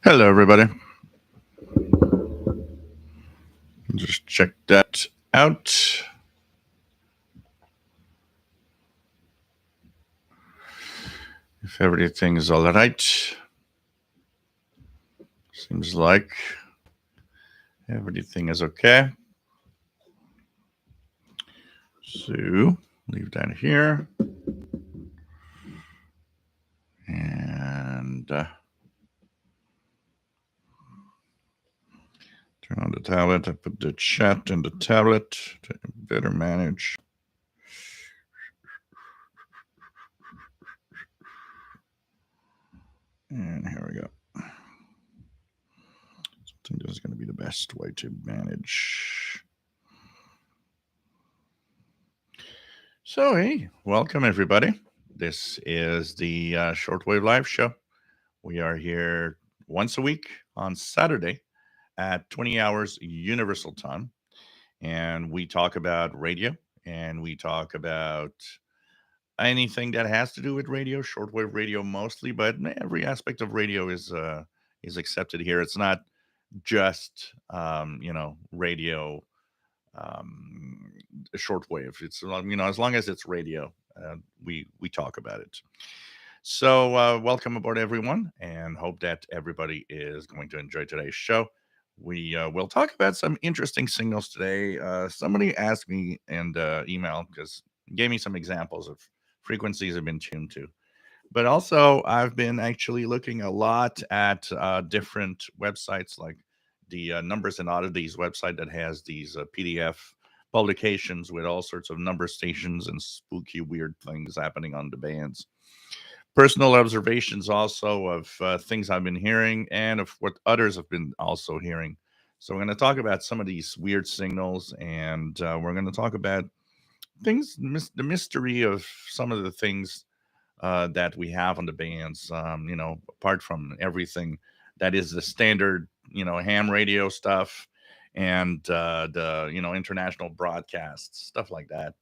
Hello, everybody. Just check that out. If everything is all right, seems like everything is okay. So leave that here and turn on the tablet. I put the chat in the tablet to better manage. And here we go. I think this is going to be the best way to manage. So, hey, welcome everybody. This is the Shortwave Live Show. We are here once a week on Saturday at 20 hours Universal Time. And we talk about radio and we talk about anything that has to do with radio, shortwave radio mostly, but every aspect of radio is accepted here. It's not just radio um, shortwave. It's as long as it's radio, we talk about it. So, welcome aboard, everyone, and hope that everybody is going to enjoy today's show. We will talk about some interesting signals today. Somebody asked me in the email because gave me some examples of frequencies I've been tuned to. But also, I've been actually looking a lot at different websites like the Numbers and Oddities website that has these PDF publications with all sorts of number stations and spooky, weird things happening on the bands, personal observations also of things I've been hearing and of what others have been also hearing. So we're going to talk about some of these weird signals, and we're going to talk about the mystery of some of the things that we have on the bands. Apart from everything that is the standard, ham radio stuff and the international broadcasts, stuff like that.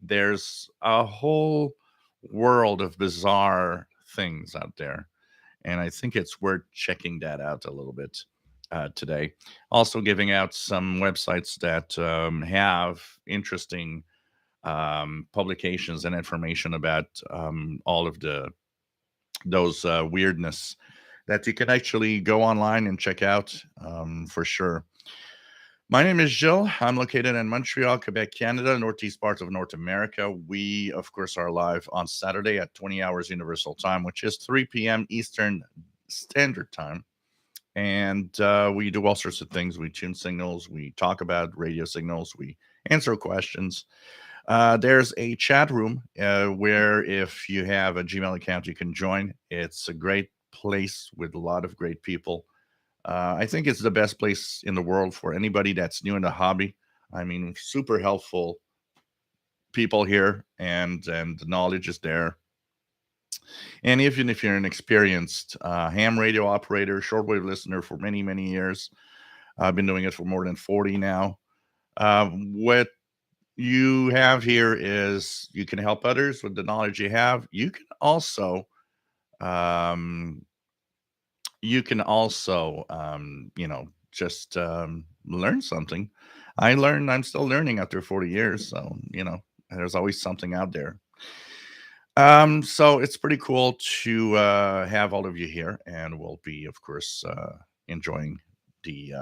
There's a whole world of bizarre things out there. And I think it's worth checking that out a little bit today. Also, giving out some websites that have interesting publications and information about all of those weirdness that you can actually go online and check out for sure. My name is Jill. I'm located in Montreal, Quebec, Canada, northeast part of North America. We, of course, are live on Saturday at 20 hours Universal Time, which is 3 p.m. Eastern Standard Time. And we do all sorts of things. We tune signals, we talk about radio signals, we answer questions. There's a chat room where if you have a Gmail account, you can join. It's a great place with a lot of great people. I think it's the best place in the world for anybody that's new in the hobby. I mean, super helpful people here, and the knowledge is there. And even if you're an experienced ham radio operator, shortwave listener for many, many years, I've been doing it for more than 40 now. What you have here is you can help others with the knowledge you have. Um, you can also, just learn something. I'm still learning after 40 years. So, there's always something out there. So it's pretty cool to have all of you here, and we'll be, of course, enjoying the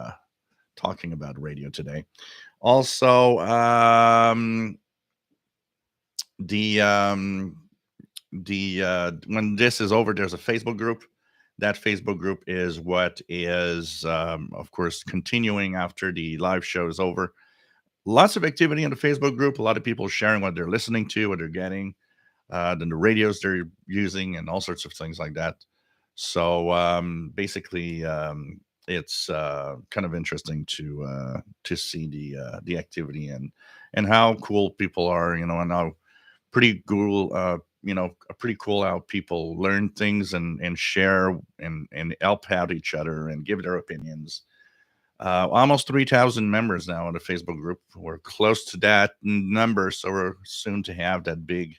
talking about radio today. Also, the when this is over, there's a Facebook group. That Facebook group is what is, of course, continuing after the live show is over. Lots of activity in the Facebook group. A lot of people sharing what they're listening to, what they're getting, then the radios they're using, and all sorts of things like that. So basically, it's kind of interesting to see the activity and how cool people are, and how pretty cool, pretty cool how people learn things and share and help out each other and give their opinions. Almost 3,000 members now in the Facebook group. We're close to that number, so we're soon to have that big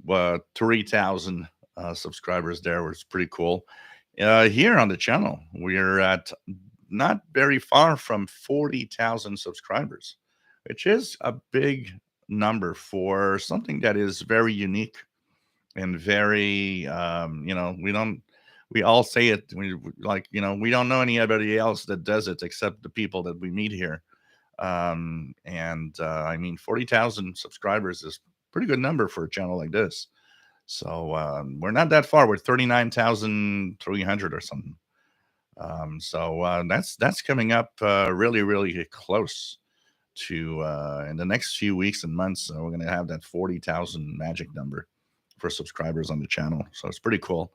3,000 subscribers there, which is pretty cool. Here on the channel, we're at not very far from 40,000 subscribers, which is a big number for something that is very unique and very, we all say it. We don't know anybody else that does it except the people that we meet here. And I mean, 40,000 subscribers is a pretty good number for a channel like this. So we're not that far. We're 39,300 or something. So that's coming up really, really close to in the next few weeks and months. We're going to have that 40,000 magic number for subscribers on the channel. So it's pretty cool.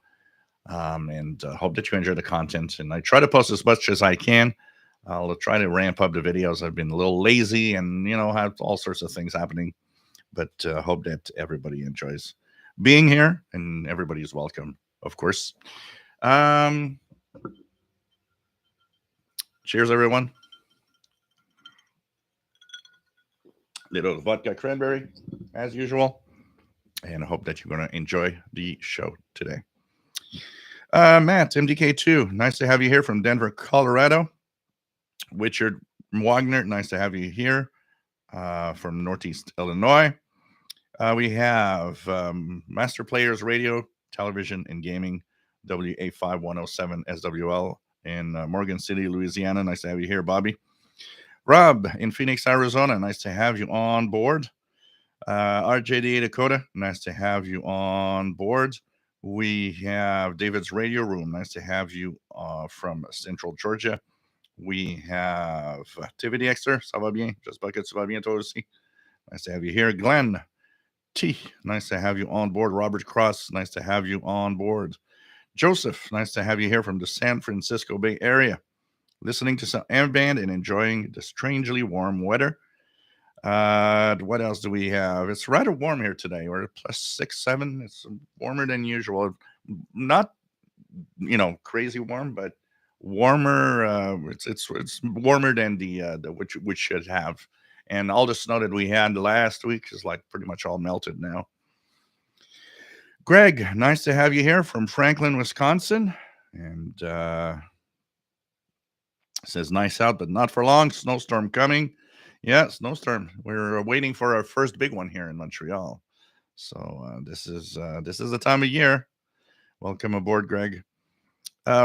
And hope that you enjoy the content. And I try to post as much as I can. I'll try to ramp up the videos. I've been a little lazy and, have all sorts of things happening. But hope that everybody enjoys being here and everybody is welcome, of course. Um, Cheers, everyone. Little vodka cranberry, as usual. And I hope that you're going to enjoy the show today. Matt, MDK2, nice to have you here from Denver, Colorado. Richard Wagner, nice to have you here from Northeast Illinois. We have Master Players Radio, Television, and Gaming, WA5107 SWL in Morgan City, Louisiana. Nice to have you here, Bobby. Rob in Phoenix, Arizona. Nice to have you on board. RJDA Dakota. Nice to have you on board. We have David's Radio Room. Nice to have you from Central Georgia. We have Activity Exter. Ça va bien? J'espère que tu vas bien toi aussi. Nice to have you here. Glenn T. Nice to have you on board. Robert Cross. Nice to have you on board. Joseph. Nice to have you here from the San Francisco Bay Area. Listening to some ambient and enjoying the strangely warm weather. What else do we have? It's rather warm here today. We're at plus 6, 7. It's warmer than usual. Not, crazy warm, but warmer. It's warmer than the which should have. And all the snow that we had last week is like pretty much all melted now. Greg, nice to have you here from Franklin, Wisconsin. And says nice out, but not for long. Snowstorm coming. Yeah, snowstorm. We're waiting for our first big one here in Montreal. So this is the time of year. Welcome aboard, Greg.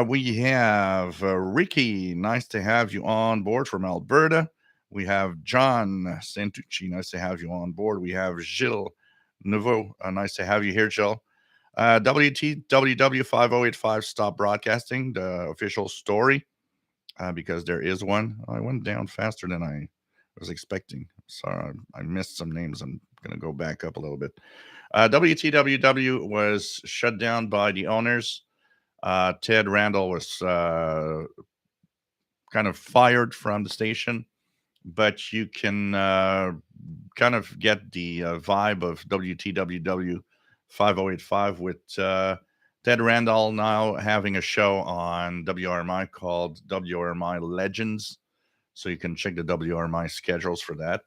We have Ricky. Nice to have you on board from Alberta. We have John Santucci. Nice to have you on board. We have Gilles Nouveau. Nice to have you here, Gilles. WTWW 5085 Stop Broadcasting, the official story, because there is one. I went down faster than I was expecting. Sorry, I missed some names. I'm going to go back up a little bit. WTWW was shut down by the owners. Ted Randall was kind of fired from the station, but you can kind of get the vibe of WTWW 5085 with Ted Randall now having a show on WRMI called WRMI Legends. So you can check the WRMI schedules for that.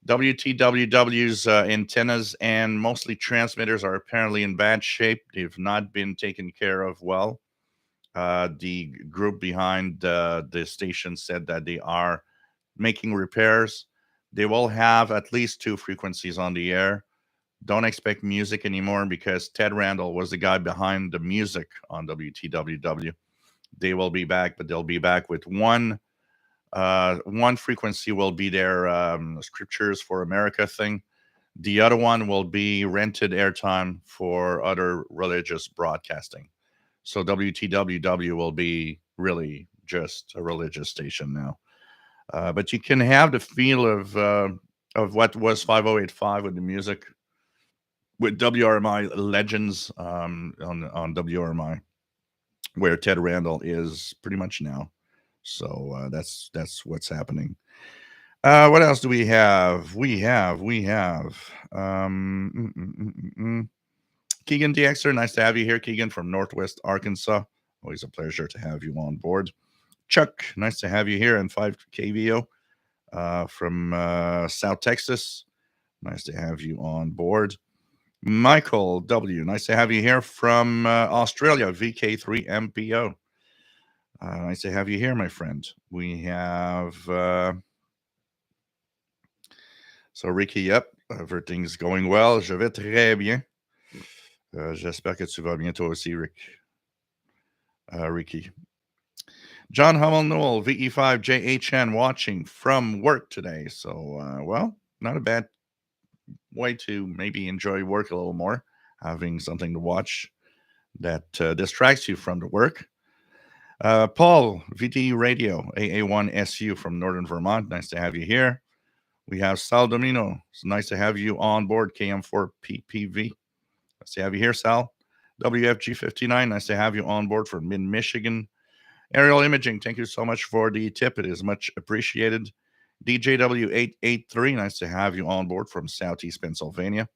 WTWW's antennas and mostly transmitters are apparently in bad shape. They've not been taken care of well. The group behind the station said that they are making repairs. They will have at least 2 frequencies on the air. Don't expect music anymore because Ted Randall was the guy behind the music on WTWW. They will be back, but they'll be back with one frequency will be their Scriptures for America thing. The other one will be rented airtime for other religious broadcasting. So WTWW will be really just a religious station now. But you can have the feel of what was 5085 with the music, with WRMI Legends on WRMI, where Ted Randall is pretty much now. So that's what's happening. What else do we have? We have Keegan DXer. Nice to have you here, Keegan, from Northwest Arkansas. Always a pleasure to have you on board. Chuck, nice to have you here on 5KVO from South Texas. Nice to have you on board. Michael W. Nice to have you here from Australia, VK3MPO. Nice to have you here, my friend. We have so Ricky. Yep, everything's going well. Je vais très bien. J'espère que tu vas bien toi aussi, Ricky. John Hummel Newell, VE5JHN, watching from work today. So, well, not a bad way to maybe enjoy work a little more, having something to watch that distracts you from the work. Paul, VTE Radio, AA1SU from Northern Vermont. Nice to have you here. We have Sal Domino. It's nice to have you on board, KM4PPV. Nice to have you here, Sal. WFG59, nice to have you on board from Mid Michigan. Aerial Imaging, thank you so much for the tip. It is much appreciated. DJW883, nice to have you on board from Southeast Pennsylvania.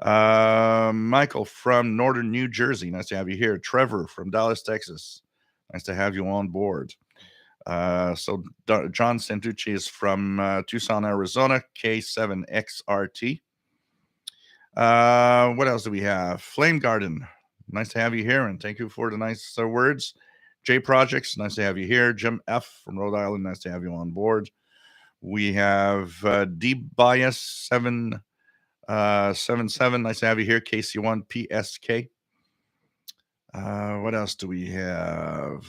Michael from Northern New Jersey, nice to have you here. Trevor from Dallas, Texas, nice to have you on board. So John Santucci is from Tucson, Arizona, K7XRT. What else do we have? Flame Garden, nice to have you here, and thank you for the nice words. J Projects, nice to have you here. Jim F from Rhode Island, nice to have you on board. We have D-Bias 777, nice to have you here. KC1PSK. What else do we have?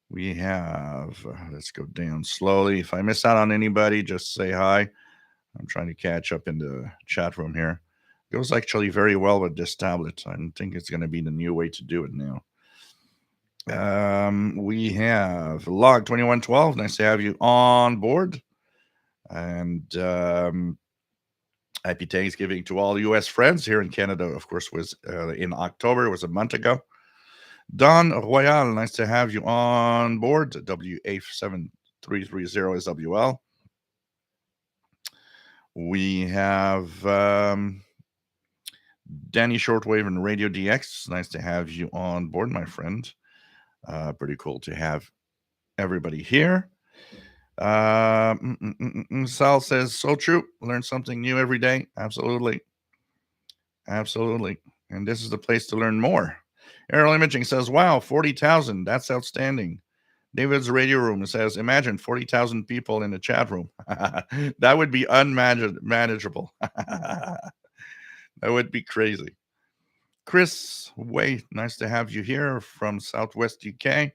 Let's go down slowly. If I miss out on anybody, just say hi. I'm trying to catch up in the chat room here. It goes actually very well with this tablet. I think it's going to be the new way to do it now. We have Log 2112. Nice to have you on board. And happy Thanksgiving to all U.S. friends. Here in Canada, of course, was in October. It was a month ago. Don Royal, nice to have you on board. WA7330 is WL. We have Danny Shortwave and Radio DX. Nice to have you on board, my friend. Pretty cool to have everybody here. Sal says, so true. Learn something new every day. Absolutely. Absolutely. And this is the place to learn more. Aerial Imaging says, wow, 40,000. That's outstanding. David's Radio Room says, imagine 40,000 people in the chat room. That would be unmanageable. That would be crazy. Chris, wait, nice to have you here from Southwest UK.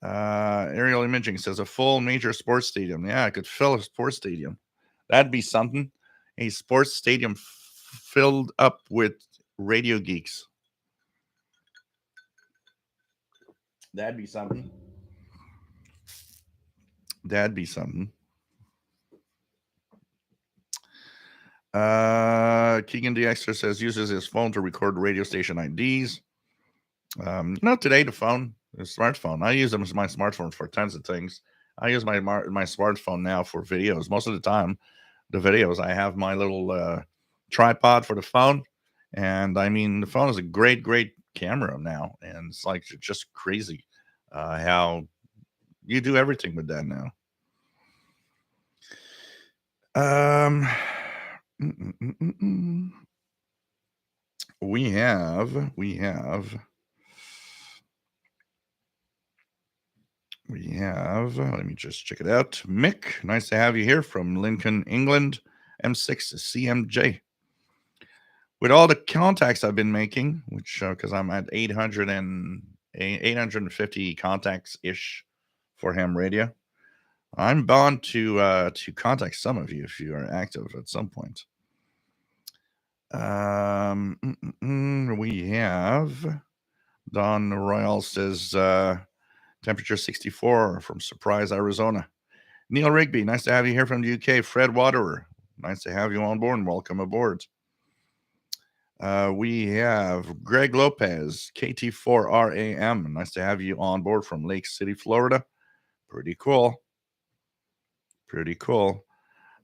Aerial Imaging says, a full major sports stadium. Yeah, I could fill a sports stadium. That'd be something. A sports stadium filled up with radio geeks. That'd be something. That'd be something. Keegan DXer says uses his phone to record radio station IDs. Not today, the smartphone. I use them as my smartphone for tons of things. I use my smartphone now for videos. Most of the time, the videos, I have my little tripod for the phone. And I mean, the phone is a great, great camera now. And it's like just crazy how you do everything with that now. We have. Let me just check it out. Mick, nice to have you here from Lincoln, England. M6 CMJ. With all the contacts I've been making, which because I'm at 850 contacts ish for ham radio, I'm bound to contact some of you if you are active at some point. We have Don Royal says temperature 64 from Surprise, Arizona. Neil Rigby, nice to have you here from the UK. Fred Waterer, nice to have you on board and welcome aboard. We have Greg Lopez, KT4RAM. Nice to have you on board from Lake City, Florida. Pretty cool.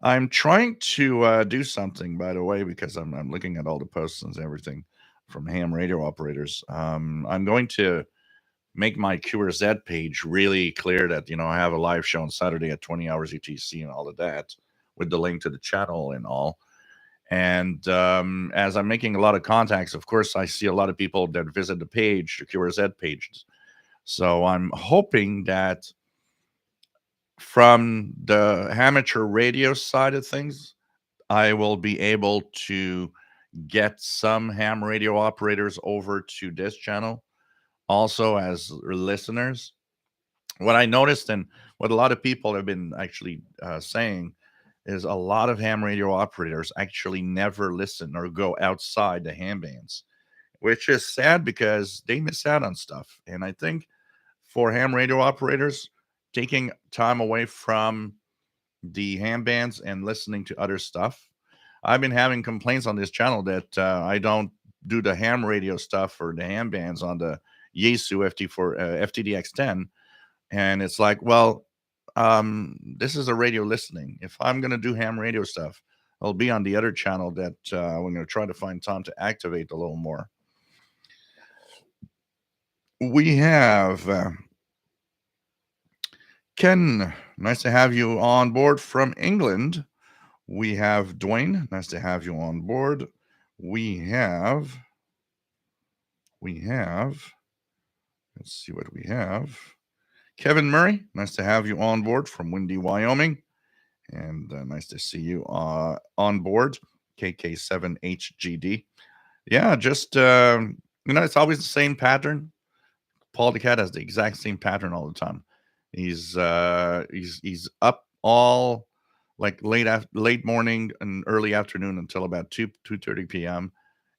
I'm trying to do something, by the way, because I'm looking at all the posts and everything from ham radio operators. I'm going to make my QRZ page really clear that, I have a live show on Saturday at 20 hours UTC and all of that with the link to the channel and all. And as I'm making a lot of contacts, of course, I see a lot of people that visit the page, the QRZ page. So I'm hoping that from the amateur radio side of things, I will be able to get some ham radio operators over to this channel also as listeners. What I noticed and what a lot of people have been actually saying is a lot of ham radio operators actually never listen or go outside the ham bands, which is sad because they miss out on stuff. And I think for ham radio operators, taking time away from the ham bands and listening to other stuff. I've been having complaints on this channel that I don't do the ham radio stuff or the ham bands on the Yaesu FT4 FTDX10, and it's like, well, this is a radio listening. If I'm gonna do ham radio stuff, I'll be on the other channel that we're gonna try to find time to activate a little more. We have Ken. Nice to have you on board from England. We have Dwayne. Nice to have you on board. We have. Let's see what we have. Kevin Murray. Nice to have you on board from Windy, Wyoming. And nice to see you on board. KK7HGD. Yeah, just, it's always the same pattern. Paul the Cat has the exact same pattern all the time. He's up all like late morning and early afternoon until about 2:30 p.m.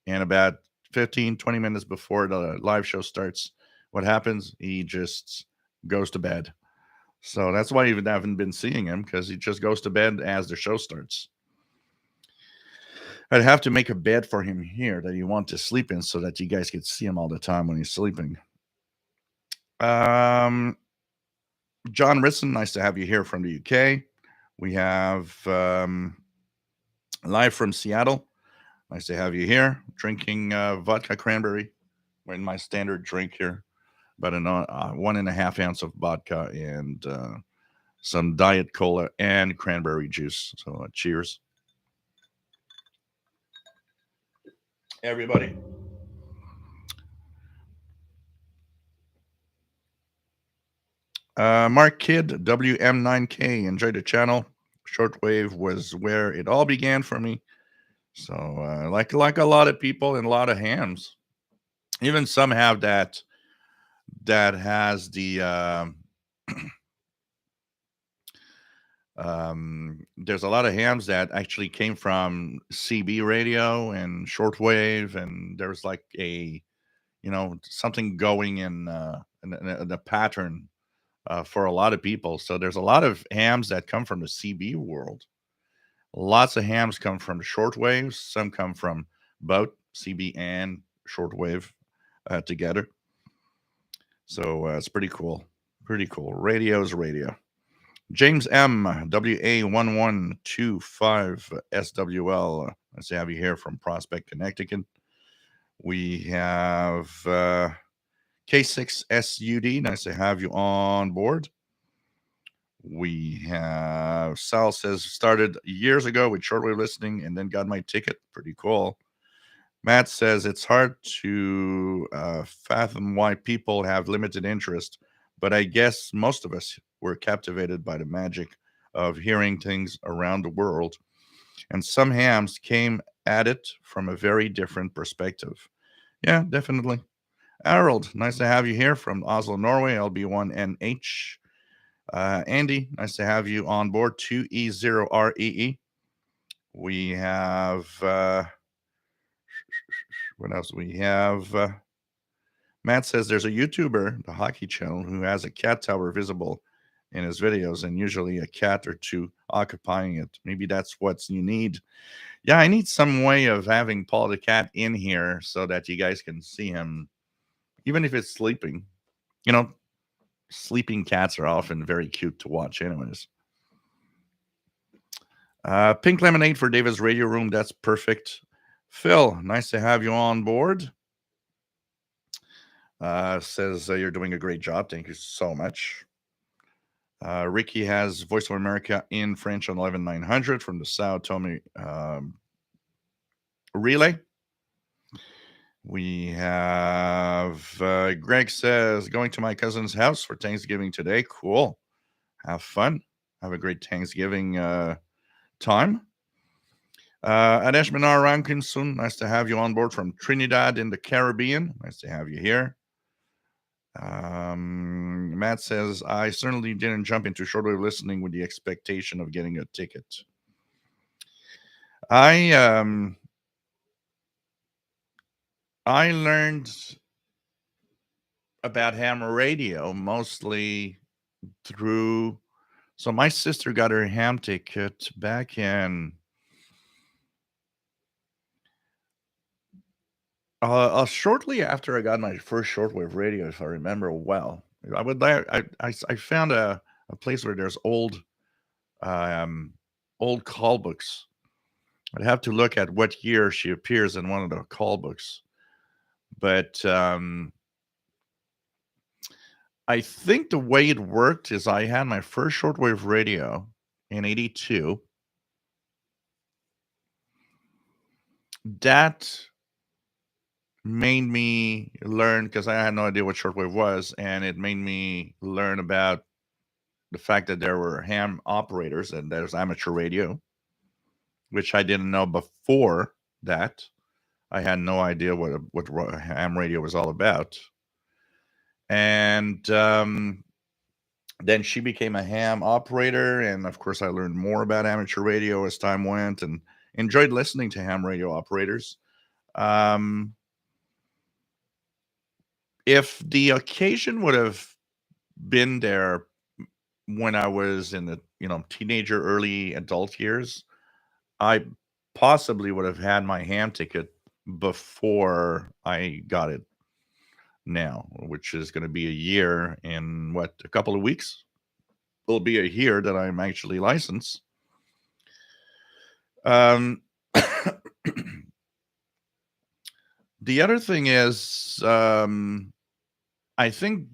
and about 15-20 minutes before the live show starts, what happens? He just goes to bed. So that's why I haven't been seeing him, because he just goes to bed as the show starts. I'd have to make a bed for him here that he wants to sleep in so that you guys could see him all the time when he's sleeping. John Risson, nice to have you here from the UK. We have live from Seattle. Nice to have you here. Drinking vodka cranberry in my standard drink here. About 1.5 ounce of vodka and some diet cola and cranberry juice. So cheers. Everybody. Mark Kidd, WM9K, enjoyed the channel. Shortwave was where it all began for me. So, like a lot of people and a lot of hams, even some have that has the there's a lot of hams that actually came from CB radio and shortwave, and there's like a something going in the pattern for a lot of people. So there's a lot of hams that come from the CB world. Lots of hams come from shortwaves. Some come from both CB and shortwave together. So it's pretty cool. Pretty cool. Radio's radio. James M. WA1125 SWL. Let's have you here from Prospect, Connecticut. We have K6SUD. Nice to have you on board. We have Sal says, started years ago with shortwave listening and then got my ticket. Pretty cool. Matt says it's hard to fathom why people have limited interest, but I guess most of us were captivated by the magic of hearing things around the world. And some hams came at it from a very different perspective. Yeah, definitely. Harold, nice to have you here from Oslo, Norway, LB1NH. Andy, nice to have you on board, 2E0REE. We have, what else we have? Matt says there's a YouTuber, the Hockey Channel, who has a cat tower visible in his videos and usually a cat or two occupying it. Maybe that's what you need. Yeah, I need some way of having Paul the Cat in here so that you guys can see him, even if it's sleeping. Sleeping cats are often very cute to watch, anyways. Pink lemonade for David's radio room. That's perfect. Phil, nice to have you on board. Says you're doing a great job. Thank you so much. Ricky has Voice of America in French on 11900 from the Sao Tome relay. We have Greg says, going to my cousin's house for Thanksgiving today. Cool. Have fun. Have a great Thanksgiving time. Adesh Minar Rankinson, nice to have you on board from Trinidad in the Caribbean. Nice to have you here. Matt says, I certainly didn't jump into shortwave listening with the expectation of getting a ticket. I learned about ham radio mostly through. So my sister got her ham ticket back in shortly after I got my first shortwave radio, if I remember well. I found a place where there's old call books. I'd have to look at what year she appears in one of the call books. But I think the way it worked is I had my first shortwave radio in 82. That made me learn, because I had no idea what shortwave was, and it made me learn about the fact that there were ham operators and there's amateur radio, which I didn't know before that. I had no idea what ham radio was all about. And then she became a ham operator, and of course I learned more about amateur radio as time went and enjoyed listening to ham radio operators. If the occasion would have been there when I was in the teenager, early adult years, I possibly would have had my ham ticket before I got it now, which is going to be a year in a couple of weeks. It'll be a year that I'm actually licensed. The other thing is, I think,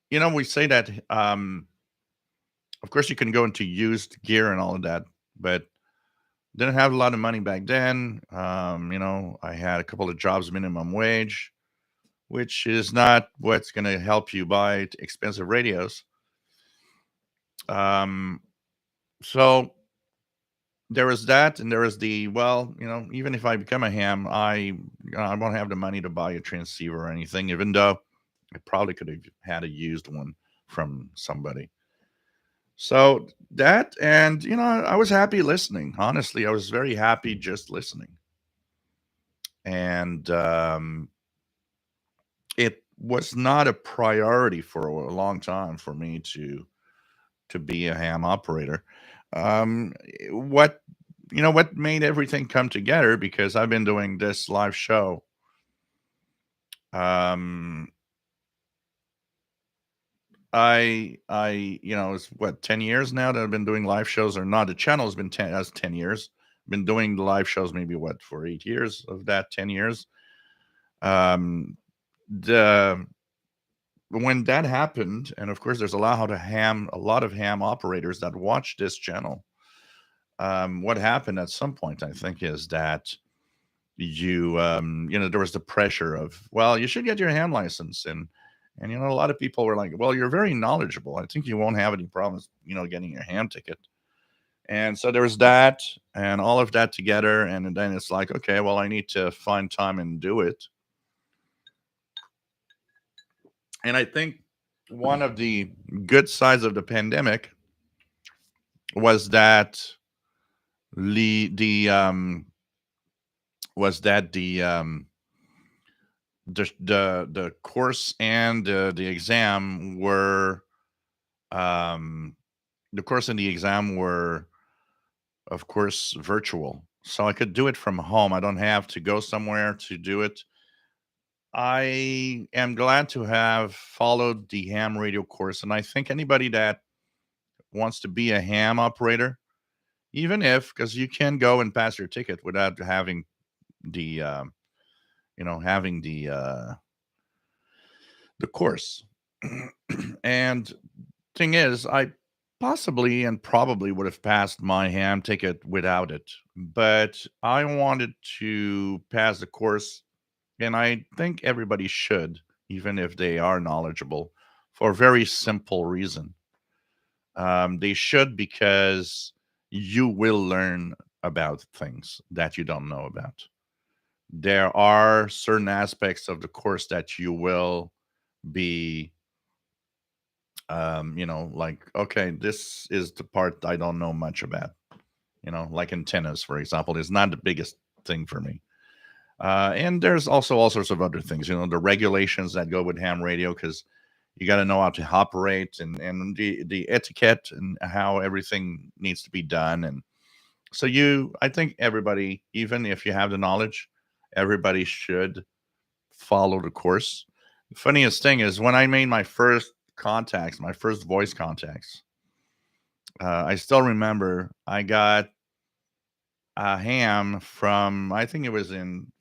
we say that, of course, you can go into used gear and all of that, but didn't have a lot of money back then. I had a couple of jobs minimum wage, which is not what's going to help you buy expensive radios. So there was that, and there was even if I become a ham, I won't have the money to buy a transceiver or anything, even though I probably could have had a used one from somebody. So that, and I was happy listening. Honestly, I was very happy just listening. And it was not a priority for a long time for me to be a ham operator. What what made everything come together, because I've been doing this live show it's what, 10 years now that I've been doing live shows, or not. The channel has been 10 years. Been doing the live shows maybe for 8 years of that 10 years. The When that happened, and of course there's a lot of ham operators that watch this channel. What happened at some point, I think, is that there was the pressure of, well, you should get your ham license, and a lot of people were like, well, you're very knowledgeable, I think you won't have any problems getting your ham ticket. And so there was that, and all of that together, and then it's like, okay, well, I need to find time and do it. And I think one of the good sides of the pandemic was that the course and the exam were the course and the exam were, of course, virtual, so I could do it from home. I don't have to go somewhere to do it. I am glad to have followed the ham radio course, and I think anybody that wants to be a ham operator, even if, because you can go and pass your ticket without having the the course. And thing is, I Possibly and probably would have passed my ham ticket without it, but I wanted to pass the course, and I think everybody should, even if they are knowledgeable, for a very simple reason. They should because you will learn about things that you don't know about. There are certain aspects of the course that you will be, like, okay, this is the part I don't know much about. Like antennas, for example, is not the biggest thing for me. And there's also all sorts of other things, the regulations that go with ham radio, because you got to know how to operate, and the etiquette and how everything needs to be done. And so I think everybody, even if you have the knowledge, everybody should follow the course. The funniest thing is when I made my first contacts, my first voice contacts, I still remember I got a ham from, I think it was in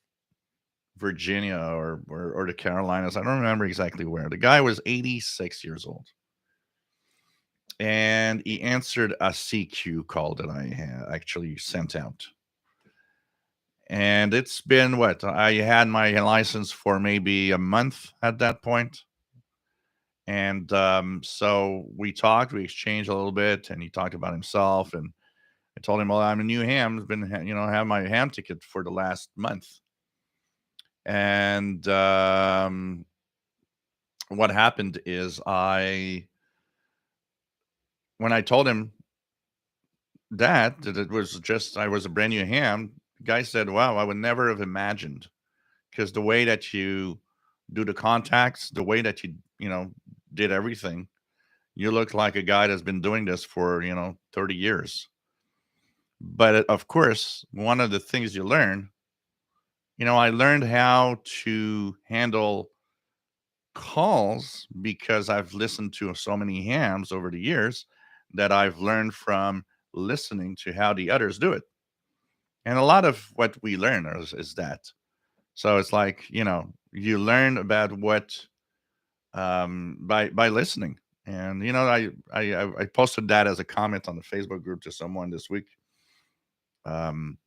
Virginia or the Carolinas. I don't remember exactly where. The guy was 86 years old, and he answered a CQ call that I had actually sent out. And it's been what? I had my license for maybe a month at that point. And so we talked, we exchanged a little bit, and he talked about himself. And I told him, well, I'm a new ham, been, have my ham ticket for the last month. And what happened is when I told him that it was just, I was a brand new ham, the guy said, wow, I would never have imagined, because the way that you do the contacts, the way that you did everything, you look like a guy that's been doing this for 30 years. But of course, one of the things you learn, I learned how to handle calls because I've listened to so many hams over the years, that I've learned from listening to how the others do it. And a lot of what we learn is that. So it's like, you learn about what, by listening. And I posted that as a comment on the Facebook group to someone this week. Um,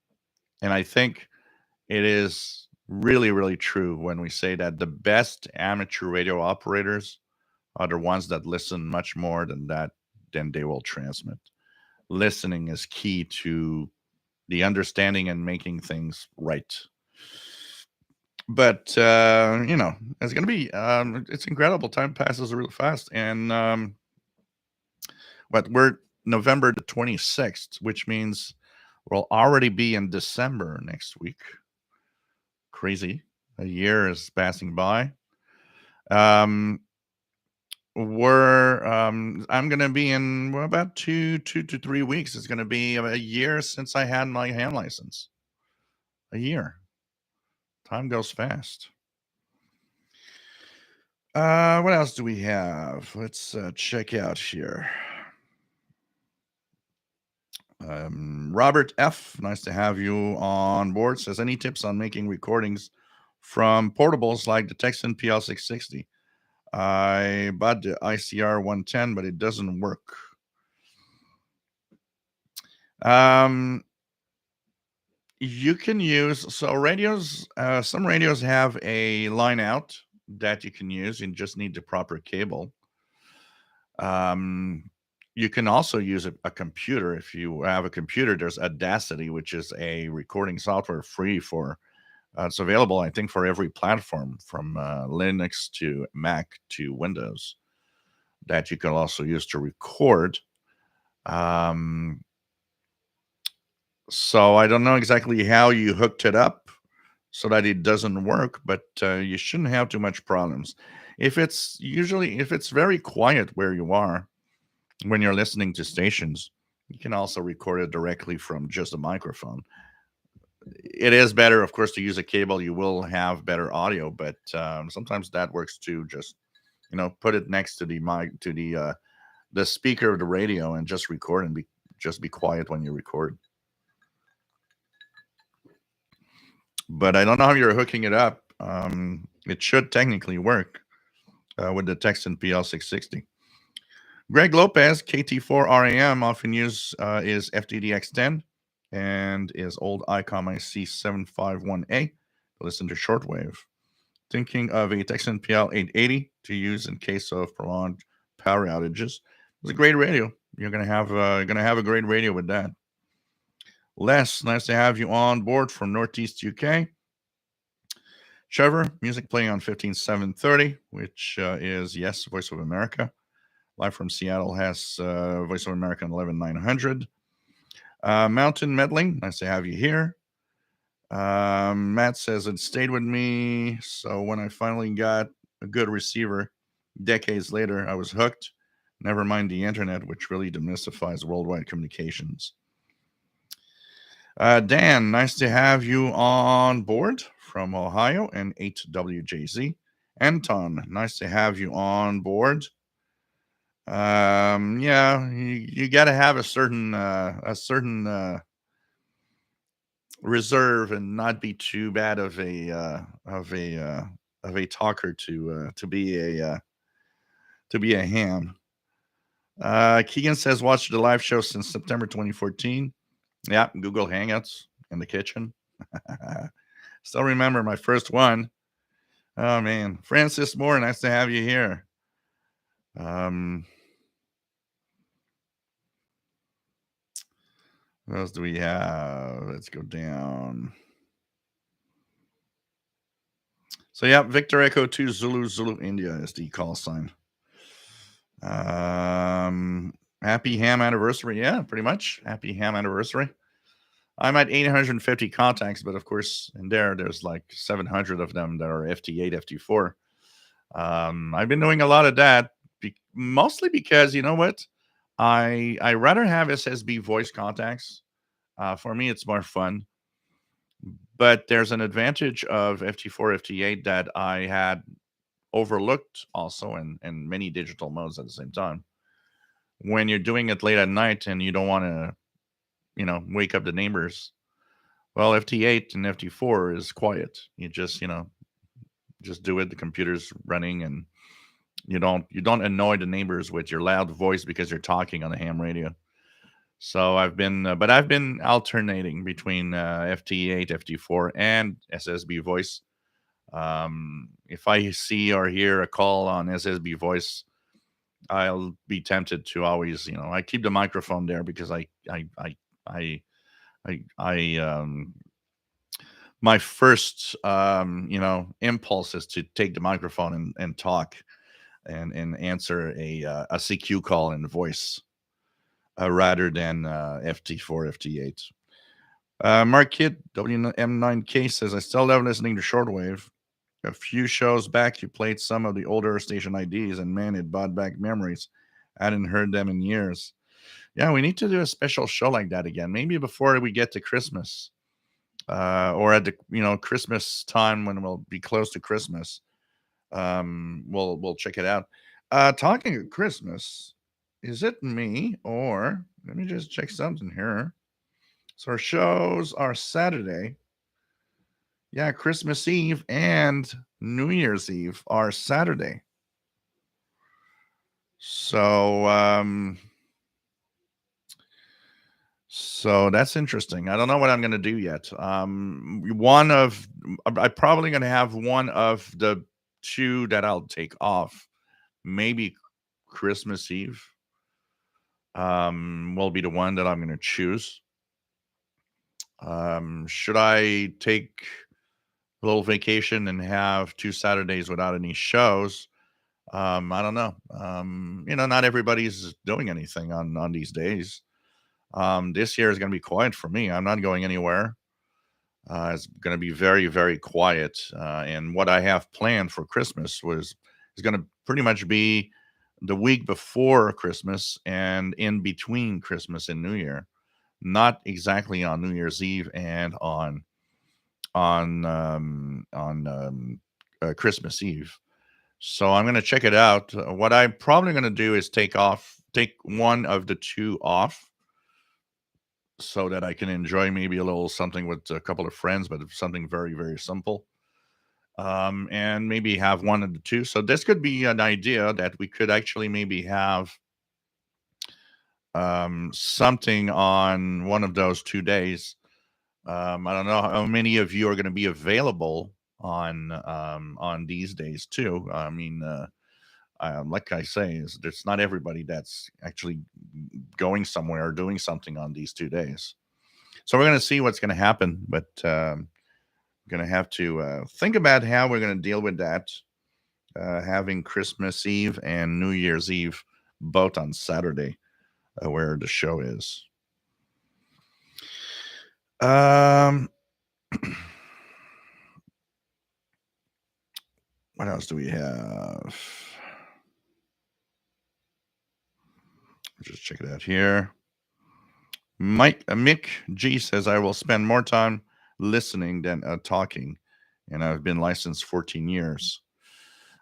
and I think it is really, really true when we say that the best amateur radio operators are the ones that listen much more than they will transmit. Listening is key to the understanding and making things right. But it's gonna be, it's incredible. Time passes really fast, and but we're November the 26th, which means we'll already be in December next week. Crazy. A year is passing by. Um, I'm gonna be in, well, about 2 to 3 weeks. It's gonna be a year since I had my hand license. A year. Time goes fast. What else do we have? Let's check out here. Robert F, nice to have you on board. Says, any tips on making recordings from portables like the Texan PL660? I bought the ICR 110, but it doesn't work. You can use, so radios, some radios have a line out that you can use. You just need the proper cable. You can also use a computer. If you have a computer, there's Audacity, which is a recording software free for, it's available, I think, for every platform from Linux to Mac to Windows, that you can also use to record. So I don't know exactly how you hooked it up so that it doesn't work, but you shouldn't have too much problems. If it's very quiet where you are when you're listening to stations, you can also record it directly from just a microphone. It is better, of course, to use a cable. You will have better audio, but sometimes that works too. Just put it next to the mic, to the speaker of the radio, and just record, and be quiet when you record. But I don't know how you're hooking it up. It should technically work with the Texan PL660. Greg Lopez, KT4RAM, often used is FDDX10 and is old ICOM IC751A to listen to shortwave. Thinking of a Texan PL 880 to use in case of prolonged power outages. It's a great radio. You're gonna have a great radio with that. Les, nice to have you on board from Northeast UK. Trevor, music playing on 15730, which is, yes, Voice of America. Live from Seattle has Voice of America on 11900. Mountain Meddling, nice to have you here. Matt says it stayed with me, so when I finally got a good receiver decades later, I was hooked. Never mind the internet, which really demystifies worldwide communications. Dan, nice to have you on board from Ohio and 8WJZ. Anton, nice to have you on board. Yeah, you got to have a certain reserve and not be too bad of a talker to be a ham. Keegan says watch the live show since September 2014. Yeah, Google Hangouts in the kitchen. Still remember my first one. Oh man, Francis Moore, nice to have you here. What else do we have? Let's go down. So yeah, Victor Echo 2 Zulu India is the call sign. Happy ham anniversary. Yeah, pretty much. Happy ham anniversary. I'm at 850 contacts, but of course, in there's like 700 of them that are FT8, FT4. I've been doing a lot of that, mostly because you know what, I rather have SSB voice contacts. For me, it's more fun. But there's an advantage of FT4, FT8 that I had overlooked also in many digital modes at the same time. When you're doing it late at night and you don't want to, wake up the neighbors. Well, FT8 and FT4 is quiet. You just, just do it. The computer's running, and you don't annoy the neighbors with your loud voice because you're talking on the ham radio. So I've been alternating between FT8, FT4, and SSB voice. If I see or hear a call on SSB voice, I'll be tempted to always, I keep the microphone there because my first, impulse is to take the microphone and talk and answer a CQ call in voice rather than FT4, FT8. Mark Kidd, WM9K says, I still love listening to shortwave. A few shows back, you played some of the older station IDs, and man, it brought back memories. I hadn't heard them in years. Yeah, we need to do a special show like that again. Maybe before we get to Christmas, or at the Christmas time when we'll be close to Christmas. We'll check it out. Talking of Christmas, is it me or let me just check something here? So our shows are Saturday. Yeah, Christmas Eve and New Year's Eve are Saturday. So so that's interesting. I don't know what I'm going to do yet. I'm probably going to have one of the two that I'll take off. Maybe Christmas Eve will be the one that I'm going to choose. Should I take a little vacation and have 2 Saturdays without any shows? I don't know. Not everybody's doing anything on these days. This year is going to be quiet for me. I'm not going anywhere. It's going to be very, very quiet. And what I have planned for Christmas is going to pretty much be the week before Christmas and in between Christmas and New Year, not exactly on New Year's Eve and on Christmas Eve. So I'm going to check it out. What I'm probably going to do is take one of the two off so that I can enjoy maybe a little something with a couple of friends, but something very, very simple. And maybe have one of the two. So this could be an idea that we could actually maybe have something on one of those 2 days. I don't know how many of you are going to be available on these days too. I mean, like I say, it's not everybody that's actually going somewhere or doing something on these 2 days. So we're going to see what's going to happen, but going to have to think about how we're going to deal with that. Having Christmas Eve and New Year's Eve both on Saturday, where the show is. Um, what else do we have? Just check it out here. Mick G says, I will spend more time listening than talking, and I've been licensed 14 years.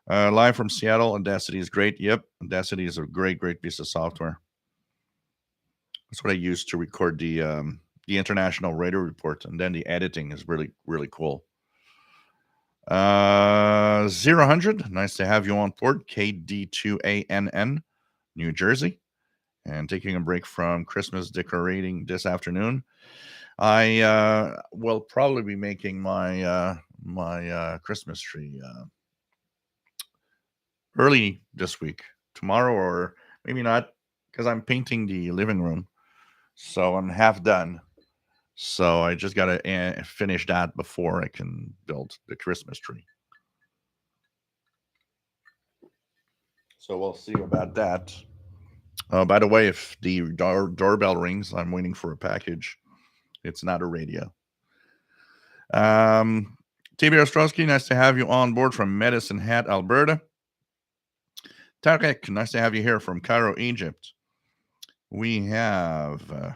Live from Seattle, Audacity is great. Yep, Audacity is a great piece of software. That's what I use to record the international radio report, and then the editing is really cool. 0 nice to have you on board. KD2ANN, New Jersey, and taking a break from Christmas decorating this afternoon. I will probably be making my Christmas tree early this week, tomorrow, or maybe not, because I'm painting the living room, so I'm half done. So I just got to finish that before I can build the Christmas tree. So we'll see about that. By the way, if the doorbell rings, I'm waiting for a package. It's not a radio. TB Ostrowski, nice to have you on board from Medicine Hat, Alberta. Tarek, nice to have you here from Cairo, Egypt. We have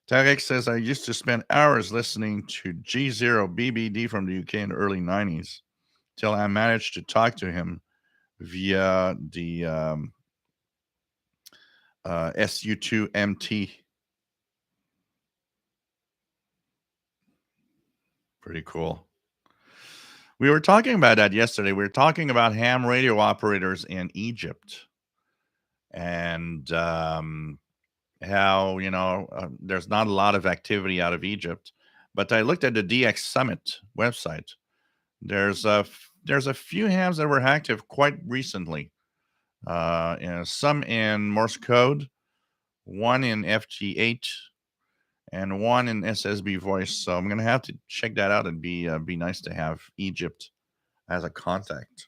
Tarek says, I used to spend hours listening to G0 BBD from the UK in the early 90s till I managed to talk to him via the SU2MT. Pretty cool. We were talking about that yesterday. We were talking about ham radio operators in Egypt and how, there's not a lot of activity out of Egypt. But I looked at the DX Summit website. There's a few hams that were active quite recently. Some in Morse code, one in FT8, and one in SSB voice. So I'm gonna have to check that out. It'd be nice to have Egypt as a contact.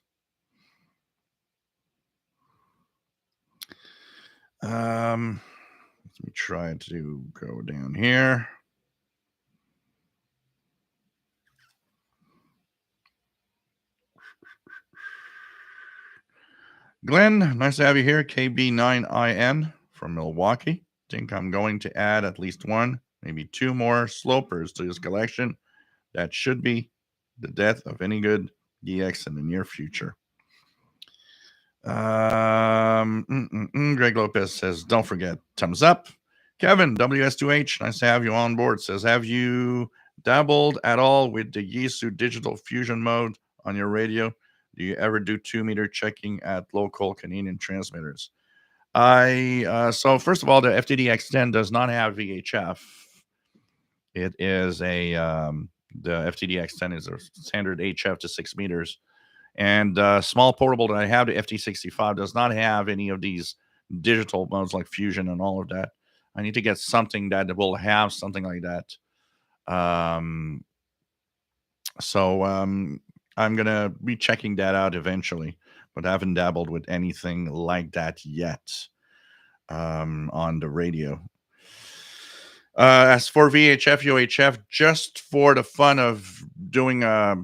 Let me try to go down here. Glenn, nice to have you here. KB9IN from Milwaukee. Think I'm going to add at least one, maybe two more slopers to this collection. That should be the death of any good DX in the near future. Greg Lopez says, don't forget, thumbs up. Kevin, WS2H, nice to have you on board, says, have you dabbled at all with the Yisu digital fusion mode on your radio? Do you ever do 2-meter checking at local Canadian transmitters? So first of all, the FTDX10 does not have VHF. It is the FTDX10 is a standard HF to 6 meters. And small portable that I have, the FT65, does not have any of these digital modes like fusion and all of that. I need to get something that will have something like that. So I'm going to be checking that out eventually, but I haven't dabbled with anything like that yet on the radio. As for VHF, UHF, just for the fun of doing a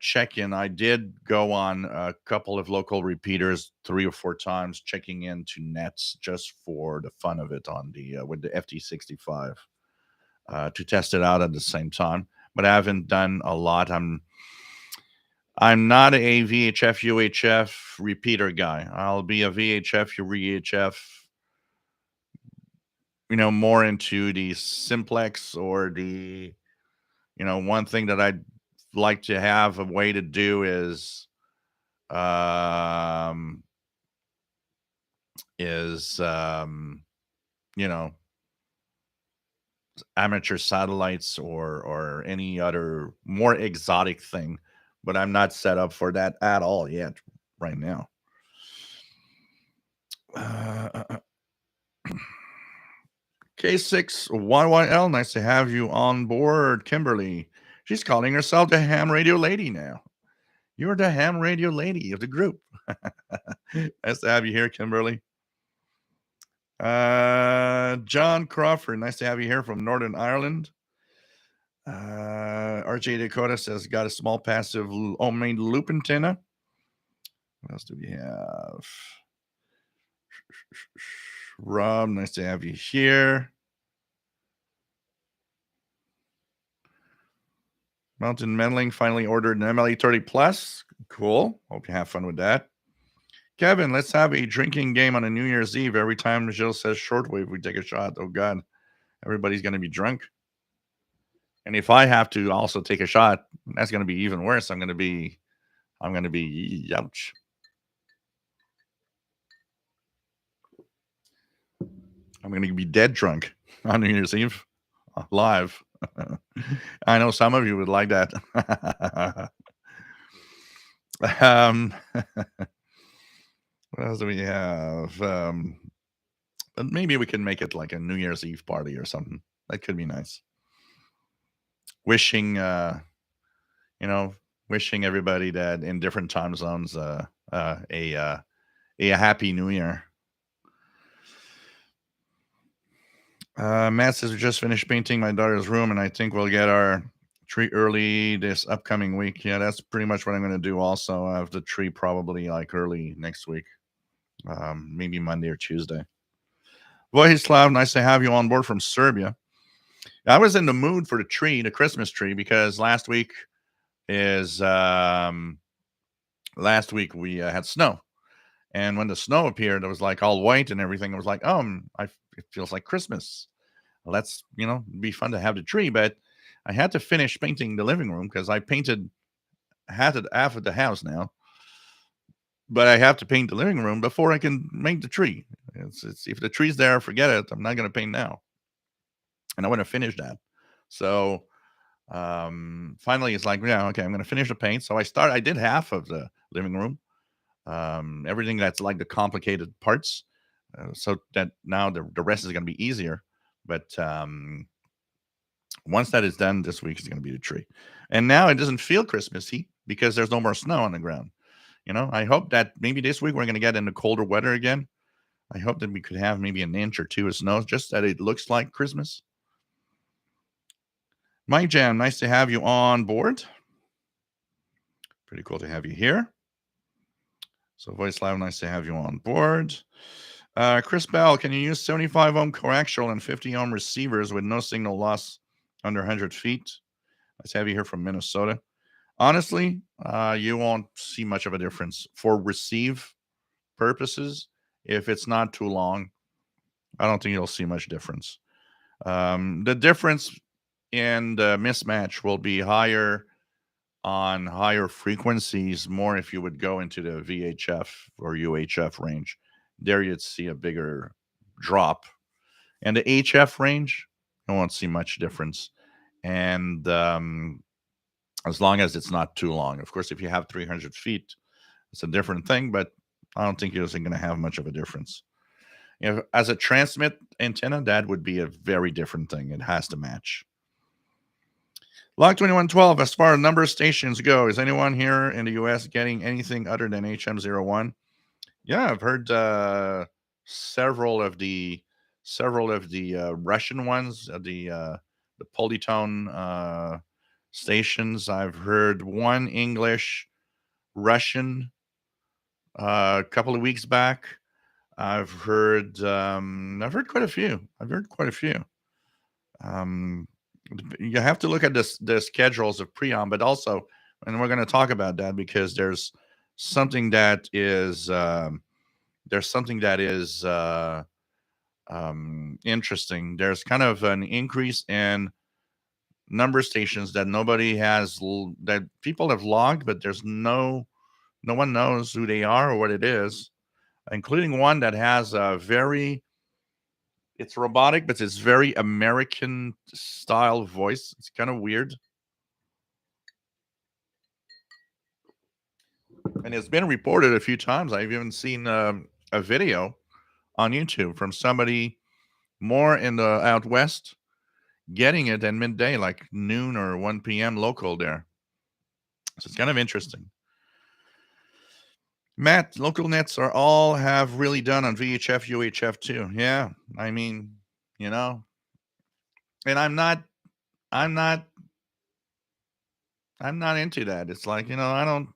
check-in, I did go on a couple of local repeaters 3 or 4 times, checking into nets just for the fun of it on the with the FT65 to test it out at the same time. But I haven't done a lot. I'm not a VHF UHF repeater guy. I'll be a VHF UHF, more into the simplex or the, one thing that I'd like to have a way to do is um, is you know, amateur satellites or any other more exotic thing, but I'm not set up for that at all yet right now. Uh, uh, uh, K611L, nice to have you on board, Kimberly. She's calling herself the ham radio lady now. You're the ham radio lady of the group. Nice to have you here, Kimberly. John Crawford, nice to have you here from Northern Ireland. RJ Dakota says, got a small passive homemade loop antenna. What else do we have? Rob, nice to have you here. Mountain Meddling finally ordered an MLE 30 Plus. Cool. Hope you have fun with that. Kevin, let's have a drinking game on a New Year's Eve. Every time Jill says shortwave, we take a shot. Oh, God. Everybody's going to be drunk. And if I have to also take a shot, that's going to be even worse. I'm going to be, ouch. I'm going to be dead drunk on New Year's Eve live. I know some of you would like that. What else do we have? But maybe we can make it like a New Year's Eve party or something. That could be nice. Wishing, wishing everybody that in different time zones a happy New Year. Matt says we just finished painting my daughter's room, and I think we'll get our tree early this upcoming week. Yeah, that's pretty much what I'm going to do. Also, I have the tree probably like early next week, maybe Monday or Tuesday. Vojislav, nice to have you on board from Serbia. I was in the mood for the Christmas tree, because last week we had snow, and when the snow appeared, it was like all white and everything. It was like, it feels like Christmas. Let's be fun to have the tree, but I had to finish painting the living room because I painted half of the house now, but I have to paint the living room before I can make the tree. It's if the tree's there, forget it. I'm not going to paint now, and I want to finish that. So finally, it's like, yeah, okay, I'm going to finish the paint. So I did half of the living room, everything that's like the complicated parts, so that now the rest is going to be easier. But once that is done, this week is going to be the tree. And now it doesn't feel Christmassy because there's no more snow on the ground. I hope that maybe this week we're going to get into colder weather again. I hope that we could have maybe an inch or two of snow, just that it looks like Christmas. Mike Jam, nice to have you on board. Pretty cool to have you here. So Voislav, nice to have you on board. Chris Bell, can you use 75 ohm coaxial and 50 ohm receivers with no signal loss under 100 feet? Let's have you here from Minnesota. Honestly, you won't see much of a difference for receive purposes. If it's not too long, I don't think you'll see much difference. The difference in the mismatch will be higher on higher frequencies, more if you would go into the VHF or UHF range. There you'd see a bigger drop. And the HF range, you won't see much difference. And as long as it's not too long. Of course, if you have 300 feet, it's a different thing, but I don't think it's going to have much of a difference. As a transmit antenna, that would be a very different thing. It has to match. Log 2112, as far as number of stations go, is anyone here in the U.S. getting anything other than HM01? Yeah, I've heard several of the Russian ones, the polytone stations. I've heard one English, Russian a couple of weeks back. I've heard quite a few. You have to look at the schedules of Preon, but also, and we're going to talk about that because there's something that is interesting. There's kind of an increase in number of stations that nobody has that people have logged, but there's no No one knows who they are or what it is, including one that has a very, it's robotic, but it's very American style voice. It's kind of weird. And it's been reported a few times. I've even seen a video on YouTube from somebody more in the out west getting it at midday, like noon or 1 p.m. local there. So it's kind of interesting. Matt, local nets are all have really done on VHF, UHF too. Yeah, I mean, you know, and I'm not, I'm not into that. It's like, I don't.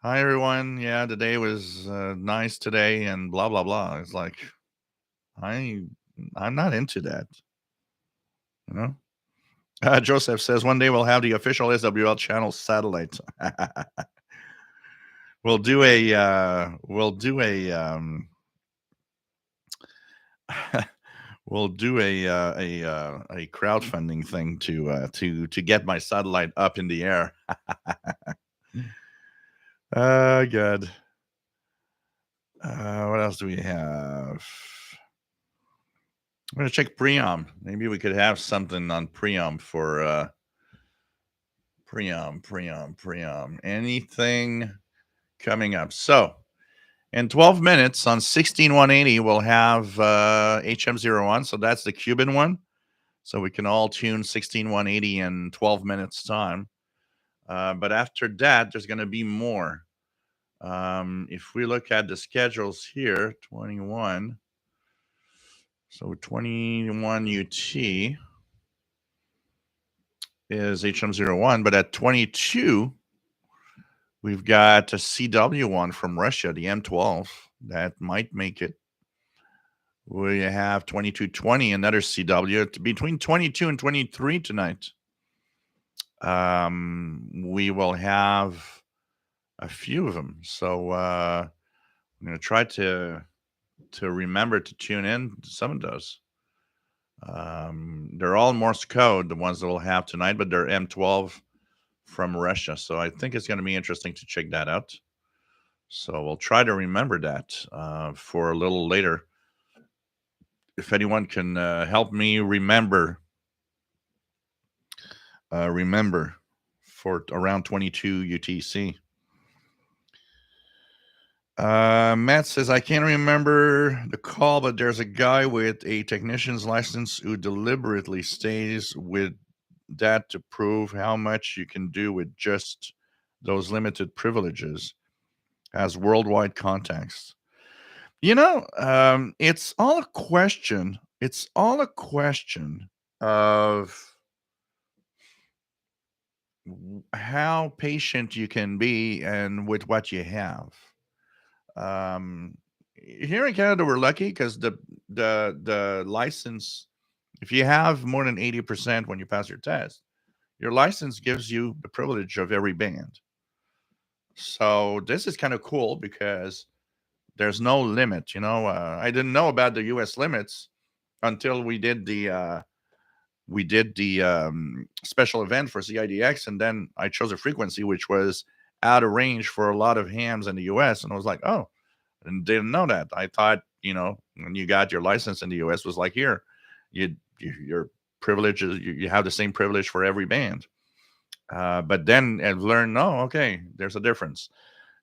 Hi everyone. Yeah, the day was nice today, and blah blah blah. It's like I, I'm not into that. You know. Joseph says one day we'll have the official SWL channel satellite. We'll do we'll do a crowdfunding thing to get my satellite up in the air. Good. What else do we have? I'm gonna check Preom. Maybe we could have something on Preom for Preom. Anything coming up? So in 12 minutes on 16180, we'll have HM01. So that's the Cuban one. So we can all tune 16180 in 12 minutes time. But after that, there's going to be more. If we look at the schedules here, 21. So 21 UT is HM01. But at 22, we've got a CW1 from Russia, the M12. That might make it. We have 2220, another CW. Between 22 and 23 tonight. We will have a few of them. So I'm going to try to remember to tune in to some of those. They're all Morse code, the ones that we'll have tonight, but they're M12 from Russia. So I think it's going to be interesting to check that out. So we'll try to remember that for a little later. If anyone can help me remember for around 22 UTC. Matt says, I can't remember the call, but there's a guy with a technician's license who deliberately stays with that to prove how much you can do with just those limited privileges, has worldwide contacts. It's all a question. It's all a question of how patient you can be and with what you have. Here in Canada, we're lucky because the license, if you have more than 80% when you pass your test, your license gives you the privilege of every band. So this is kind of cool because there's no limit. I didn't know about the U.S. limits until we did the special event for CIDX, and then I chose a frequency which was out of range for a lot of hams in the US, and I was like, oh, and didn't know that. I thought, when you got your license in the US was like, here, your privileges, you have the same privilege for every band. But then I've learned, no, okay, there's a difference.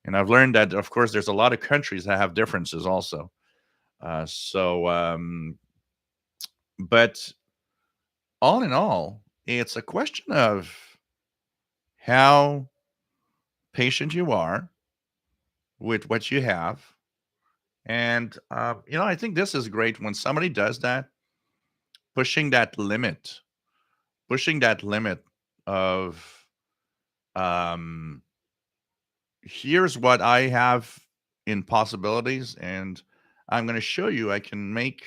And I've learned that, of course, there's a lot of countries that have differences also. But all in all, it's a question of how patient you are with what you have. And, I think this is great when somebody does that, pushing that limit, pushing that limit of, um, here's what I have in possibilities, and I'm going to show you I can make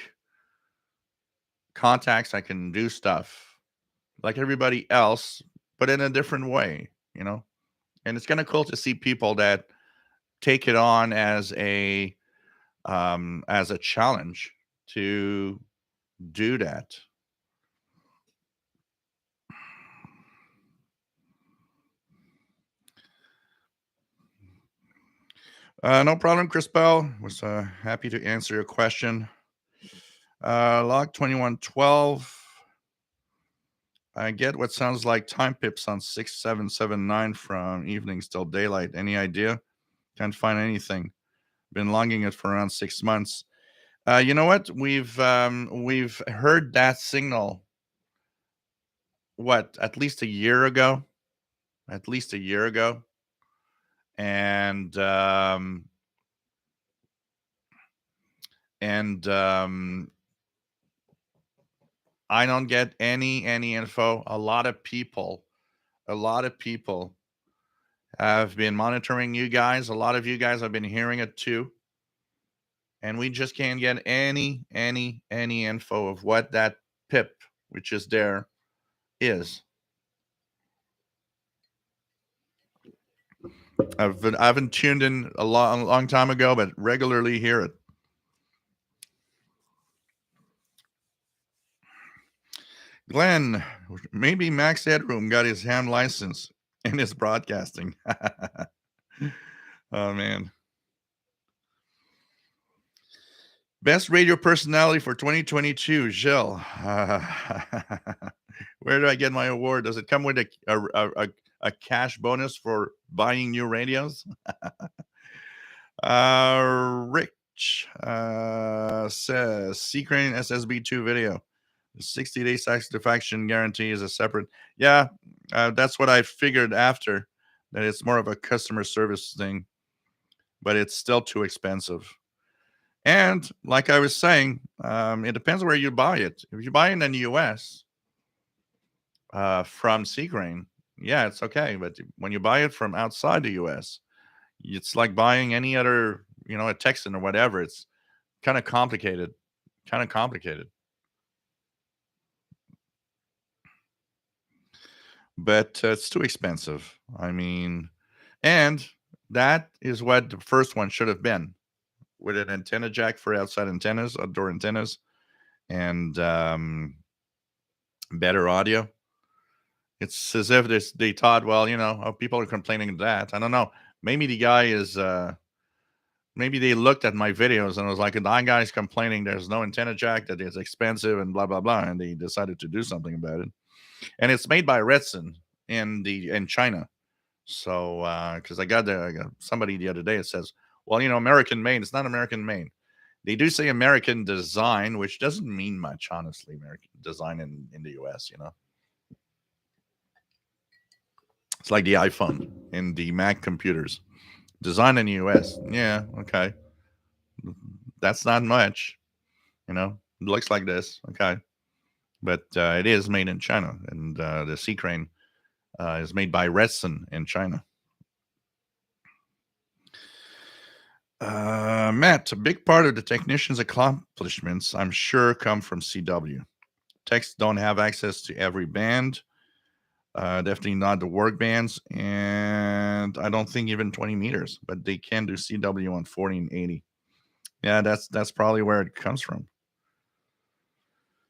contacts, I can do stuff like everybody else, but in a different way, And it's kind of cool to see people that take it on as a challenge to do that. No problem, Chris Bell. Was happy to answer your question. Log 2112. I get what sounds like time pips on 6779 from evenings till daylight. Any idea? Can't find anything. Been logging it for around 6 months. You know what? We've heard that signal. What? At least a year ago. At least a year ago, and and I don't get any info. A lot of people have been monitoring you guys. A lot of you guys have been hearing it too, and we just can't get any info of what that pip, which is there, is. I haven't tuned in a long time ago, but regularly hear it. Glenn, maybe Max Headroom got his ham license in his broadcasting. Oh man. Best radio personality for 2022, Jill. Where do I get my award? Does it come with a cash bonus for buying new radios? Rich says C-Crane SSB2 video. 60-day satisfaction guarantee is a separate. Yeah, that's what I figured after, that it's more of a customer service thing, but it's still too expensive. And like I was saying, it depends where you buy it. If you buy it in the US from Seagrain, yeah, it's okay. But when you buy it from outside the US, it's like buying any other, a Texan or whatever. It's kind of complicated. Kind of complicated. But it's too expensive. I mean, and that is what the first one should have been, with an antenna jack for outside antennas, outdoor antennas, and better audio. It's as if they thought, well, oh, people are complaining of that. I don't know. Maybe the guy is. Maybe they looked at my videos and was like, "That guy's complaining. There's no antenna jack. That it's expensive and blah blah blah," and they decided to do something about it. And it's made by Redson in China. So because I got somebody the other day that says, "Well, American made." It's not American made. They do say American design, which doesn't mean much, honestly. American design in the US, It's like the iPhone and the Mac computers. Design in the US. Yeah, okay. That's not much, It looks like this. Okay. But it is made in China. And the Sea Crane is made by Redson in China. Matt, a big part of the technician's accomplishments, I'm sure, come from CW. Techs don't have access to every band. Definitely not the work bands, and I don't think even 20 meters, but they can do CW on 40 and 80. Yeah, that's probably where it comes from.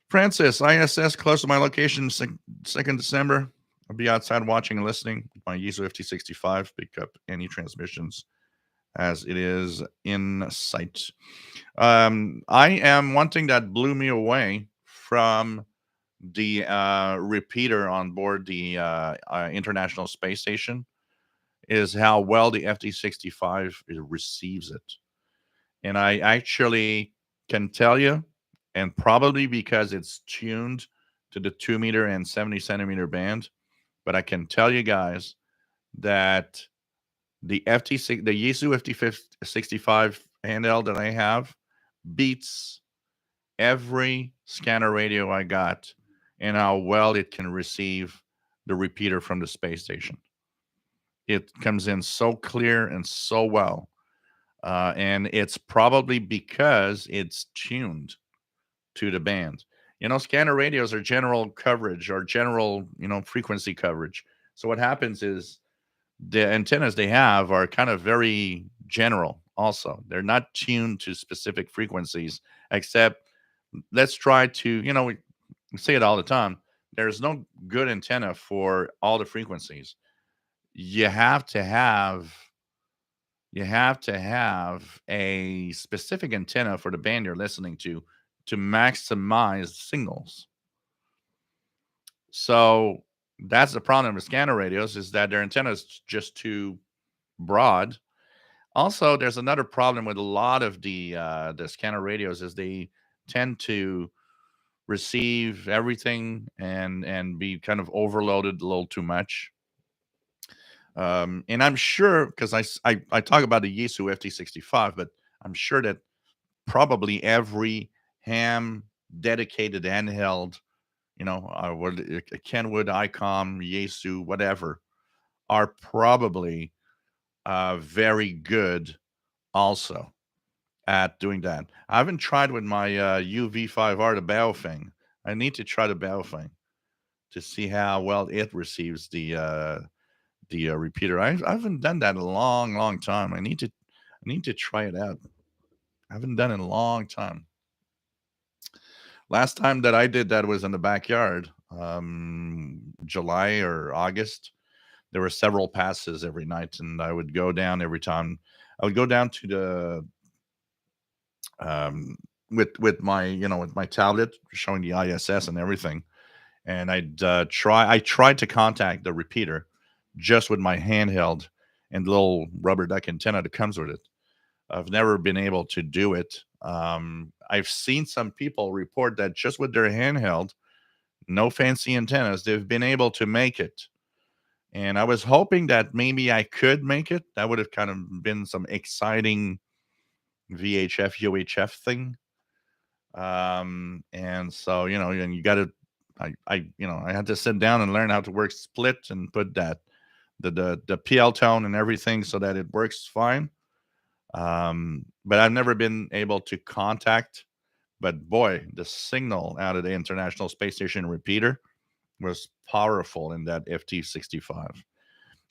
Francis, ISS close to my location, 2nd December. I'll be outside watching and listening. My Yizu FT65, pick up any transmissions as it is in sight. I am one thing that blew me away from the repeater on board the International Space Station is how well the FT65 receives it. And I actually can tell you, and probably because it's tuned to the 2 meter and 70 centimeter band, but I can tell you guys that the Yaesu FT65 handheld that I have beats every scanner radio I got, and how well it can receive the repeater from the space station. It comes in so clear and so well. And it's probably because it's tuned to the band. Scanner radios are general coverage or general, frequency coverage. So what happens is the antennas they have are kind of very general also. They're not tuned to specific frequencies, except let's try to, we say it all the time. There's no good antenna for all the frequencies. You have to have you have to have a specific antenna for the band you're listening to maximize signals. So that's the problem with scanner radios, is that their antenna is just too broad. Also, there's another problem with a lot of the scanner radios, is they tend to receive everything and be kind of overloaded a little too much. And I'm sure, because I talk about the Yaesu FT65, but I'm sure that probably every ham dedicated handheld, what a Kenwood, ICOM, Yaesu, whatever, are probably very good also at doing that. I haven't tried with my UV5R, the Baofeng. I need to try the Baofeng to see how well it receives the repeater. I haven't done that in a long, long time. I need to try it out. I haven't done it in a long time. Last time that I did that was in the backyard, July or August. There were several passes every night, and I would go down every time. I would go down to the with my with my tablet showing the ISS and everything, and I tried to contact the repeater just with my handheld and the little rubber duck antenna that comes with it. I've never been able to do it. I've seen some people report that just with their handheld, no fancy antennas, they've been able to make it. And I was hoping that maybe I could make it. That would have kind of been some exciting VHF, UHF thing. And so, and you got to, I had to sit down and learn how to work split and put that, the PL tone and everything so that it works fine. But I've never been able to contact. But boy, the signal out of the International Space Station repeater was powerful in that FT65.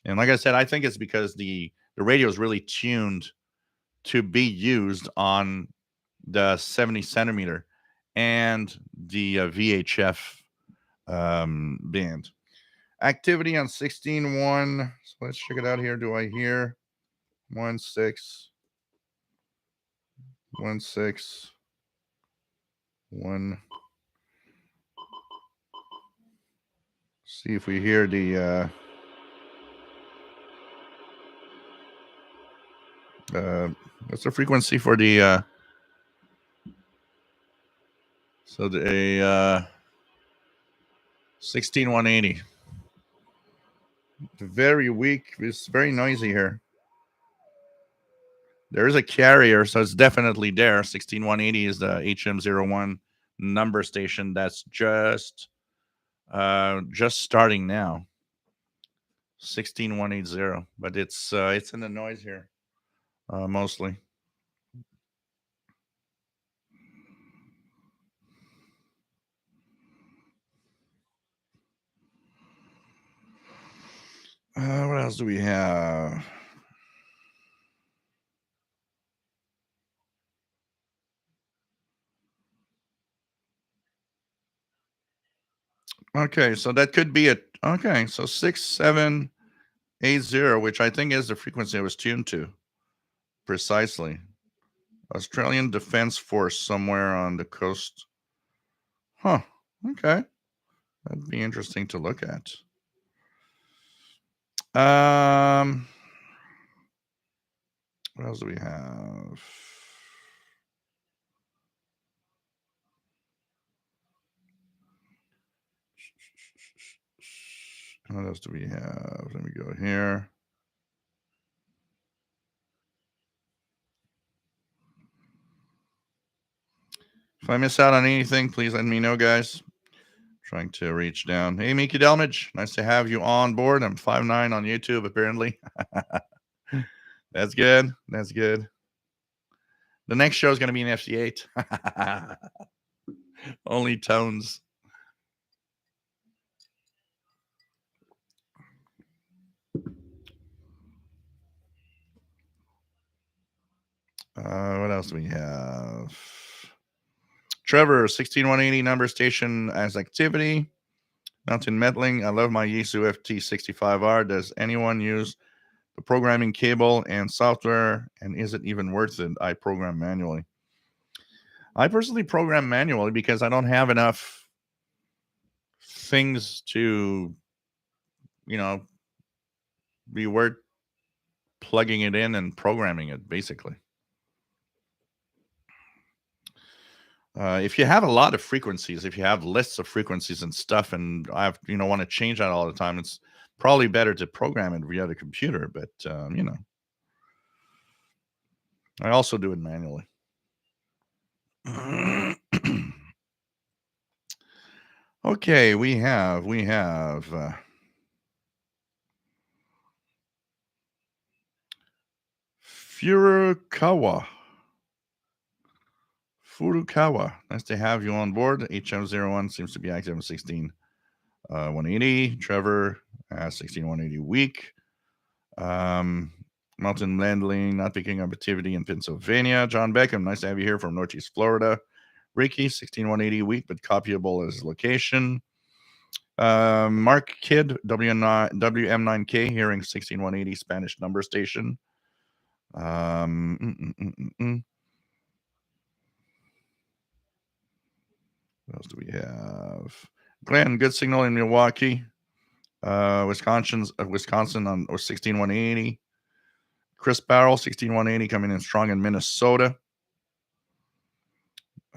And like I said, I think it's because the radio is really tuned to be used on the 70 centimeter and the VHF band. Activity on 16.1. So let's check it out here. Do I hear 1.6, 1.6, 1? See if we hear the what's the frequency for the so the 16180. Very weak. It's very noisy here. There is a carrier, so it's definitely there. 16180 is the HM01 number station that's just starting now. 16180, but it's in the noise here mostly. What else do we have? Okay, so that could be it. Okay, so 6780, which I think is the frequency I was tuned to precisely. Australian Defense Force somewhere on the coast. Huh. Okay. That'd be interesting to look at. What else do we have? What else do we have? Let me go here. If I miss out on anything, please let me know, guys. Trying to reach down. Hey, Miki Delmage. Nice to have you on board. I'm 5'9" on YouTube, apparently. That's good. That's good. The next show is going to be an FC8. Only tones. What else do we have? Trevor, 16180 number station as activity. Mountain meddling. I love my Yaesu FT65R. Does anyone use the programming cable and software, and is it even worth it? I program manually. I personally program manually because I don't have enough things to, you know, be worth plugging it in and programming it, basically. If you have a lot of frequencies, if you have lists of frequencies and stuff, and I have, want to change that all the time, it's probably better to program it via the computer. But I also do it manually. Okay, we have Furukawa. Nice to have you on board. HM01 seems to be active in 16 180. Trevor 16180 week. Mountain Landling, not picking up activity in Pennsylvania. John Beckham, nice to have you here from Northeast Florida. Ricky 16180 week, but copyable as location. Mark Kidd, WM9K, hearing 16180 Spanish number station. What else do we have? Glenn, good signal in Milwaukee. Wisconsin on 16180. Chris Barrel, 16180, coming in strong in Minnesota.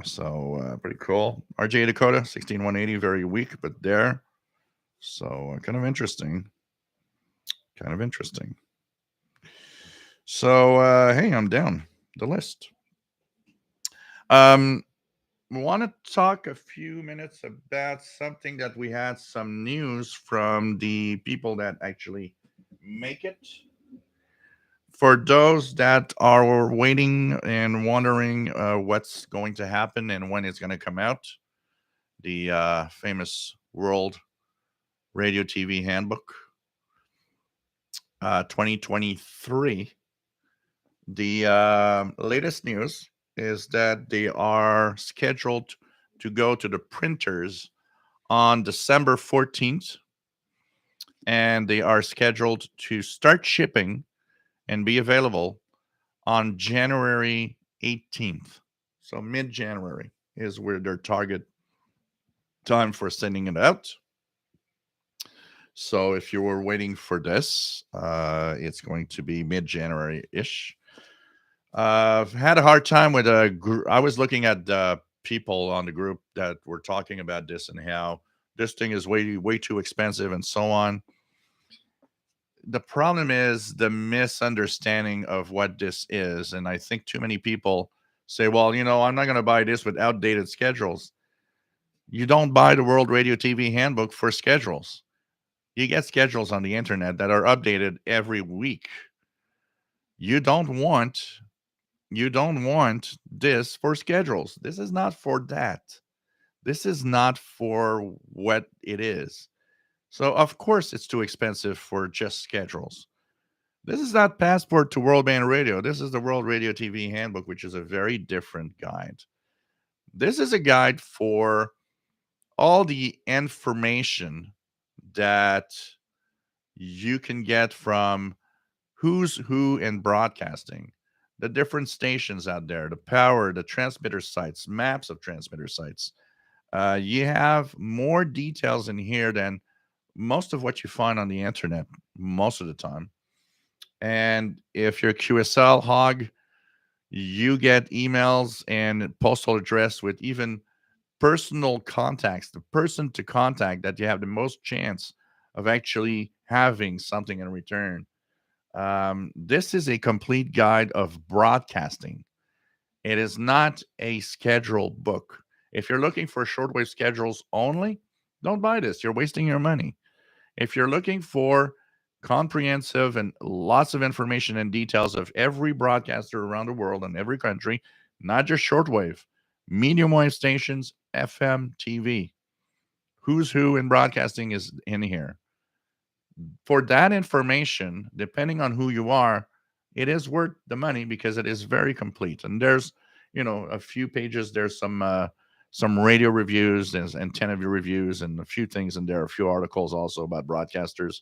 So pretty cool. RJ Dakota, 16180, very weak, but there. So kind of interesting. So hey, I'm down the list. Want to talk a few minutes about something that we had some news from the people that actually make it. For those that are waiting and wondering what's going to happen and when it's going to come out, the famous World Radio TV Handbook 2023. The latest news is that they are scheduled to go to the printers on December 14th, and they are scheduled to start shipping and be available on January 18th. So mid-January is where their target time for sending it out. So if you were waiting for this, it's going to be mid-January-ish. I've had a hard time with I was looking at the people on the group that were talking about this and how this thing is way too expensive and so on. The problem is the misunderstanding of what this is, and I think too many people say, "Well, I'm not going to buy this with outdated schedules." You don't buy the World Radio TV Handbook for schedules. You get schedules on the internet that are updated every week. You don't want this for schedules. This is not for that. This is not for what it is. So of course it's too expensive for just schedules. This is not Passport to World Band Radio. This is the World Radio TV Handbook, which is a very different guide. This is a guide for all the information that you can get from who's who in broadcasting, the different stations out there, the power, the transmitter sites, maps of transmitter sites. You have more details in here than most of what you find on the internet most of the time. And if you're a QSL hog, you get emails and postal address with even personal contacts, the person to contact that you have the most chance of actually having something in return. This is a complete guide of broadcasting. It is not a schedule book. If you're looking for shortwave schedules only, don't buy this. You're wasting your money. If you're looking for comprehensive and lots of information and details of every broadcaster around the world and every country, not just shortwave, medium wave stations, FM, TV, who's who in broadcasting is in here. For that information, depending on who you are, it is worth the money because it is very complete. And there's, a few pages. There's some radio reviews, there's antenna reviews, and a few things in there. A few articles also about broadcasters.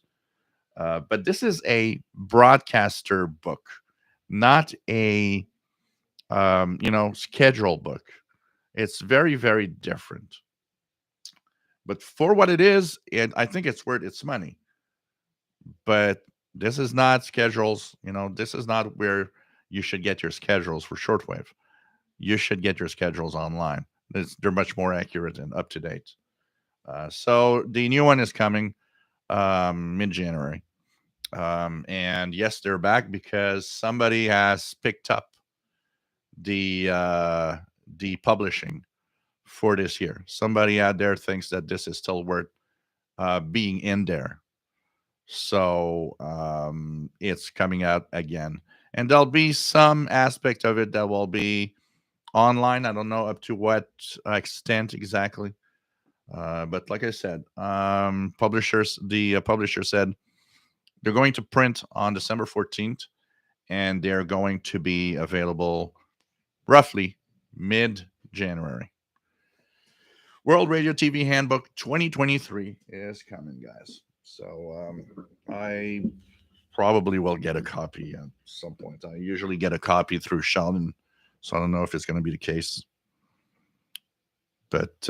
But this is a broadcaster book, not a schedule book. It's very, very different. But for what it is, and I think it's worth its money. But this is not schedules. This is not where you should get your schedules for shortwave. You should get your schedules online. They're much more accurate and up to date. So the new one is coming mid January. And yes, they're back because somebody has picked up the publishing for this year. Somebody out there thinks that this is still worth being in there. So it's coming out again. And there'll be some aspect of it that will be online. I don't know up to what extent exactly. But like I said, the publisher said they're going to print on December 14th, and they're going to be available roughly mid January. World Radio TV Handbook 2023 is coming, guys. So I probably will get a copy at some point. I usually get a copy through Sheldon, so I don't know if it's going to be the case. But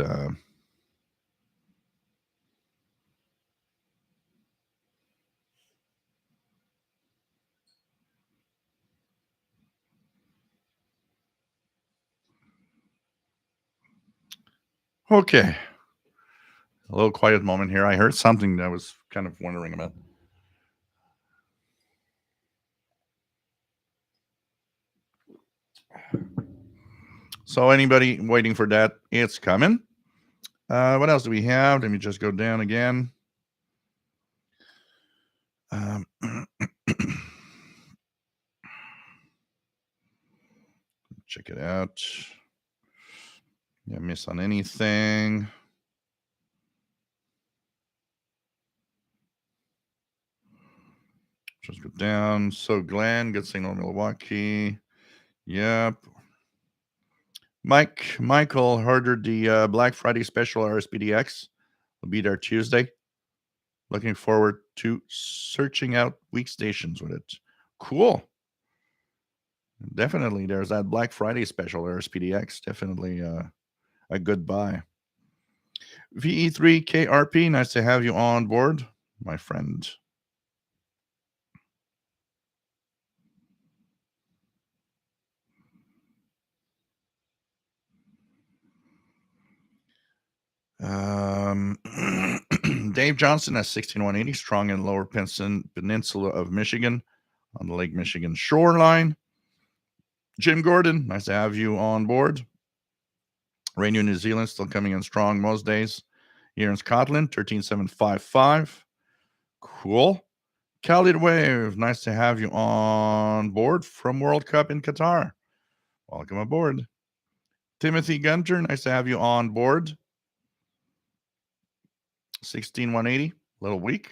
okay, a little quiet moment here. I heard something that I was kind of wondering about. So anybody waiting for that? It's coming. What else do we have? Let me just go down again. Check it out. Yeah, miss on anything? Just go down. So Glenn, good signal, Milwaukee. Yep. Michael ordered the Black Friday special RSPDX. Will be there Tuesday. Looking forward to searching out week stations with it. Cool. Definitely, there's that Black Friday special RSPDX. Definitely a good buy. VE3KRP, nice to have you on board, my friend. Dave Johnson has 16180, strong in lower peninsula of Michigan on the Lake Michigan shoreline. Jim Gordon, nice to have you on board. Radio New Zealand still coming in strong most days. Here in Scotland, 13755. Cool. Khalid Wave, nice to have you on board from World Cup in Qatar. Welcome aboard. Timothy Gunter, nice to have you on board. 16180, a little weak.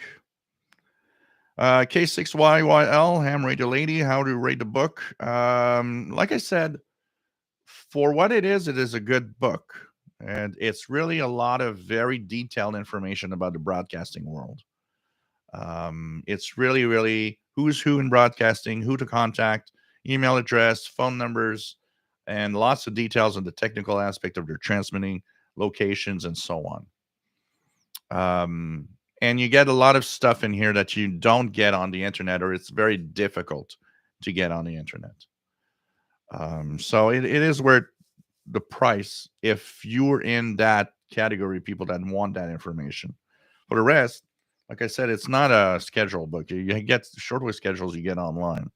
K6YYL, Ham Radio Lady, how to rate the book. Like I said, for what it is a good book. And it's really a lot of very detailed information about the broadcasting world. It's really, really who's who in broadcasting, who to contact, email address, phone numbers, and lots of details on the technical aspect of their transmitting locations and so on. And you get a lot of stuff in here that you don't get on the internet, or it's very difficult to get on the internet. So it is worth the price if you're in that category, people that want that information. For the rest, like I said, it's not a schedule book. You get shortwave schedules you get online.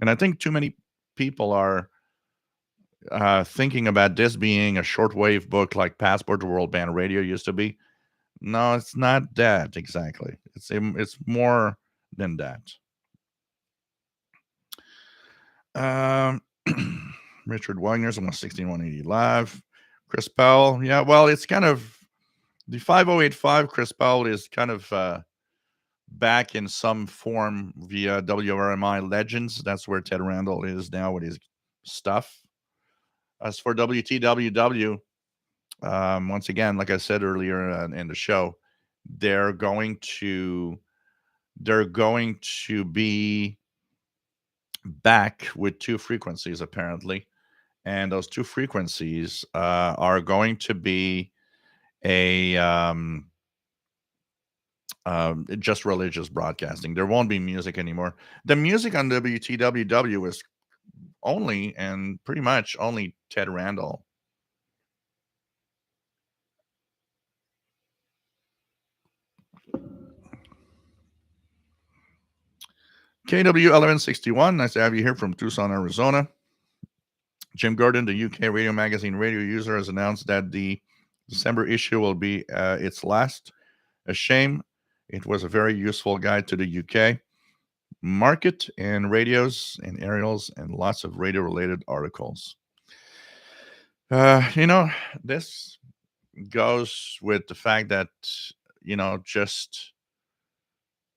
And I think too many people are thinking about this being a shortwave book like Passport to World Band Radio used to be. No, it's not that exactly. It's more than that. Richard Wagner's on 16180 live. Chris Powell, yeah, well, it's kind of the 5085. Chris Powell is kind of back in some form via WRMI Legends. That's where Ted Randall is now with his stuff. As for WTWW, once again, like I said earlier in the show, they're going to they're going to be back with two frequencies apparently, and those two frequencies are going to be a just religious broadcasting. There won't be music anymore. The music on WTWW is only and pretty much only Ted Randall. KW 1161, nice to have you here from Tucson, Arizona. Jim Gordon, the UK Radio Magazine radio user, has announced that the December issue will be its last. A shame. It was a very useful guide to the UK market and radios and aerials and lots of radio related articles. You know, this goes with the fact that,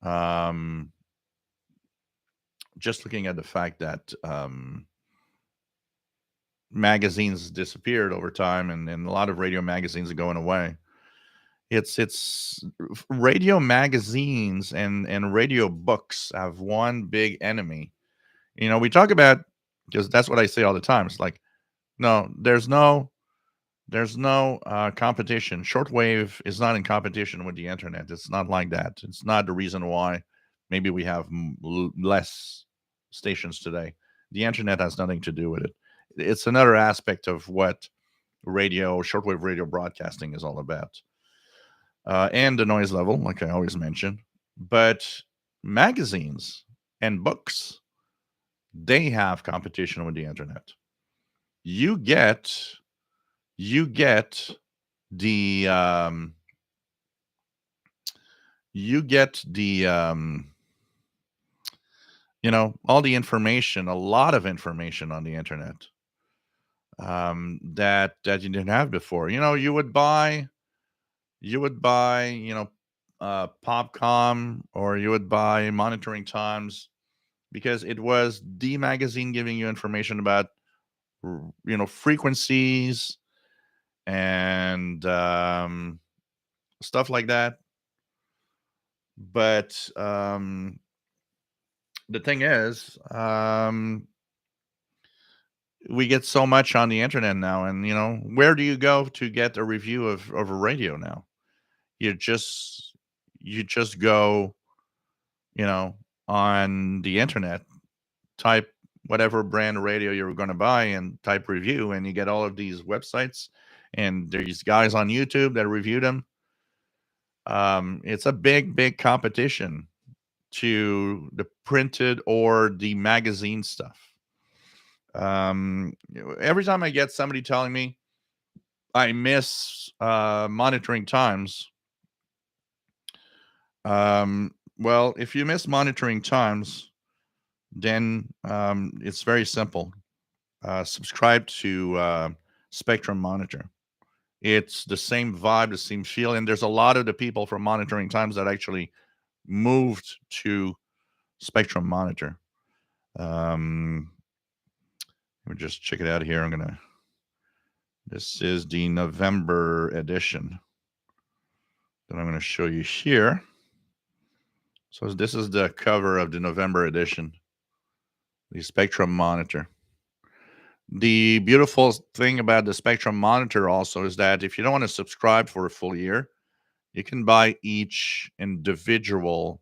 um, just looking at the fact that magazines disappeared over time, and a lot of radio magazines are going away. It's radio magazines and radio books have one big enemy. We talk about, because that's what I say all the time. It's like, no, there's no competition. Shortwave is not in competition with the internet. It's not like that. It's not the reason why maybe we have less stations today. The internet has nothing to do with it. It's another aspect of what shortwave radio broadcasting is all about, and the noise level, like I always mention. But magazines and books, they have competition with the internet. You get you get the you get the all the information, a lot of information on the internet, that you didn't have before. You would buy Popcom, or you would buy Monitoring Times, because it was the magazine giving you information about frequencies and stuff like that. But the thing is, we get so much on the internet now, and where do you go to get a review of a radio now? You just go, you know on the internet, type whatever brand radio you're going to buy and type review, and you get all of these websites, and there's guys on YouTube that review them. It's a big competition to the printed or the magazine stuff. Every time I get somebody telling me I miss Monitoring Times, well, if you miss Monitoring Times, then it's very simple. Subscribe to Spectrum Monitor. It's the same vibe, the same feel, and there's a lot of the people from Monitoring Times that actually moved to Spectrum Monitor. Let me just check it out here. This is the November edition that I'm gonna show you here. So this is the cover of the November edition, the Spectrum Monitor. The beautiful thing about the Spectrum Monitor also is that if you don't want to subscribe for a full year, you can buy each individual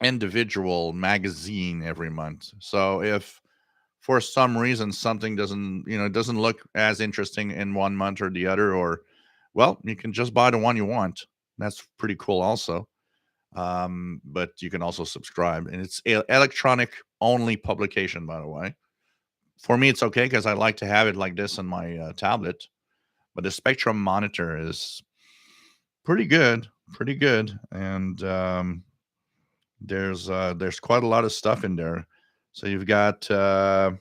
magazine every month. So if for some reason something doesn't look as interesting in one month or the other, or, well, you can just buy the one you want. That's pretty cool also. But you can also subscribe, and it's electronic only publication, by the way. For me, it's okay because I like to have it like this on my tablet. But the Spectrum Monitor is pretty good, and there's quite a lot of stuff in there. So you've got, to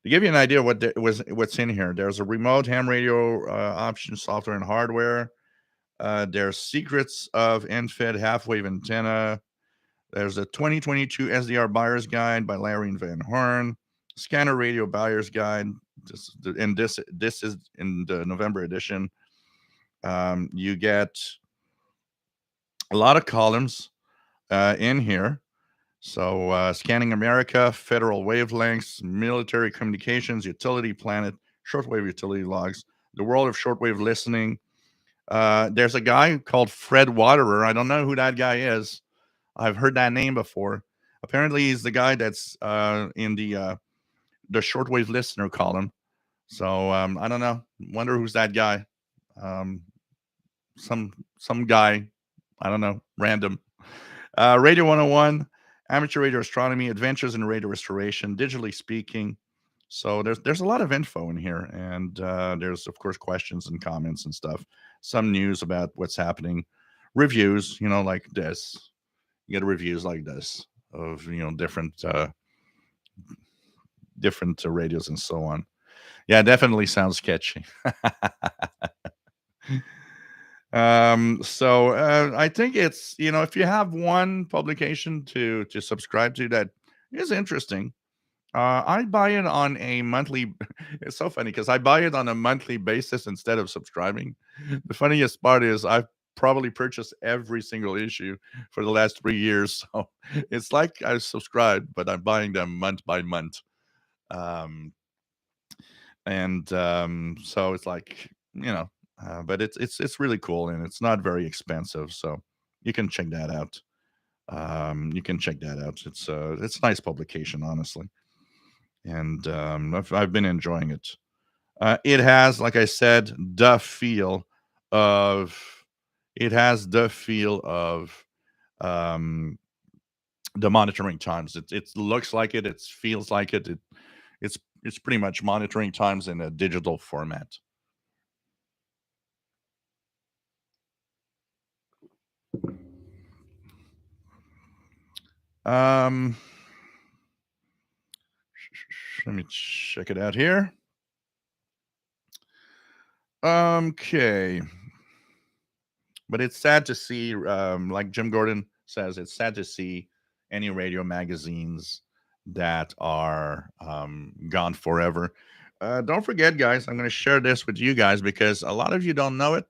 give you an idea what's in here. There's a remote ham radio option, software and hardware. There's secrets of end-fed half-wave antenna. There's a 2022 SDR buyer's guide by Larry and Van Horn. Scanner radio buyer's guide. This is in the November edition. You get A lot of columns in here. So, scanning America, federal wavelengths, military communications, utility planet, shortwave utility logs, the world of shortwave listening. There's a guy called Fred Waterer. I don't know who that guy is. I've heard that name before. Apparently, he's the guy that's in the shortwave listener column. So I don't know. Wonder who's that guy. Um, some guy. I don't know. Random. Radio 101, amateur radio astronomy, adventures in radio restoration, digitally speaking. So there's a lot of info in here, and there's of course questions and comments and stuff. Some news about what's happening, reviews, like this. You get reviews like this of different radios and so on. Yeah, definitely sounds sketchy. So I think it's if you have one publication to subscribe to that is interesting. I buy it on a monthly. It's so funny because I buy it on a monthly basis instead of subscribing. The funniest part is I've probably purchased every single issue for the last 3 years, so it's like I subscribed, but I'm buying them month by month. Um, and so it's like but it's really cool and it's not very expensive, so you can check that out. It's a nice publication, honestly, and I've been enjoying it. It has, like I said, the feel of it has the feel of um, the monitoring times. It looks like it. It feels like it. It's pretty much monitoring times in a digital format. Um, let me check it out here. Okay, but it's sad to see, like Jim Gordon says, it's sad to see any radio magazines that are gone forever. Don't forget, guys, I'm going to share this with you guys because a lot of you don't know it,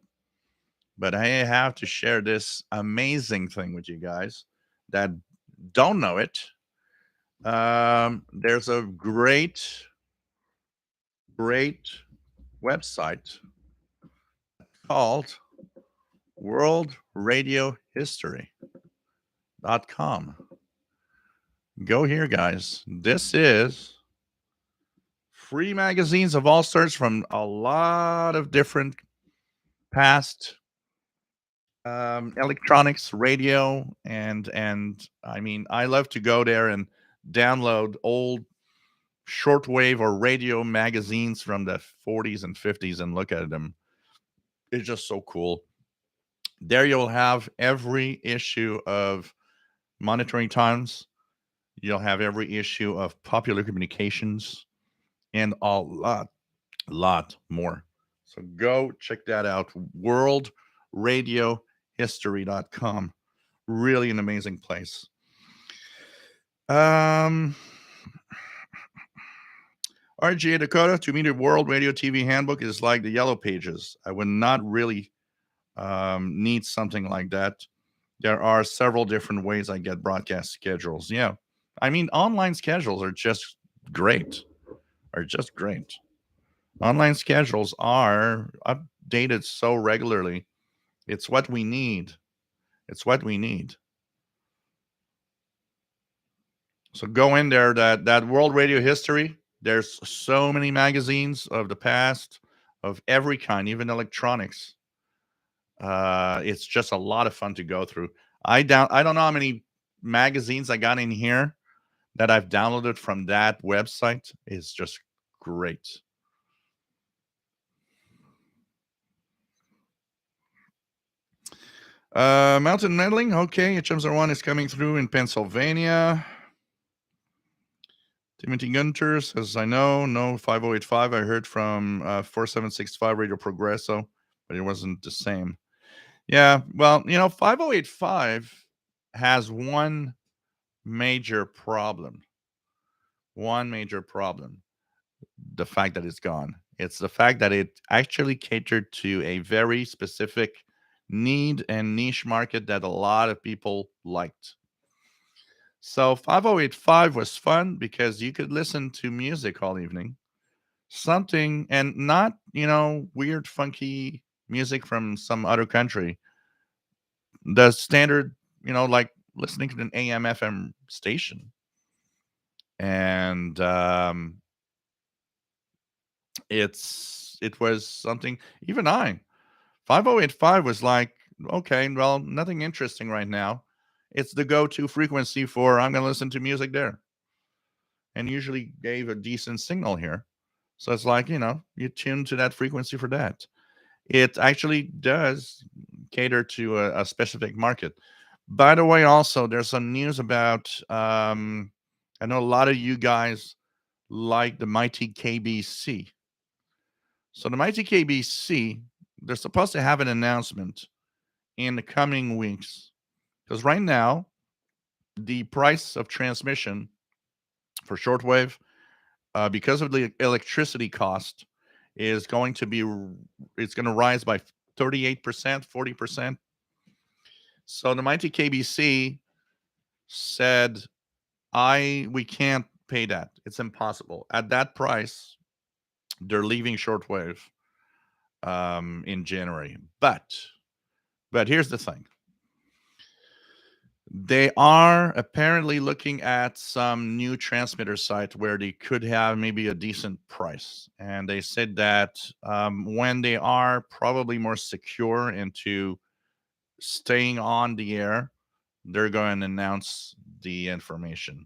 but I have to share this amazing thing with you guys that don't know it. There's a great website called worldradiohistory.com. Go here, guys. This is free magazines of all sorts from a lot of different past electronics, radio, and I mean, I love to go there and download old shortwave or radio magazines from the 40s and 50s and look at them. It's just so cool. There you'll have every issue of monitoring times. You'll have every issue of popular communications and a lot more. So go check that out. Worldradiohistory.com. Really an amazing place. Um, RGA Dakota, to me, the World Radio TV Handbook is like the Yellow Pages. I would not really need something like that. There are several different ways I get broadcast schedules. Yeah. I mean, online schedules are just great. Are just great. Online schedules are updated so regularly. It's what we need. It's what we need. So go in there. That World Radio History. There's so many magazines of the past, of every kind, even electronics. It's just a lot of fun to go through. I don't know how many magazines I got in here that I've downloaded from that website. It's just great. Mountain meddling. Okay, HM01 is coming through in Pennsylvania. Timothy Gunter says, I know, no 5085. I heard from 4765 Radio Progresso, but it wasn't the same. Yeah, well, 5085 has one major problem. One major problem. The fact that it's gone. It's the fact that it actually catered to a very specific need and niche market that a lot of people liked. So 5085 was fun because you could listen to music all evening. Something, and not, weird, funky music from some other country. The standard, like listening to an AM FM station. And it was something, even 5085 was like, okay, well, nothing interesting right now. It's the go-to frequency for I'm going to listen to music there, and usually gave a decent signal here. So it's like, you tune to that frequency for that. It actually does cater to a specific market. By the way, also, there's some news about, I know a lot of you guys like the mighty KBC. So the mighty KBC, they're supposed to have an announcement in the coming weeks. Because right now, the price of transmission for shortwave, because of the electricity cost, is going to be, it's going to rise by 38%, 40%. So the mighty KBC said, we can't pay that. It's impossible. At that price, they're leaving shortwave in January. But here's the thing. They are apparently looking at some new transmitter site where they could have maybe a decent price. And they said that when they are probably more secure into staying on the air, they're going to announce the information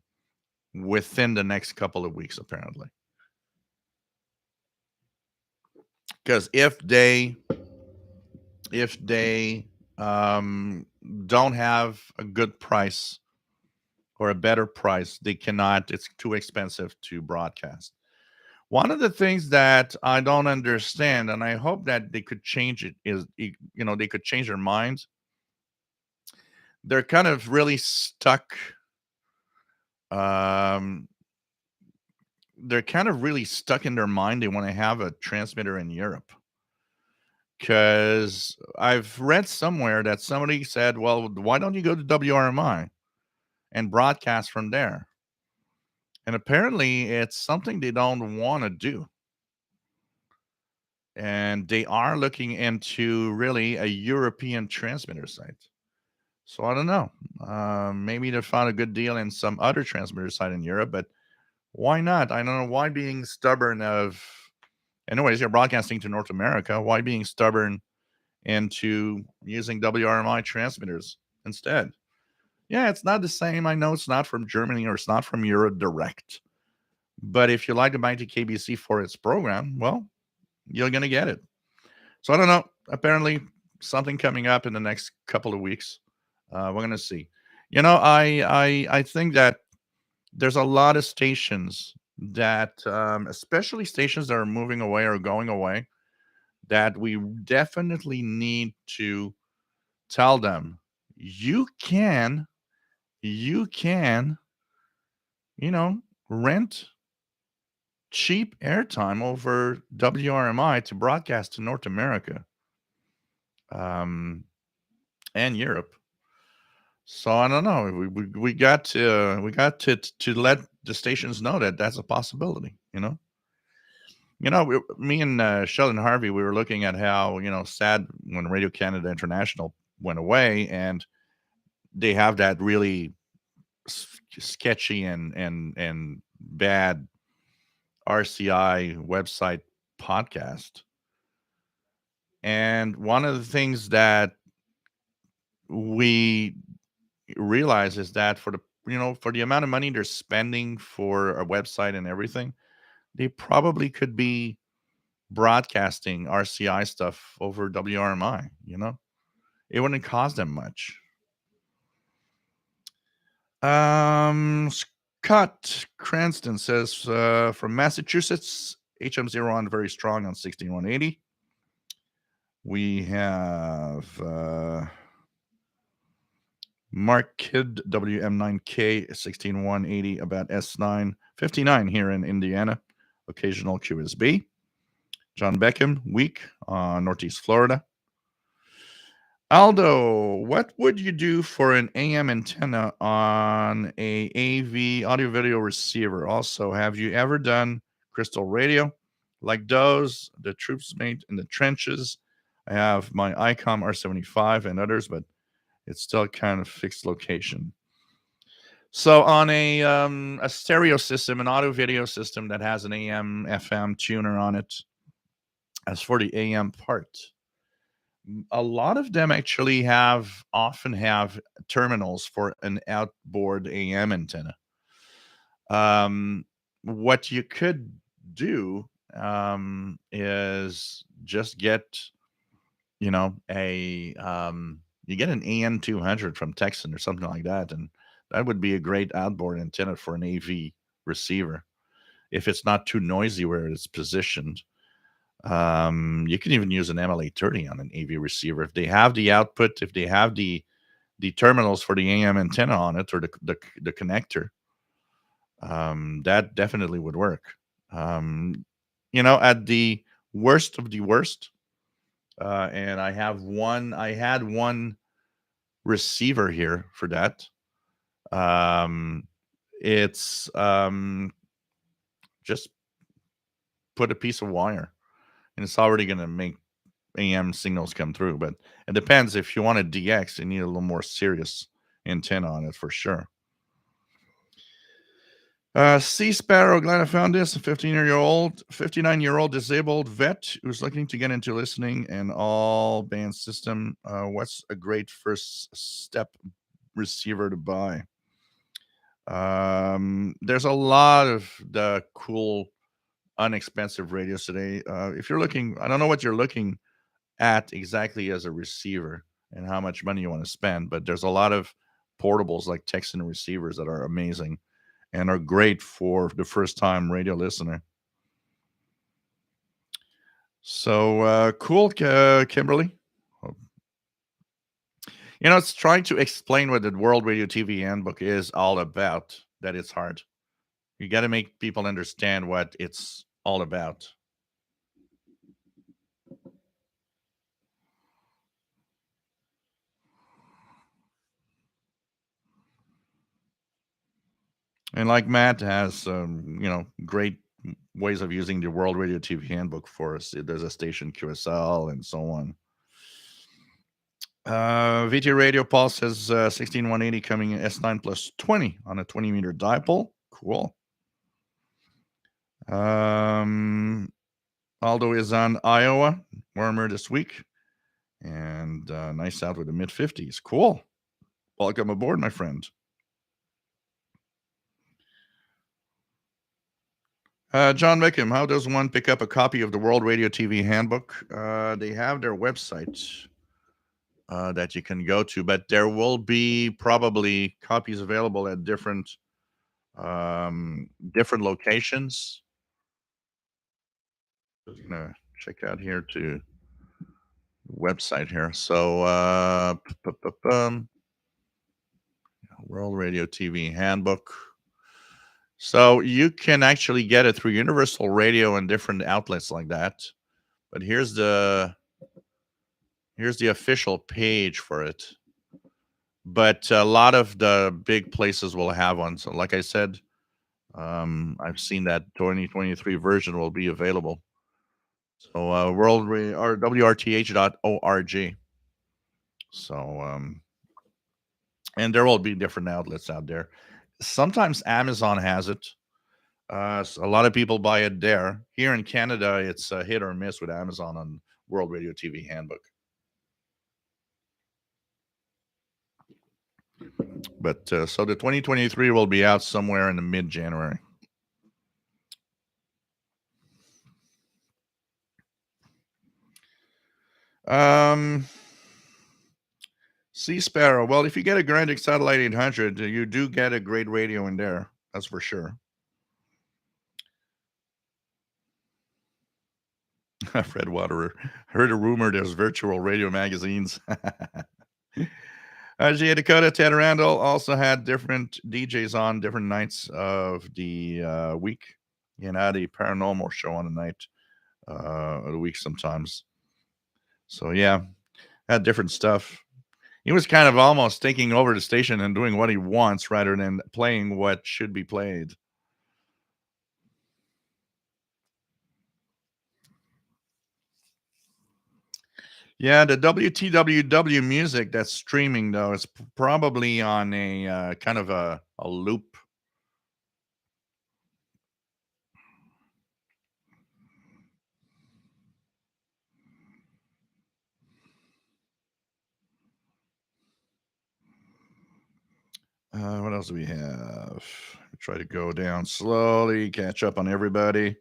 within the next couple of weeks, apparently. Because if they don't have a good price or a better price, they cannot. It's too expensive to broadcast. One of the things that I don't understand, and I hope that they could change it, is they could change their minds. They're kind of really stuck. Um, they're kind of really stuck in their mind. They want to have a transmitter in Europe. Because I've read somewhere that somebody said, well, why don't you go to WRMI and broadcast from there? And apparently it's something they don't want to do. And they are looking into really a European transmitter site. So I don't know. Maybe they found a good deal in some other transmitter site in Europe, but why not? I don't know why being stubborn of, anyways, you're broadcasting to North America. Why being stubborn into using WRMI transmitters instead? Yeah, it's not the same. I know it's not from Germany or it's not from Europe direct. But if you like the mighty KBC for its program, well, you're going to get it. So I don't know. Apparently, something coming up in the next couple of weeks. We're going to see. I think that there's a lot of stations that, especially stations that are moving away or going away, that we definitely need to tell them, you can, you can, you know, rent cheap airtime over WRMI to broadcast to North America, um, and Europe. So I don't know. We got to let the stations know that that's a possibility. Me and Sheldon Harvey, we were looking at how sad when Radio Canada International went away, and they have that really sketchy and bad RCI website podcast. And one of the things that we realize is that for the amount of money they're spending for a website and everything, they probably could be broadcasting RCI stuff over WRMI. It wouldn't cost them much. Scott Cranston says from Massachusetts, HM0 on very strong on 16180. We have Mark Kidd, WM9K 16180 about S9 59 here in Indiana. Occasional QSB. John Beckham, weak on Northeast Florida. Aldo, what would you do for an AM antenna on a AV audio video receiver? Also, have you ever done crystal radio like those the troops made in the trenches? I have my ICOM R75 and others, but it's still kind of fixed location. So on a stereo system, an audio video system that has an AM FM tuner on it, as for the AM part, a lot of them actually often have terminals for an outboard AM antenna. What you could do is just get, you get an AM 200 from Texan or something like that, and that would be a great outboard antenna for an AV receiver if it's not too noisy where it's positioned. You can even use an MLA30 on an AV receiver if they have the output, if they have the terminals for the AM antenna on it, or the connector. That definitely would work. At the worst of the worst, and I had one receiver here for that. It's just put a piece of wire, and it's already going to make AM signals come through. But it depends. If you want a DX, you need a little more serious antenna on it for sure. Sea Sparrow, glad I found this. A 59-year-old disabled vet who's looking to get into listening and all band system. What's a great first step receiver to buy? There's a lot of the cool, inexpensive radios today. If you're looking, I don't know what you're looking at exactly as a receiver and how much money you want to spend, but there's a lot of portables like Texan receivers that are amazing and are great for the first time radio listener. So cool, Kimberly. It's trying to explain what the World Radio TV Handbook is all about. That it's hard. You got to make people understand what it's all about. And like Matt has, great ways of using the World Radio TV Handbook for us. There's a station QSL and so on. VT Radio Pulse says 16180 coming in S9 plus 20 on a 20-meter dipole. Cool. Aldo is on Iowa, warmer this week, and nice out with the mid-50s. Cool. Welcome aboard, my friend. John Wickham, how does one pick up a copy of the World Radio TV Handbook? They have their website that you can go to, but there will be probably copies available at different locations. Just gonna check out here to website here. So World Radio TV Handbook. So you can actually get it through Universal Radio and different outlets like that. But here's the official page for it. But a lot of the big places will have one. So like I said, I've seen that 2023 version will be available. So world or WRTH.org. So and there will be different outlets out there. Sometimes Amazon has it. So a lot of people buy it there. Here in Canada, it's a hit or miss with Amazon on World Radio TV Handbook. But so the 2023 will be out somewhere in the mid-January. Sea Sparrow. Well, if you get a Grandic Satellite 800, you do get a great radio in there. That's for sure. Fred Waterer. Heard a rumor there's virtual radio magazines. GA Dakota, Ted Randall also had different DJs on different nights of the week. You had a paranormal show on the night of the week sometimes. So, yeah. had different stuff. He was kind of almost taking over the station and doing what he wants rather than playing what should be played. Yeah, the WTWW music that's streaming though is probably on a kind of a loop. What else do we have? Try to go down slowly, catch up on everybody.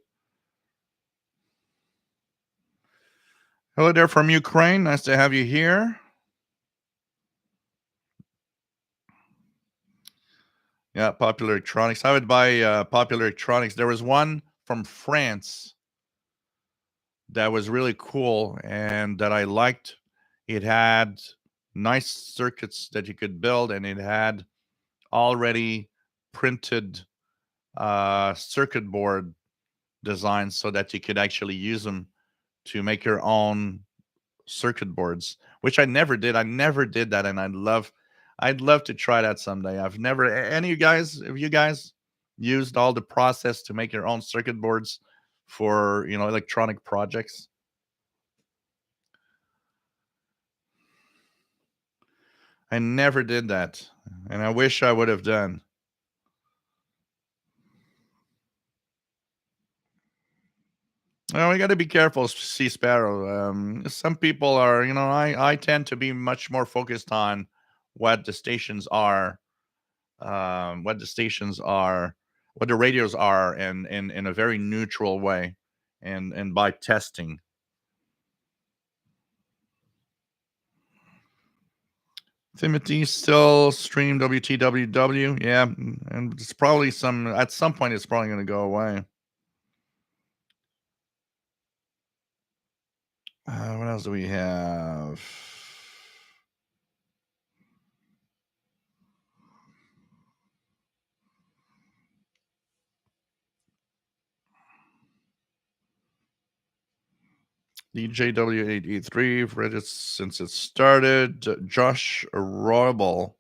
Hello there from Ukraine. Nice to have you here. Yeah, Popular Electronics. I would buy Popular Electronics. There was one from France that was really cool and that I liked. It had nice circuits that you could build, and it had already printed circuit board designs so that you could actually use them to make your own circuit boards, which I never did. I never did that, and I'd love to try that someday. I've never. Any of you guys, have you guys used all the process to make your own circuit boards for electronic projects? I never did that, and I wish I would have done. Well, we got to be careful, Sea Sparrow. Some people are, I tend to be much more focused on what the stations are, what the stations are, what the radios are, and in a very neutral way, and by testing. Timothy still stream WTWW, yeah, and it's probably some at some point it's probably going to go away. What else do we have? DJW883 read it since it started. Josh Roybal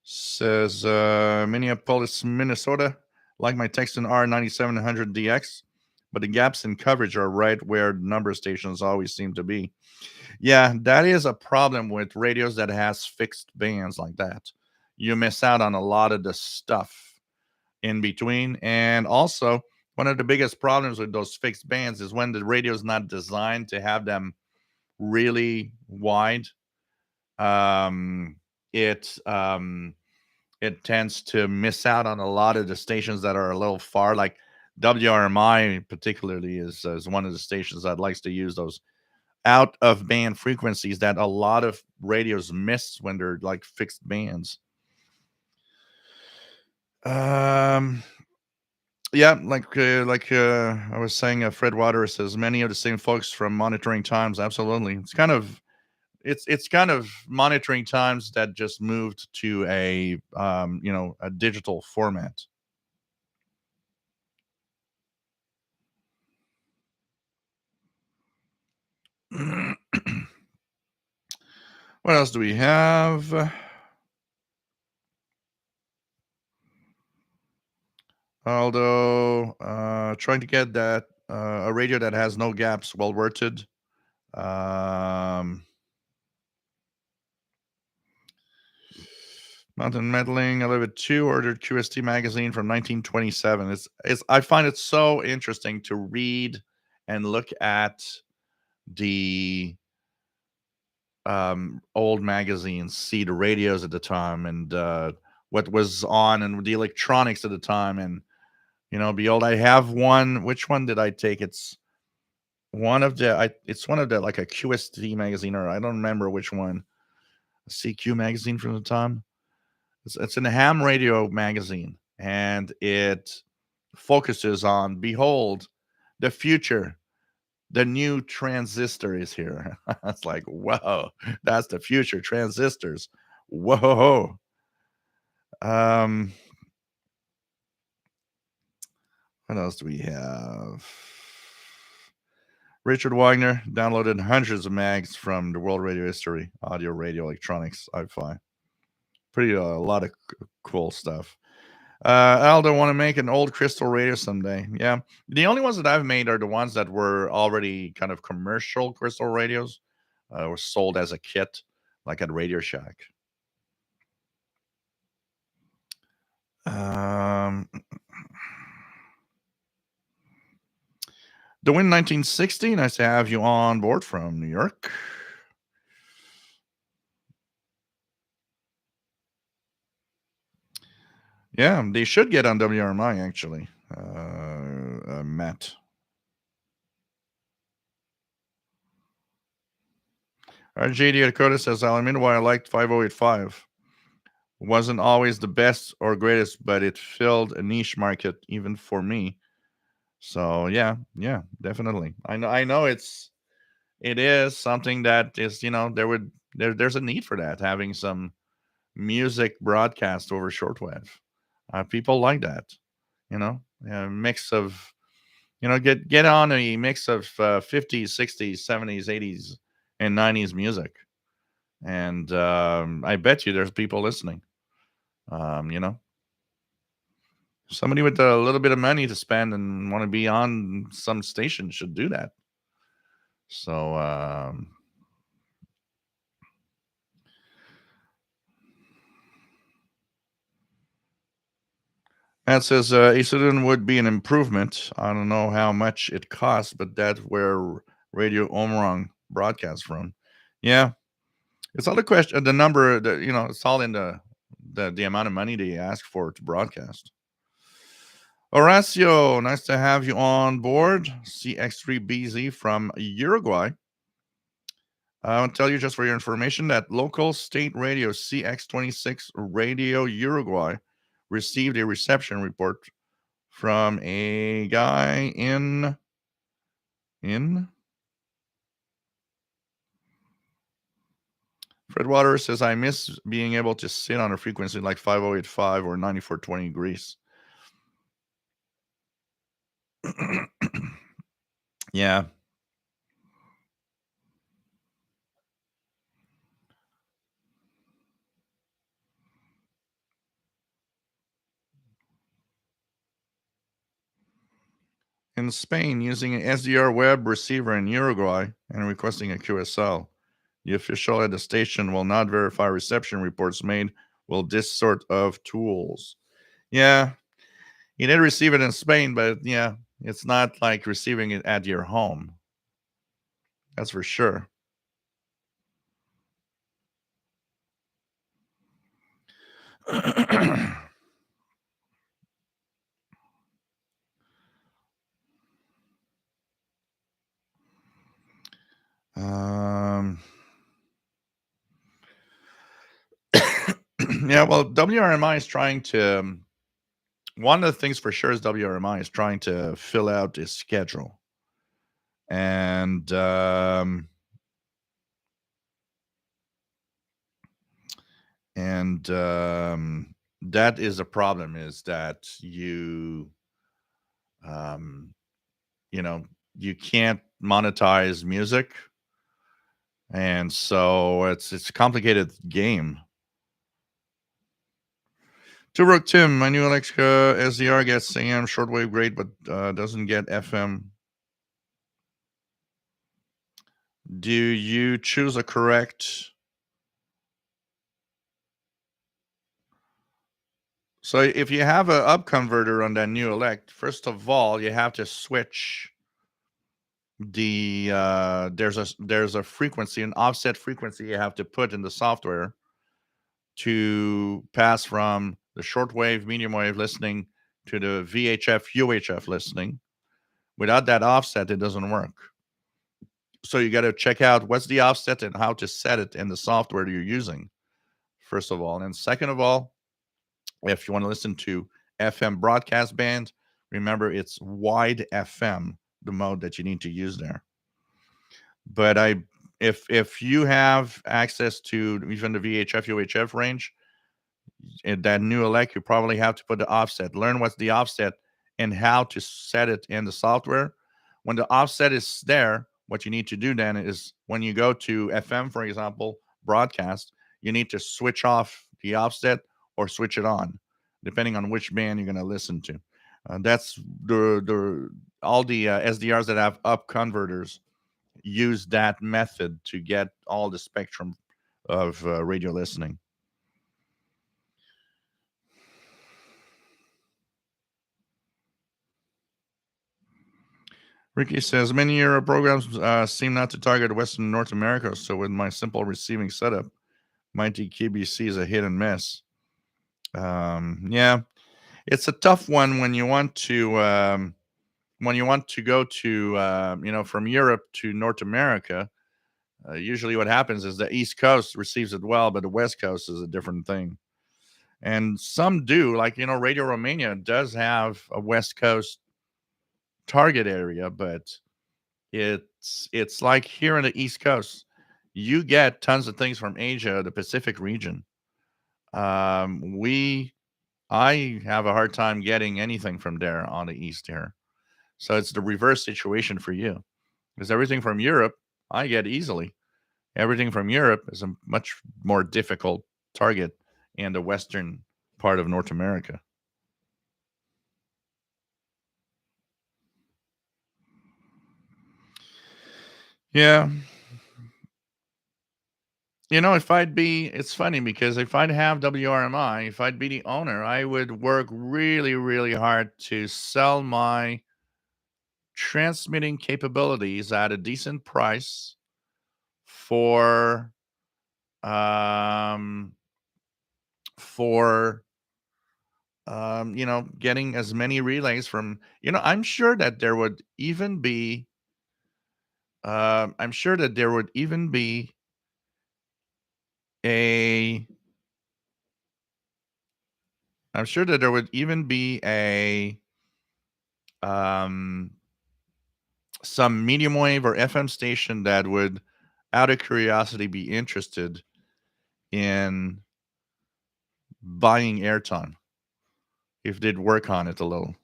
says Minneapolis, Minnesota. Like my Texan R9700DX, but the gaps in coverage are right where number stations always seem to be. Yeah, that is a problem with radios that has fixed bands like that. You miss out on a lot of the stuff in between. And also, one of the biggest problems with those fixed bands is when the radio is not designed to have them really wide. Um, it it tends to miss out on a lot of the stations that are a little far. Like WRMI, particularly, is one of the stations that likes to use those out of band frequencies that a lot of radios miss when they're like fixed bands. Um, Yeah, I was saying, Fred Waters says many of the same folks from Monitoring Times. Absolutely, it's kind of Monitoring Times that just moved to a digital format. What else do we have? Although trying to get that a radio that has no gaps, well worth it. Um, Mountain Meddling, 11-2, ordered QST magazine from 1927. It's I find it so interesting to read and look at the old magazines, see the radios at the time, and what was on, and the electronics at the time, and behold, I have one. Which one did I take? It's one of the like a QST magazine, or I don't remember which one. A CQ magazine from the time. It's an ham radio magazine, and it focuses on behold the future. The new transistor is here. It's like, whoa, that's the future transistors. Whoa. Um, what else do we have? Richard Wagner downloaded hundreds of mags from the World Radio History, Audio, Radio, Electronics, I-Fi. Pretty a lot of cool stuff. Aldo want to make an old crystal radio someday. Yeah, the only ones that I've made are the ones that were already kind of commercial crystal radios, were sold as a kit, like at Radio Shack. Um, the Win 1960. Nice to have you on board from New York. Yeah, they should get on WRMI actually. Matt. JD Dakota says, I'll admit why I liked 5085. Wasn't always the best or greatest, but it filled a niche market even for me. So yeah, definitely. I know it is something that is, there's a need for that, having some music broadcast over shortwave. People like that, a mix of, get on a mix of 50s, 60s, 70s, 80s, and 90s music. And I bet you there's people listening. You know, somebody with a little bit of money to spend and want to be on some station should do that. So, that says Isodun would be an improvement. I don't know how much it costs, but that's where Radio Omrong broadcasts from. Yeah, it's all the question. The number, it's all in the amount of money they ask for to broadcast. Horacio, nice to have you on board. CX3BZ from Uruguay. I want to tell you, just for your information, that local state radio CX26 Radio Uruguay received a reception report from a guy in Fred Waters says, I miss being able to sit on a frequency like 5085 or 9420 Greece. Yeah. In Spain, using an SDR web receiver in Uruguay and requesting a QSL. The official at the station will not verify reception reports made with this sort of tools. Yeah, you did receive it in Spain, but yeah, it's not like receiving it at your home. That's for sure. Yeah, well, WRMI is trying to. One of the things for sure is WRMI is trying to fill out its schedule, and that is a problem. Is that um, you can't monetize music, and so it's a complicated game. Turok Tim, my new Alexa SDR gets AM shortwave great, but doesn't get FM. Do you choose a correct? So if you have an up converter on that new elect, first of all, you have to switch the there's a frequency, an offset frequency you have to put in the software to pass from the shortwave, medium wave listening to the VHF, UHF listening. Without that offset, it doesn't work. So you got to check out what's the offset and how to set it in the software you're using, first of all. And second of all, if you want to listen to FM broadcast band, remember it's wide FM, the mode that you need to use there. But if you have access to even the VHF, UHF range, in that new elect, you probably have to put the offset. Learn what's the offset and how to set it in the software. When the offset is there, what you need to do then is when you go to FM, for example, broadcast, you need to switch off the offset or switch it on, depending on which band you're going to listen to. That's the all the SDRs that have up converters use that method to get all the spectrum of radio listening. Ricky says many Euro programs seem not to target Western North America. So with my simple receiving setup, my TKBC is a hit and miss. Yeah, it's a tough one when you want to go to from Europe to North America. Usually, what happens is the East Coast receives it well, but the West Coast is a different thing. And some do, like Radio Romania does have a West Coast target area, but it's like here in the East Coast, you get tons of things from Asia, the Pacific region. We I have a hard time getting anything from there on the East here. So it's the reverse situation for you. Because everything from Europe, I get easily. Everything from Europe is a much more difficult target in the western part of North America. Yeah. It's funny because if I'd have WRMI, if I'd be the owner, I would work really, really hard to sell my transmitting capabilities at a decent price for um for getting as many relays from I'm sure that there would even be I'm sure that there would even be a I'm sure that there would even be a um some medium wave or FM station that would out of curiosity be interested in buying airtime if they'd work on it a little.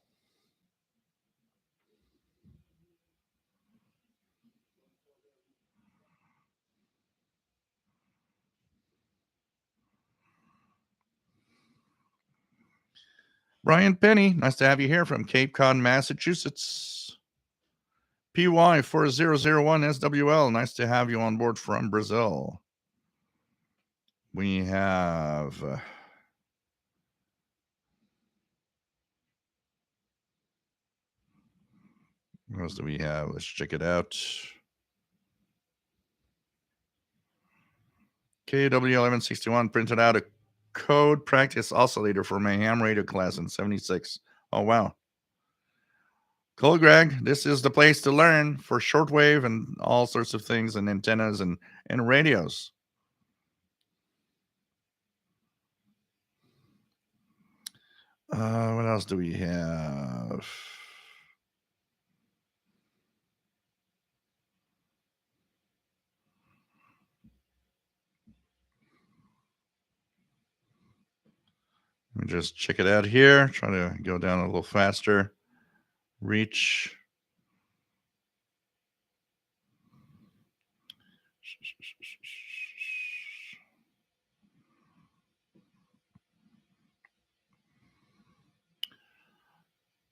Brian Penny, nice to have you here from Cape Cod, Massachusetts. PY4001 SWL, nice to have you on board from Brazil. We have what else do we have? Let's check it out. KW1161 printed out a code practice oscillator for my ham radio class in 76. Oh, wow. Cool, Greg. This is the place to learn for shortwave and all sorts of things and antennas and radios. What else do we have? Let me just check it out here. Try to go down a little faster. Reach.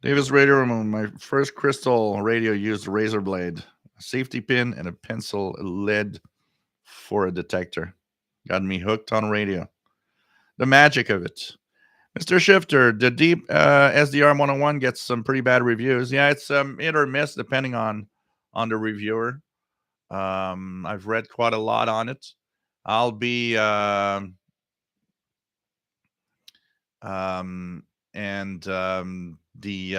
Davis Radio Room. My first crystal radio used a razor blade, a safety pin, and a pencil lead for a detector. Got me hooked on radio. The magic of it. Mr. Shifter, the deep SDR 101 gets some pretty bad reviews. Yeah, it's hit or miss depending on the reviewer. I've read quite a lot on it. I'll be and the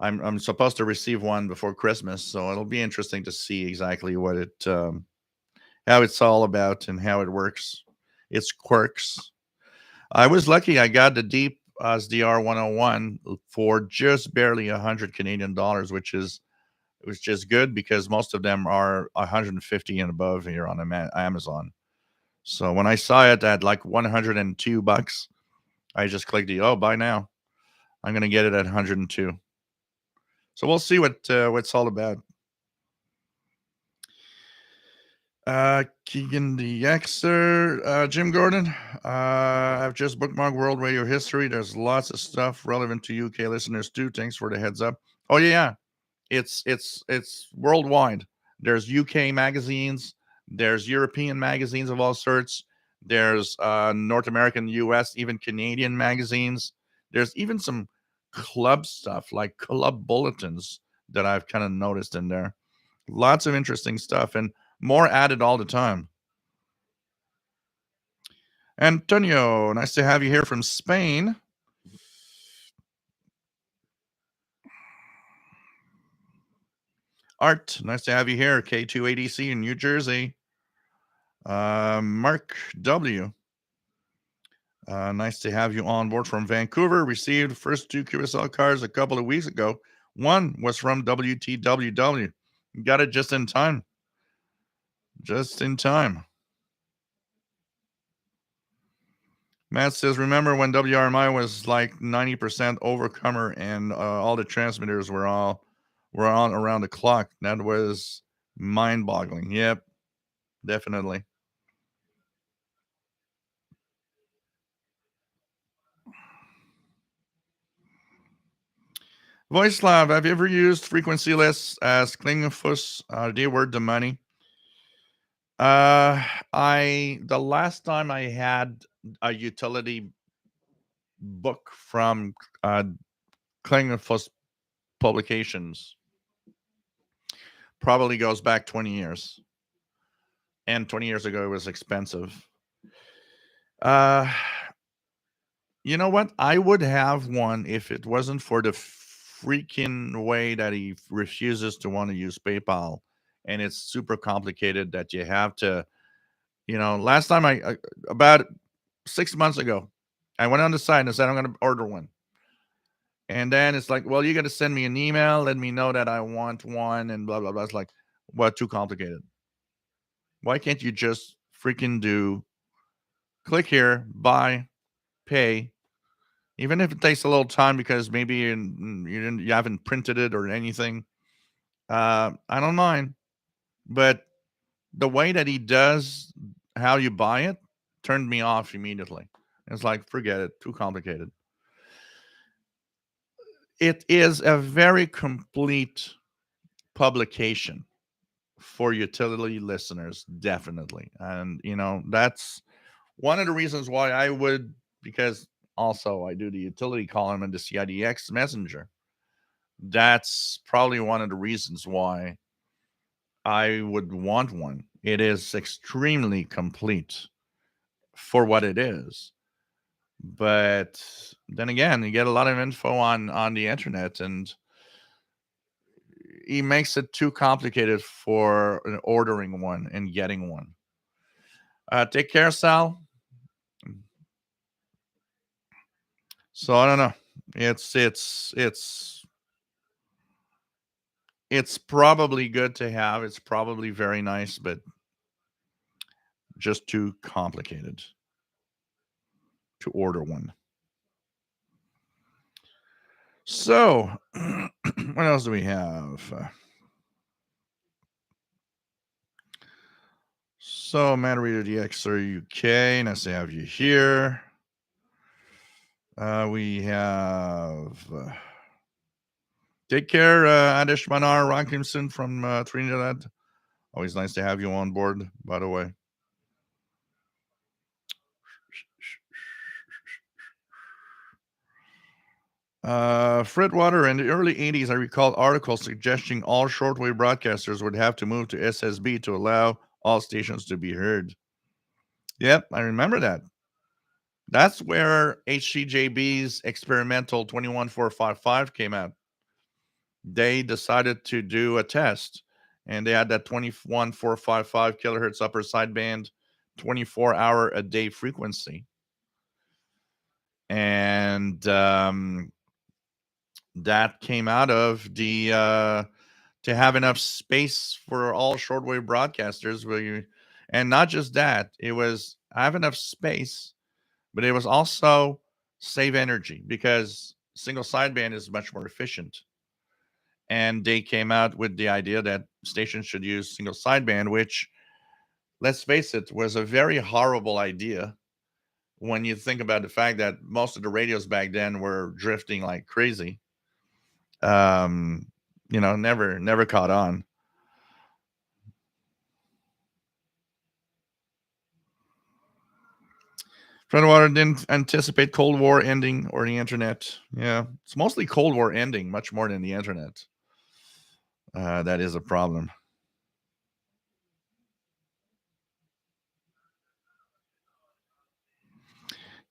I'm supposed to receive one before Christmas, so it'll be interesting to see exactly what it how it's all about and how it works. Its quirks. I was lucky. I got the deep SDR 101 for just barely 100 Canadian dollars, which is good because most of them are 150 and above here on Amazon. So when I saw it at like $102, I just clicked the buy now. I'm gonna get it at 102. So we'll see what it's all about. Keegan the Xer, Jim Gordon. I've just bookmarked World Radio History. There's lots of stuff relevant to UK listeners too. Thanks for the heads up. Oh yeah, it's worldwide. There's UK magazines. There's European magazines of all sorts. There's North American, US, even Canadian magazines. There's even some club stuff like club bulletins that I've kind of noticed in there. Lots of interesting stuff and more added all the time. Antonio, nice to have you here from Spain. Art, nice to have you here. K2ADC in New Jersey. Mark W. Nice to have you on board from Vancouver. Received first 2 QSL cards a couple of weeks ago. One was from WTWW. Got it just in time. Just in time. Matt says, remember when WRMI was like 90% overcomer and all the transmitters were on around the clock? That was mind-boggling. Yep, definitely. Voicelab, have you ever used frequency lists as Klingelfuss? They were the money. The last time I had a utility book from Klingelfuss Publications probably goes back 20 years. And 20 years ago, it was expensive. You know what? I would have one if it wasn't for the freaking way that he refuses to want to use PayPal. And it's super complicated that you have to, last time about 6 months ago, I went on the site and I said, I'm going to order one. And then it's like, well, you got to send me an email, let me know that I want one, and blah, blah, blah. It's like, what? Too complicated. Why can't you just freaking do click here, buy, pay, even if it takes a little time because maybe you haven't printed it or anything? I don't mind, but the way that he does how you buy it turned me off immediately. It's like, forget it, too complicated. It is a very complete publication for utility listeners, definitely. And, that's one of the reasons why I would, because also I do the utility column in the CIDX Messenger. That's probably one of the reasons why I would want one. It is extremely complete for what it is. But then again, you get a lot of info on the internet, and he makes it too complicated for ordering one and getting one. Take care, Sal. So I don't know. It's probably good to have. It's probably very nice, but just too complicated to order one. So, what else do we have? So, Man Reader DX UK, nice to have you here. We have take care, Adish Manar Rockimson from Trinidad. Always nice to have you on board, by the way. Fredwater, in the early 80s, I recall articles suggesting all shortwave broadcasters would have to move to SSB to allow all stations to be heard. Yep, I remember that. That's where HCJB's experimental 21455 came out. They decided to do a test, and they had that 21455 kilohertz upper sideband, 24-hour a day frequency. And that came out of the to have enough space for all shortwave broadcasters. And not just that, it was have enough space, but it was also save energy because single sideband is much more efficient. and they came out with the idea that stations should use single sideband, which, let's face it, was a very horrible idea when you think about the fact that most of the radios back then were drifting like crazy. Um, never caught on. Water didn't anticipate Cold War ending or the internet. Yeah, it's mostly Cold War ending, much more than the internet. That is a problem.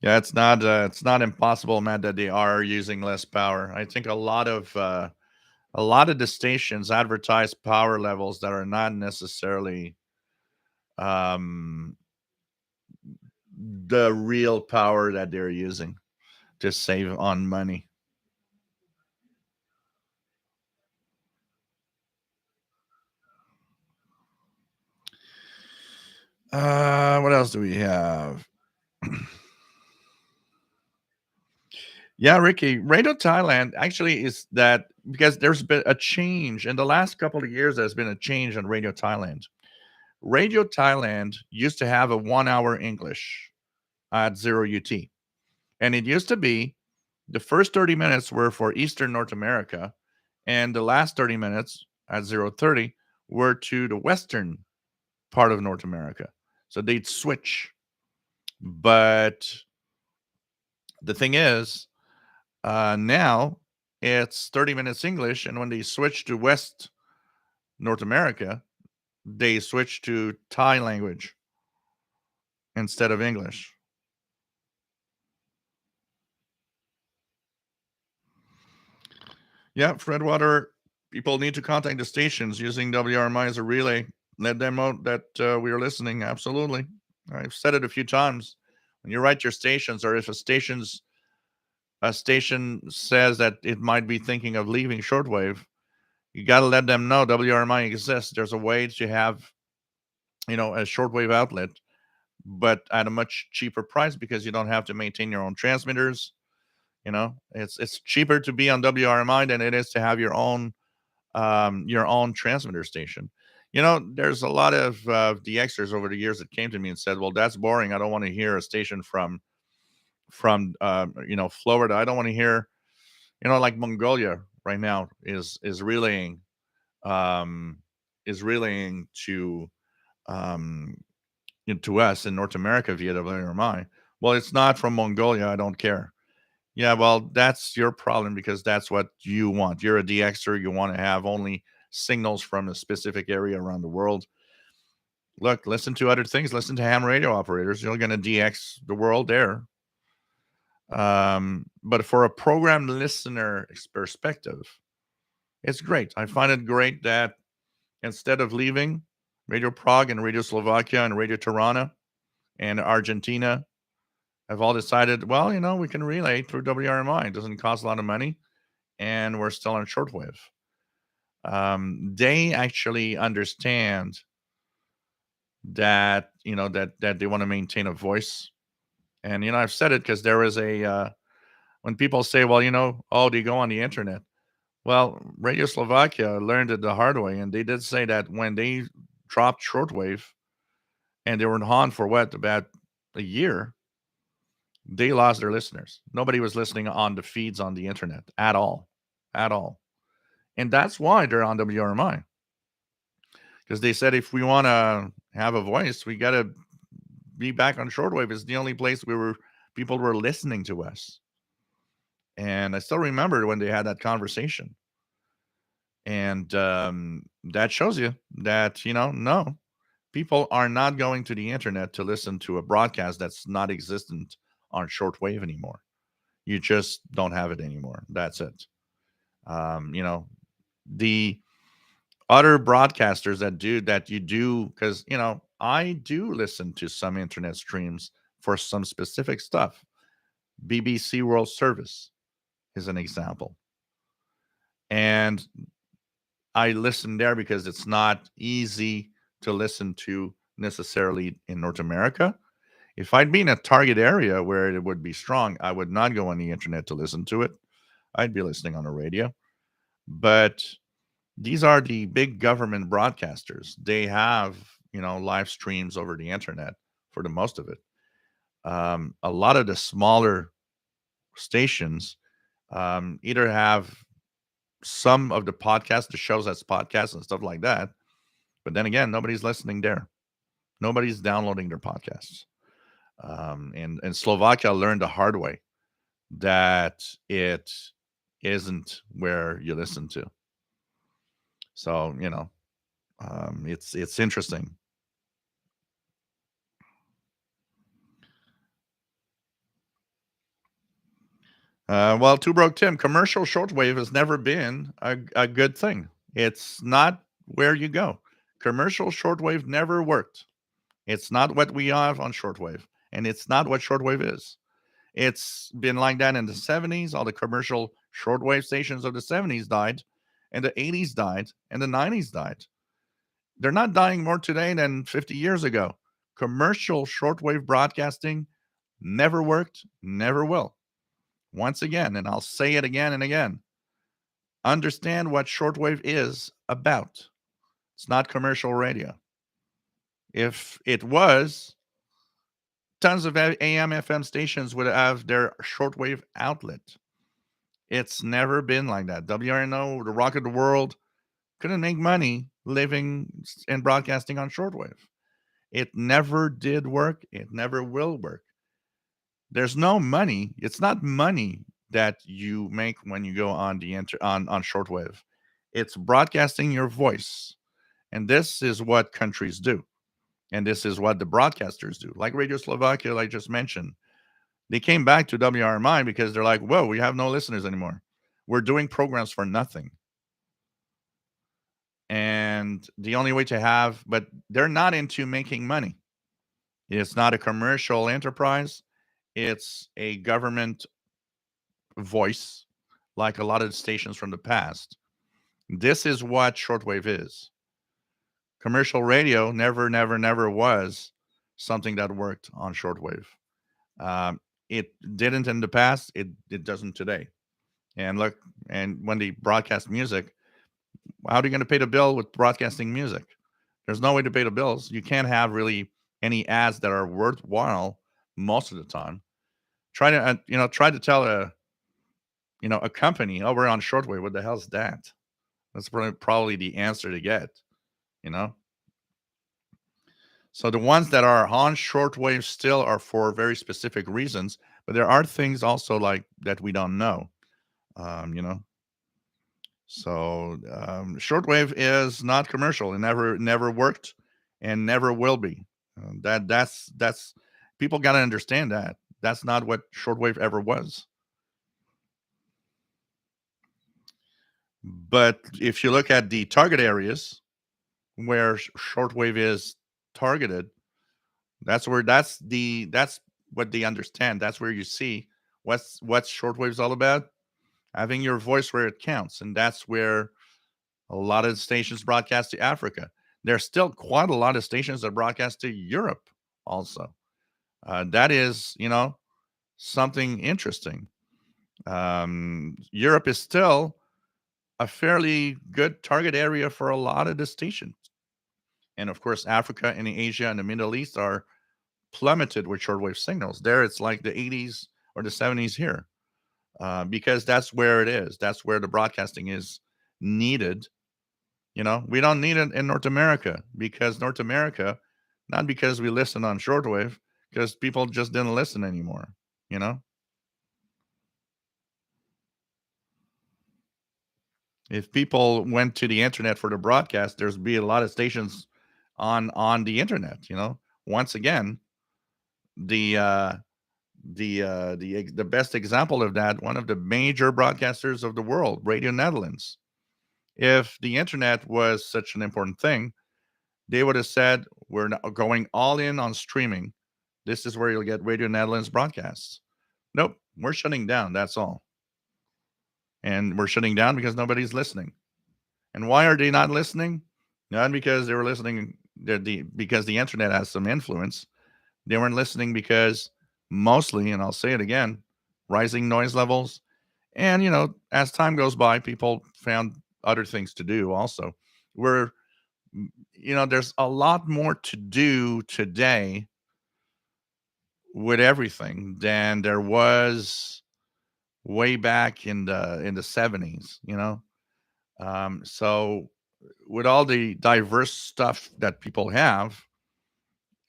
Yeah, it's not impossible, Matt, that they are using less power. I think a lot of the stations advertise power levels that are not necessarily um, the real power that they're using to save on money. What else do we have? Yeah, Ricky, Radio Thailand actually is that because there's been a change in the last couple of years. There's been a change on Radio Thailand. Radio Thailand used to have a 1 hour English at 0 UT. And it used to be the first 30 minutes were for Eastern North America, and the last 30 minutes at 0:30 were to the Western part of North America. So they'd switch. But the thing is, now it's 30 minutes English, and when they switch to West North America, they switch to Thai language instead of English. Yeah, Fredwater, people need to contact the stations using WRMI as a relay. Let them know that we are listening. Absolutely. I've said it a few times. When you write your stations, or if a station says that it might be thinking of leaving shortwave, you got to let them know WRMI exists. There's a way to have, a shortwave outlet, but at a much cheaper price because you don't have to maintain your own transmitters. It's cheaper to be on WRMI than it is to have your own transmitter station. There's a lot of DXers over the years that came to me and said, "Well, that's boring. I don't want to hear a station from Florida. I don't want to hear, like Mongolia right now um, is relaying um, to us in North America via WRMI. Well, it's not from Mongolia. I don't care." Yeah, well, that's your problem because that's what you want. You're a DXer. You want to have only signals from a specific area around the world. Look, listen to other things. Listen to ham radio operators. You're going to DX the world there. But for a program listener perspective, it's great. I find it great that instead of leaving, Radio Prague and Radio Slovakia and Radio Tirana and Argentina have all decided, well, we can relay through WRMI. It doesn't cost a lot of money, and we're still on shortwave. They actually understand that they want to maintain a voice. And I've said it because there was a when people say, well, oh, do you go on the internet? Well, Radio Slovakia learned it the hard way, and they did say that when they dropped shortwave and they were on for what, about a year, they lost their listeners. Nobody was listening on the feeds on the internet at all, at all. And that's why they're on WRMI, because they said if we want to have a voice, we got to be back on shortwave. It's the only place people were listening to us. And I still remember when they had that conversation. And that shows you that, no, people are not going to the internet to listen to a broadcast that's not existent on shortwave anymore. You just don't have it anymore. That's it. The other broadcasters that you do, because I do listen to some internet streams for some specific stuff. BBC World Service is an example, and I listen there because it's not easy to listen to necessarily in North America. If I'd be in a target area where it would be strong, I would not go on the internet to listen to it. I'd be listening on the radio. But These are the big government broadcasters. They have, live streams over the internet for the most of it. A lot of the smaller stations either have some of the podcasts, the shows as podcasts and stuff like that. But then again, nobody's listening there. Nobody's downloading their podcasts. And Slovakia learned the hard way that it isn't where you listen to. So it's interesting. Well, Two Broke Tim, commercial shortwave has never been a good thing. It's not where you go. Commercial shortwave never worked. It's not what we have on shortwave, and it's not what shortwave is. It's been like that in the 70s. All the commercial shortwave stations of the 70s died, and the 80s died, and the 90s died. They're not dying more today than 50 years ago. Commercial shortwave broadcasting never worked, never will. Once again, and I'll say it again and again, understand what shortwave is about. It's not commercial radio. If it was, tons of AM, FM stations would have their shortwave outlet. It's never been like that. WRNO, the Rock of the World, couldn't make money living and broadcasting on shortwave. It never did work. It never will work. There's no money. It's not money that you make when you go on the on shortwave. It's broadcasting your voice. And this is what countries do. And this is what the broadcasters do. Like Radio Slovakia, like I just mentioned. They came back to WRMI because they're like, whoa, we have no listeners anymore. We're doing programs for nothing. And the only way to have, but they're not into making money. It's not a commercial enterprise. It's a government voice, like a lot of the stations from the past. This is what shortwave is. Commercial radio never was something that worked on shortwave. It didn't in the past. It doesn't today. And look, and when they broadcast music, how are you going to pay the bill with broadcasting music? There's no way to pay the bills. You can't have really any ads that are worthwhile most of the time. Try to tell a company, oh, we're on shortwave. What the hell's that? That's probably the answer to get. You know. So the ones that are on shortwave still are for very specific reasons, but there are things also like that we don't know. You know. So shortwave is not commercial. It never worked, and never will be. That's people got to understand that. That's not what shortwave ever was. But if you look at the target areas where shortwave is targeted, that's what they understand. That's where you see what's shortwave's all about. Having your voice where it counts, and that's where a lot of stations broadcast to Africa. There's still quite a lot of stations that broadcast to Europe also. That is, something interesting. Europe is still a fairly good target area for a lot of the stations. And of course, Africa and Asia and the Middle East are plummeted with shortwave signals. There, it's like the 80s or the 70s here, because that's where it is. That's where the broadcasting is needed. We don't need it in North America because North America, not because we listen on shortwave, because people just didn't listen anymore. You know, if people went to the internet for the broadcast, there's be a lot of stations on the internet. Once again, the the best example of that, one of the major broadcasters of the world, Radio Netherlands. If the internet was such an important thing, they would have said, we're not going all in on streaming. This is where you'll get Radio Netherlands broadcasts. Nope, we're shutting down. That's all. And we're shutting down because nobody's listening. And why are they not listening? Not because they were listening, because the internet has some influence. They weren't listening because mostly, and I'll say it again, rising noise levels. And, as time goes by, people found other things to do also. We're there's a lot more to do today with everything than there was way back in the 70s, so with all the diverse stuff that people have,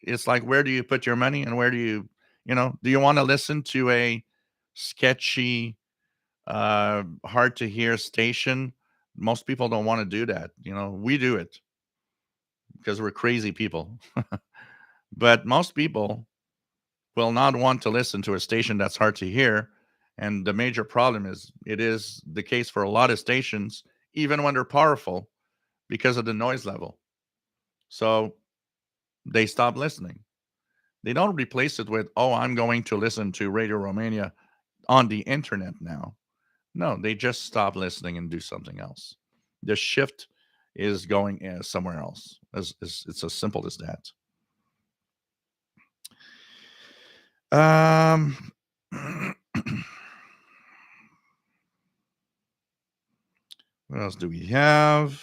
it's like, where do you put your money, and where do you want to listen to a sketchy, hard to hear station? Most people don't want to do that. We do it because we're crazy people. But most people will not want to listen to a station that's hard to hear. And the major problem is, it is the case for a lot of stations, even when they're powerful, because of the noise level. So they stop listening. They don't replace it with, oh, I'm going to listen to Radio Romania on the internet now. No, they just stop listening and do something else. The shift is going somewhere else. It's as simple as that. Um, what else do we have?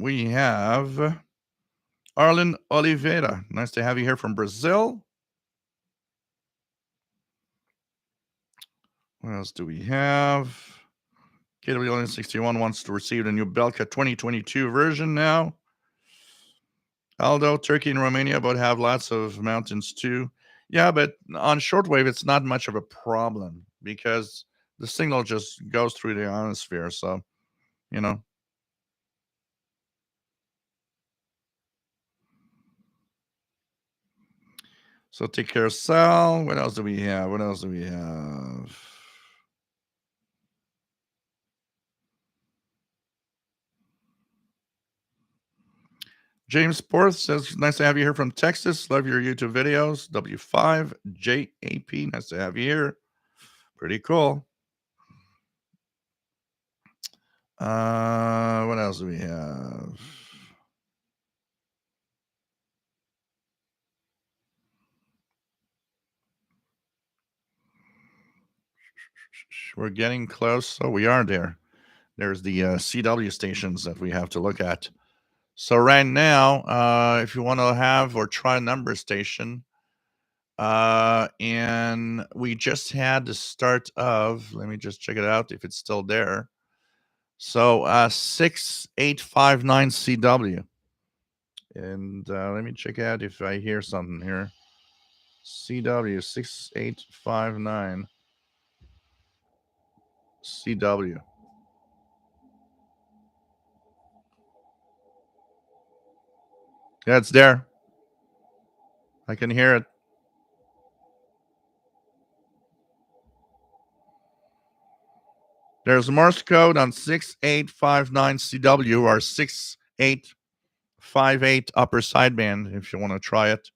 We have Arlen Oliveira. Nice to have you here from Brazil. What else do we have? KW61 wants to receive the new Belka 2022 version now. Aldo, Turkey and Romania both have lots of mountains too. Yeah, but on shortwave, it's not much of a problem because the signal just goes through the ionosphere. So, you know. So take care, Sal. What else do we have? James Porth says, nice to have you here from Texas. Love your YouTube videos. W5JAP, nice to have you here. Pretty cool. What else do we have? We're getting close. So we are there. There's the CW stations that we have to look at. So right now, if you want to have or try a number station, and we just had the start of, let me just check it out if it's still there. So 6859 CW. And let me check out if I hear something here. CW 6859 CW. Yeah, it's there. I can hear it. There's Morse code on 6859 CW or 6858 upper sideband if you want to try it.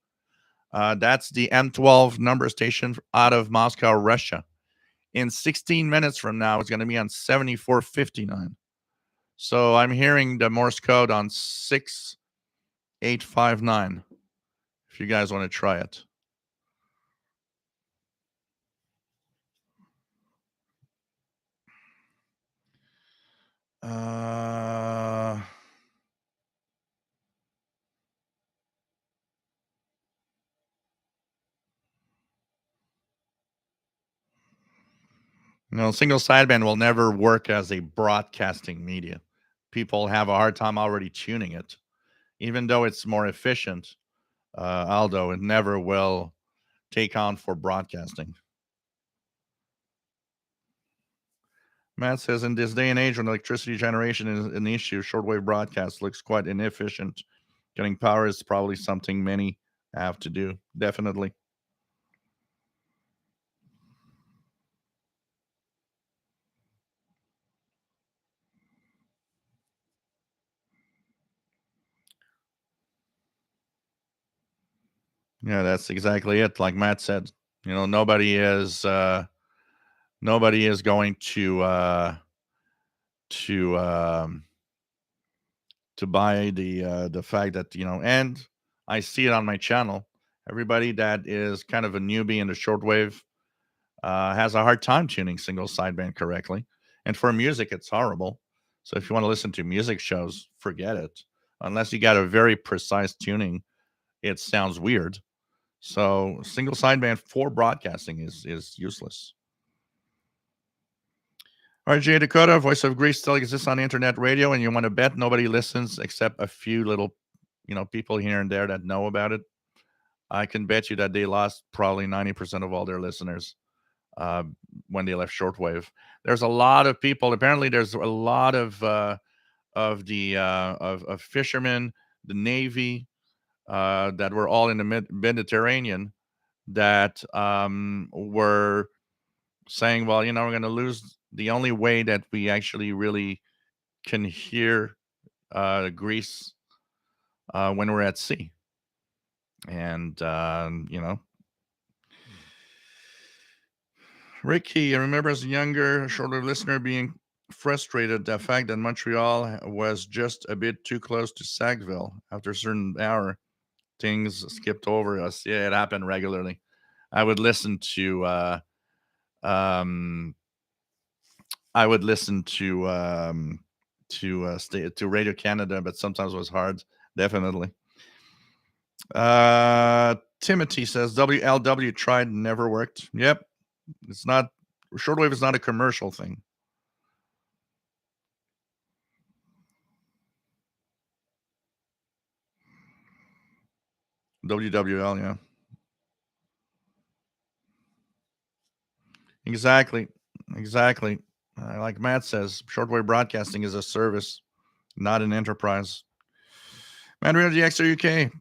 That's the M12 number station out of Moscow, Russia. In 16 minutes from now, it's going to be on 7459. So I'm hearing the Morse code on 6859 if you guys want to try it. Single sideband will never work as a broadcasting media. People have a hard time already tuning it. Even though it's more efficient, Aldo, it never will take on for broadcasting. Matt says, in this day and age when electricity generation is an issue, shortwave broadcast looks quite inefficient. Getting power is probably something many have to do. Definitely. Yeah, that's exactly it. Like Matt said, nobody is going to to buy the fact that and I see it on my channel. Everybody that is kind of a newbie in the shortwave has a hard time tuning single sideband correctly. And for music, it's horrible. So if you want to listen to music shows, forget it. Unless you got a very precise tuning, it sounds weird. So single sideband for broadcasting is useless. All right, Jay Dakota, Voice of Greece still exists on internet radio, and you want to bet nobody listens except a few little, people here and there that know about it. I can bet you that they lost probably 90% of all their listeners uh, when they left shortwave. There's a lot of people. Apparently, there's a lot of fishermen, the Navy, that were all in the Mediterranean that were saying, well, we're going to lose the only way that we actually really can hear Greece when we're at sea. And, Ricky, I remember as a younger, shorter listener being frustrated at the fact that Montreal was just a bit too close to Sackville. After a certain hour, things skipped over us. Yeah, it happened regularly. I would listen to um, I would listen to Radio Canada, but sometimes it was hard. Definitely. Timothy says WLW tried, never worked. Yep, it's not shortwave is not a commercial thing. WWL, yeah. Exactly. Exactly. Like Matt says, shortwave broadcasting is a service, not an enterprise. Mandarin GX UK.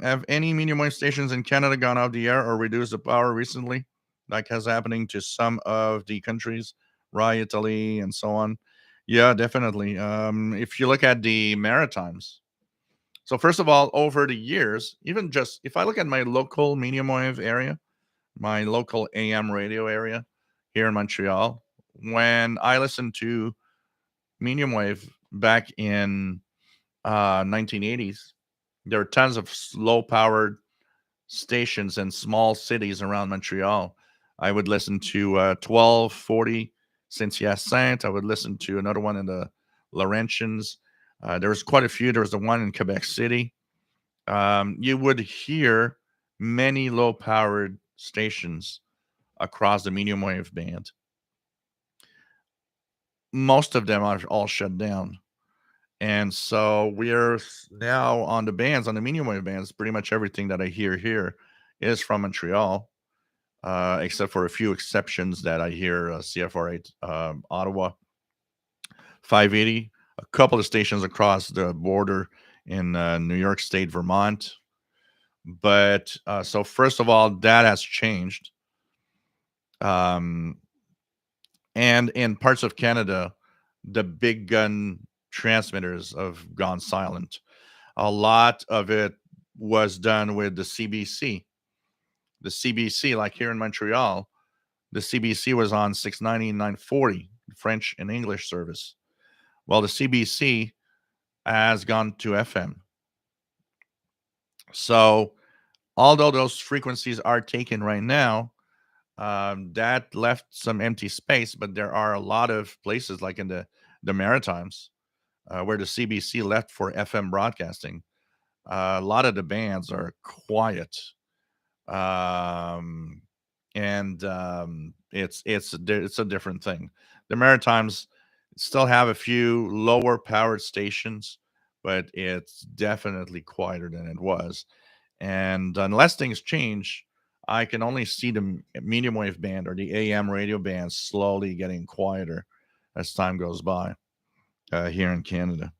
Have any medium wave stations in Canada gone off the air or reduced the power recently, like has happening to some of the countries, Rye, Italy, and so on? Yeah, definitely. If you look at the Maritimes, so first of all, over the years, even just if I look at my local medium wave area, my local AM radio area here in Montreal, when I listened to medium wave back in 1980s, there are tons of slow powered stations in small cities around Montreal. I would listen to 1240 Saint Hyacinthe. I would listen to another one in the Laurentians. There was quite a few. There was the one in Quebec City. You would hear many low powered stations across the medium wave band. Most of them are all shut down. And so we're now on the bands, on the medium wave bands. Pretty much everything that I hear here is from Montreal, except for a few exceptions that I hear CFR8 Ottawa, 580, a couple of stations across the border in New York State, Vermont. But so, first of all, that has changed. Um, and in parts of Canada, the big gun transmitters have gone silent. A lot of it was done with the CBC. The CBC, like here in Montreal, the CBC was on 690 and 940, French and English service. Well, the CBC has gone to FM. So, although those frequencies are taken right now, that left some empty space, but there are a lot of places like in the Maritimes where the CBC left for FM broadcasting. A lot of the bands are quiet, um, and it's a different thing. The Maritimes still have a few lower powered stations, but it's definitely quieter than it was. And unless things change, I can only see the medium wave band or the AM radio band slowly getting quieter as time goes by here in Canada.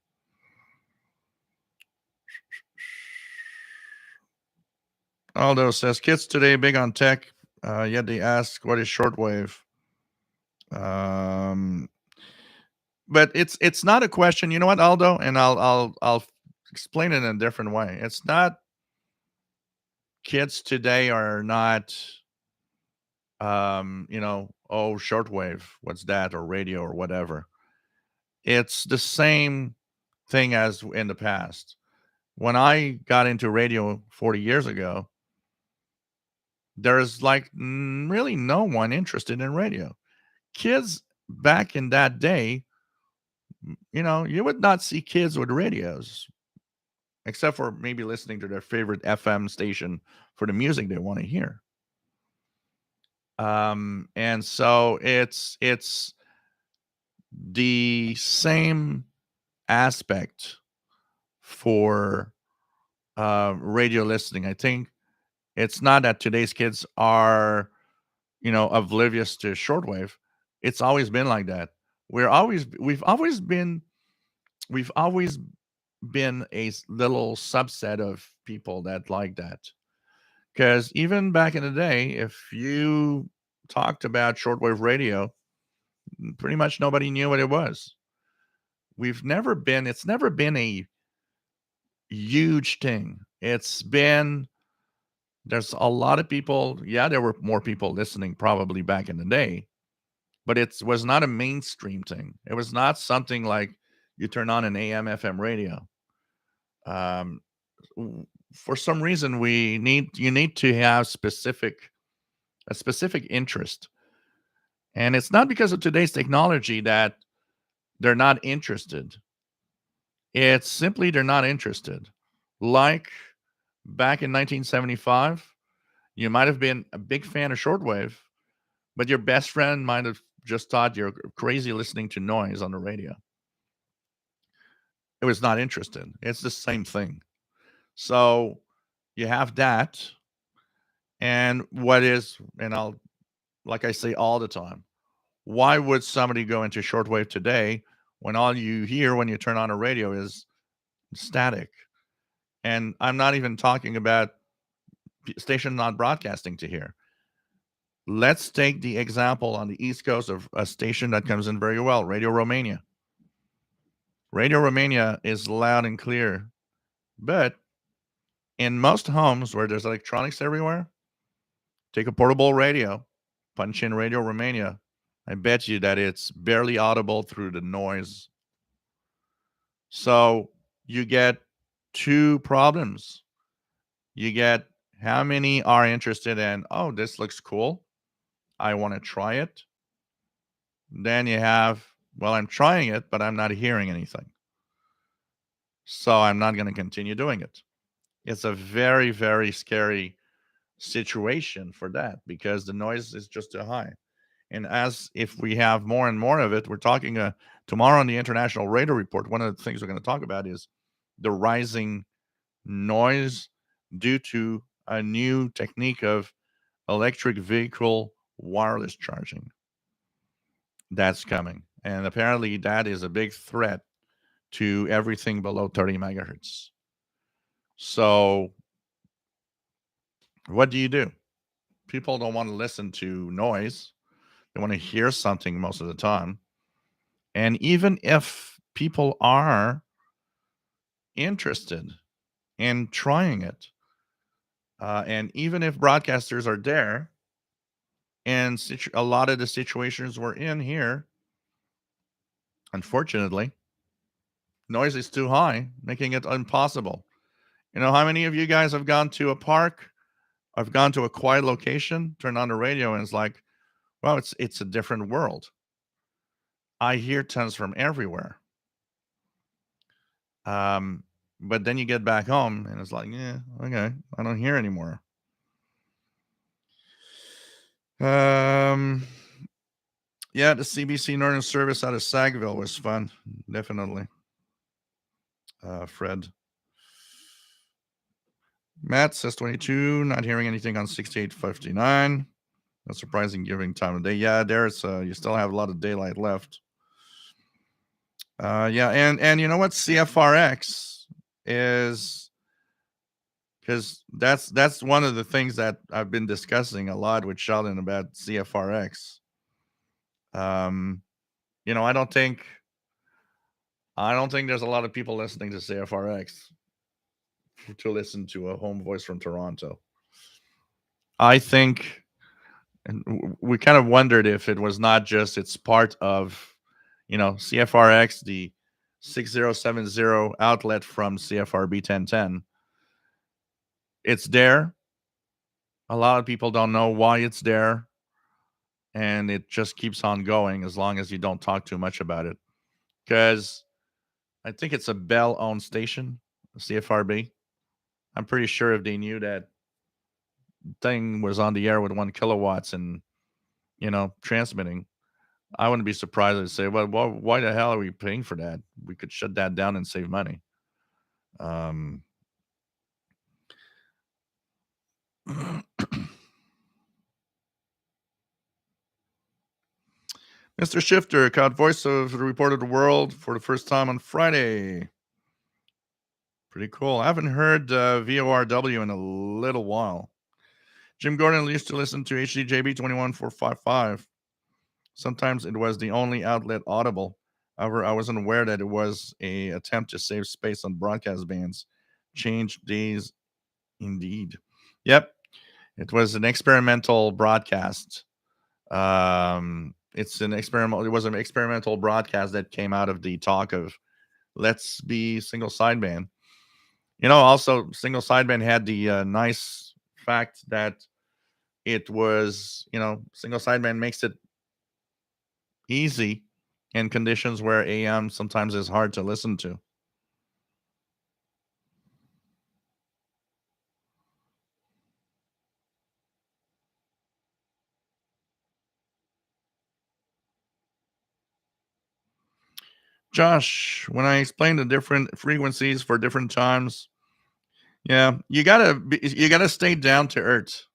Aldo says kids today big on tech, yet they ask what is shortwave. Um, but it's not a question. You know what, Aldo, and I'll explain it in a different way. It's not kids today are not oh, shortwave, what's that, or radio or whatever. It's the same thing as in the past. When I got into radio 40 years ago, there's like really no one interested in radio. Kids back in that day, you would not see kids with radios, except for maybe listening to their favorite FM station for the music they want to hear. And so it's the same aspect for radio listening. I think it's not that today's kids are, oblivious to shortwave. It's always been like that. We've always been little subset of people that like that. Because even back in the day, if you talked about shortwave radio, pretty much nobody knew what it was. It's never been a huge thing. There's a lot of people. Yeah, there were more people listening probably back in the day, but it was not a mainstream thing. It was not something like you turn on an AM FM radio. Um, for some reason, you need to have a specific interest, and it's not because of today's technology that they're not interested. It's simply they're not interested. Like back in 1975, you might have been a big fan of shortwave, but your best friend might have just thought you're crazy listening to noise on the radio. It was not interested. It's the same thing. So you have that. And I'll, like I say all the time, why would somebody go into shortwave today when all you hear when you turn on a radio is static? And I'm not even talking about station not broadcasting to here. Let's take the example on the East Coast of a station that comes in very well, Radio Romania. Radio Romania is loud and clear, but in most homes where there's electronics everywhere, take a portable radio, punch in Radio Romania. I bet you that it's barely audible through the noise. So you get two problems. You get how many are interested in, oh, this looks cool. I want to try it. Then you have, well, I'm trying it, but I'm not hearing anything. So I'm not going to continue doing it. It's a very, very scary situation for that because the noise is just too high. And as if we have more and more of it, we're talking tomorrow on the International Radio Report. One of the things we're going to talk about is the rising noise due to a new technique of electric vehicle wireless charging that's coming. And apparently, that is a big threat to everything below 30 megahertz. So, what do you do? People don't want to listen to noise, they want to hear something most of the time. And even if people are interested in trying it, and even if broadcasters are there, and a lot of the situations we're in here, unfortunately, noise is too high, making it impossible. How many of you guys have gone to a park? I've gone to a quiet location, turned on the radio, and it's like, well, it's a different world. I hear tons from everywhere. But then you get back home and it's like, yeah, okay, I don't hear anymore. Yeah, the CBC Northern Service out of Sackville was fun, definitely. Fred. Matt says 22, not hearing anything on 6859. Not surprising given time of day. Yeah, there's you still have a lot of daylight left. Yeah, and you know what? CFRX is, because that's one of the things that I've been discussing a lot with Sheldon about CFRX. I don't think there's a lot of people listening to CFRX to listen to a home voice from Toronto. I think, and we kind of wondered if it was not just it's part of, CFRX, the 6070 outlet from CFRB 1010. It's there. A lot of people don't know why it's there. and it just keeps on going as long as you don't talk too much about it. Because I think it's a Bell owned station, CFRB. I'm pretty sure if they knew that thing was on the air with 1 kilowatts and, transmitting, I wouldn't be surprised to say, well, why the hell are we paying for that? We could shut that down and save money. Um, Mr. Shifter caught voice of the report of the world for the first time on Friday. Pretty cool. I haven't heard VORW in a little while. Jim Gordon used to listen to HDJB 21455. Sometimes it was the only outlet audible. However, I wasn't aware that it was a attempt to save space on broadcast bands. Change days indeed. Yep, it was an experimental broadcast. It's an experimental. It was an experimental broadcast that came out of the talk of let's be single sideband. Also single sideband had the nice fact that it was, single sideband makes it easy in conditions where AM sometimes is hard to listen to. Josh, when I explained the different frequencies for different times, yeah, you gotta stay down to earth.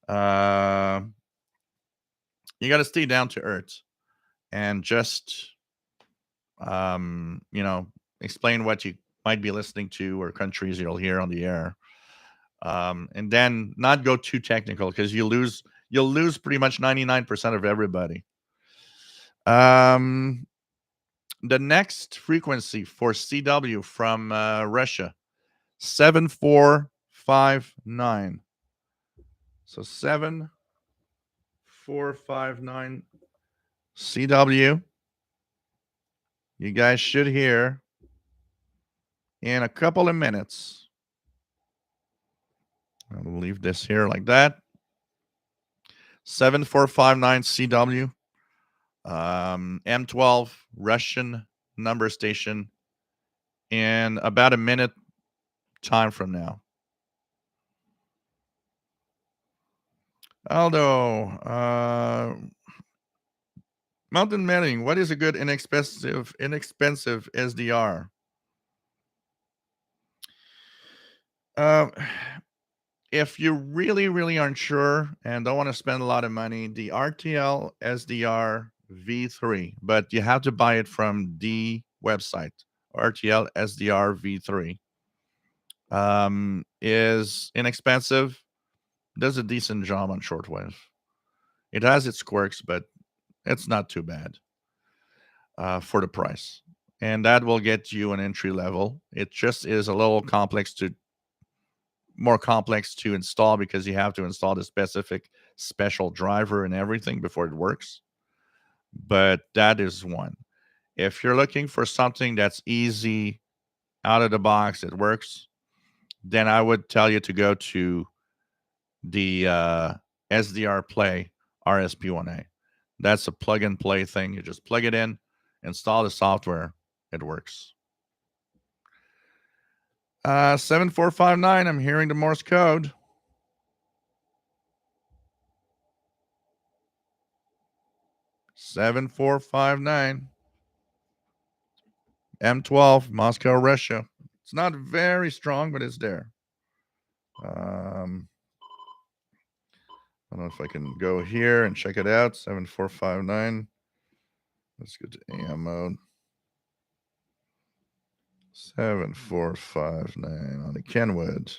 Uh, you gotta stay down to earth and just explain what you might be listening to or countries you'll hear on the air. And then not go too technical because you'll lose pretty much 99% of everybody. Um, the next frequency for CW from Russia, 7459. So 7459 CW. You guys should hear in a couple of minutes. I'll leave this here like that. 7459 CW. M12 Russian number station in about a minute time from now. Aldo, Mountain Manning, what is a good inexpensive SDR? Uh, if you really, really aren't sure and don't want to spend a lot of money, the RTL SDR V3, but you have to buy it from the website, RTL SDR V3. Is inexpensive, does a decent job on shortwave. It has its quirks, but it's not too bad for the price. And that will get you an entry level. It just is a little more complex to install because you have to install the special driver and everything before it works. But that is one. If you're looking for something that's easy out of the box, it works, then I would tell you to go to the SDR Play RSP1A. That's a plug and play thing. You just plug it in, install the software, it works. 7459, I'm hearing the Morse code. $7459. M12, Moscow, Russia. It's not very strong, but it's there. I don't know if I can go here and check it out. 7459. Let's go to AM mode. 7459 on the Kenwood.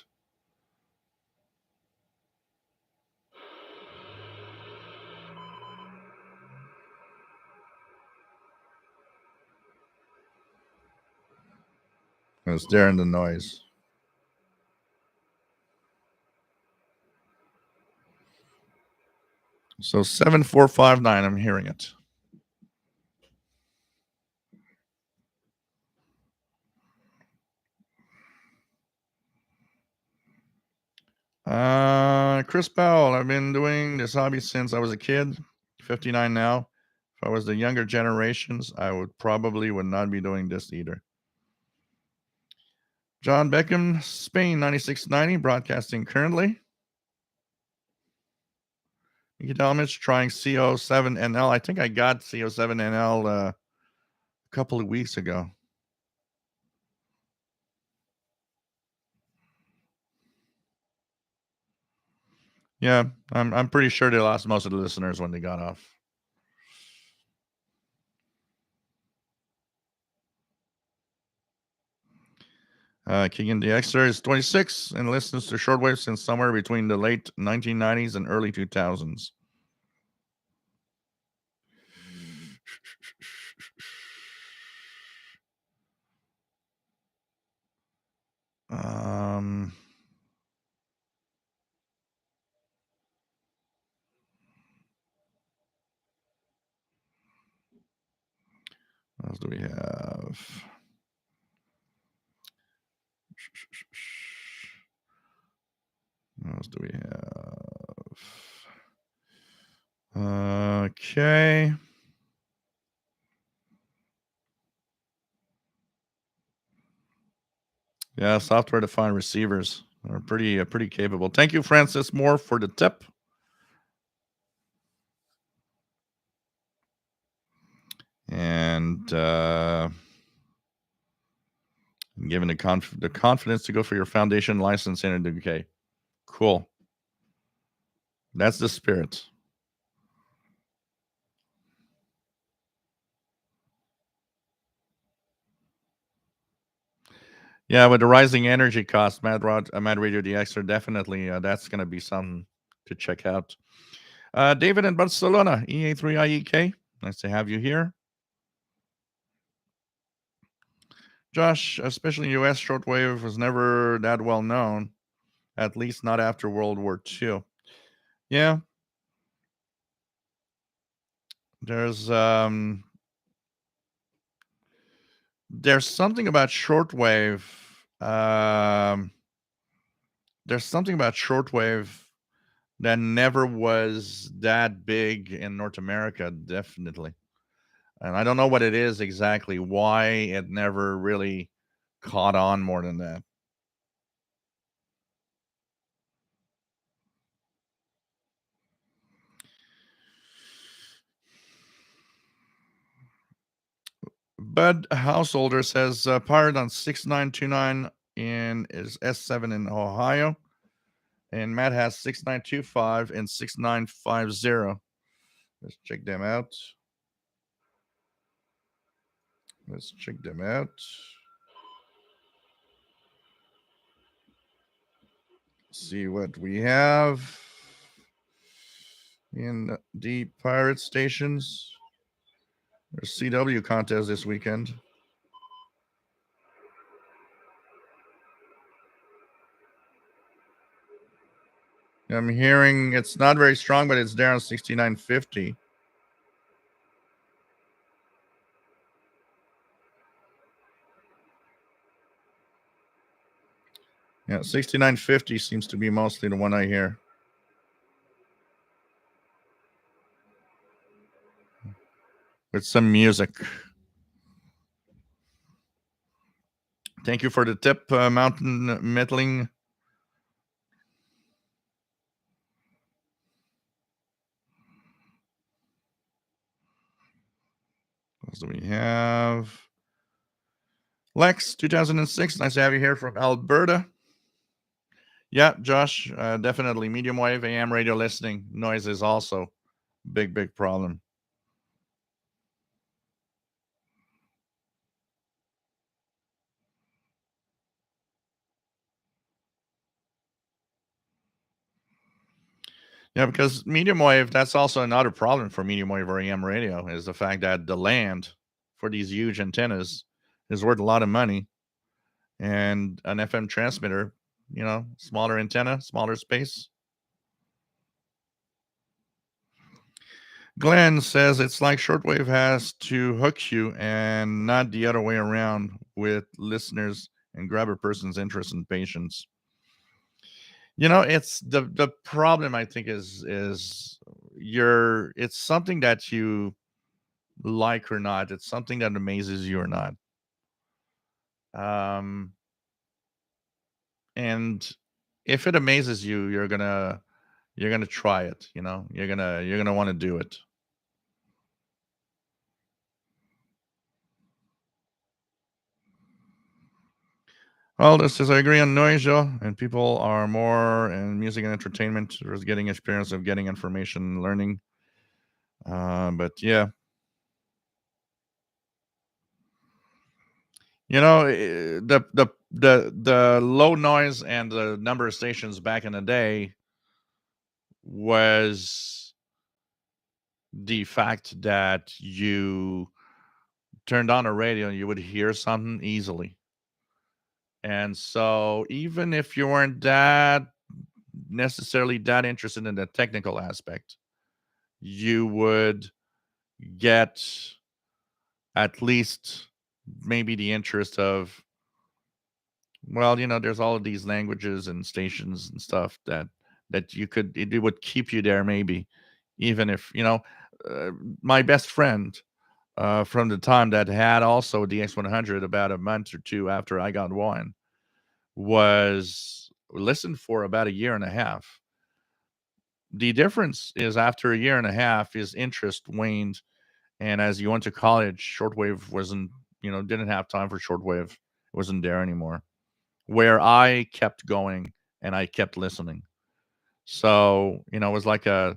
It's there in the noise. So 7459, I'm hearing it. Chris Powell, I've been doing this hobby since I was a kid. 59 now. If I was the younger generations, I would not be doing this either. John Beckham, Spain, 9690, broadcasting currently. Mickey Delmich trying CO7NL. I think I got CO7NL a couple of weeks ago. Yeah, I'm pretty sure they lost most of the listeners when they got off. Keegan DeExter is 26 and listens to Shortwave since somewhere between the late 1990s and early 2000s. What else do we have? What else do we have? Okay. Yeah, software-defined receivers are pretty capable. Thank you, Francis Moore, for the tip. And given the confidence to go for your foundation license in the UK. Cool. That's the spirit. Yeah, with the rising energy costs, Mad Radio DX are definitely that's going to be something to check out. David in Barcelona, EA3IEK. Nice to have you here. Josh, especially US shortwave was never that well known, at least not after World War II. Yeah. There's something about shortwave. There's something about shortwave that never was that big in North America, definitely. And I don't know what it is exactly, why it never really caught on more than that. Bud Householder says Pirate on 6929 in is S7 in Ohio. And Matt has 6925 and 6950. Let's check them out. See what we have in the pirate stations. There's CW contest this weekend. I'm hearing it's not very strong, but it's down 6950. Yeah, 6950 seems to be mostly the one I hear. With some music. Thank you for the tip, Mountain Meddling. What do we have? Lex, 2006. Nice to have you here from Alberta. Yeah, Josh, definitely medium wave AM radio listening. Noise is also big problem. Yeah, because medium wave, that's also another problem for medium wave or AM radio is the fact that the land for these huge antennas is worth a lot of money. And an FM transmitter, smaller antenna, smaller space. Glenn says it's like shortwave has to hook you and not the other way around with listeners and grab a person's interest and patience. It's the problem I think is it's something that you like or not. It's something that amazes you or not. Um, and if it amazes you, you're gonna try it. You're gonna want to do it. Well, this is I agree on noise, Joe, and people are more in music and entertainment. There's getting experience of getting information, learning. But yeah, the low noise and the number of stations back in the day was the fact that you turned on a radio and you would hear something easily. And so even if you weren't that necessarily that interested in the technical aspect, you would get at least maybe the interest of, well, there's all of these languages and stations and stuff that it would keep you there maybe, even if uh, my best friend from the time that had also the X100 about a month or two after I got one was listened for about a year and a half. The difference is after a year and a half, his interest waned. And as you went to college, shortwave wasn't, didn't have time for shortwave. It wasn't there anymore. Where I kept going and I kept listening. So, it was like a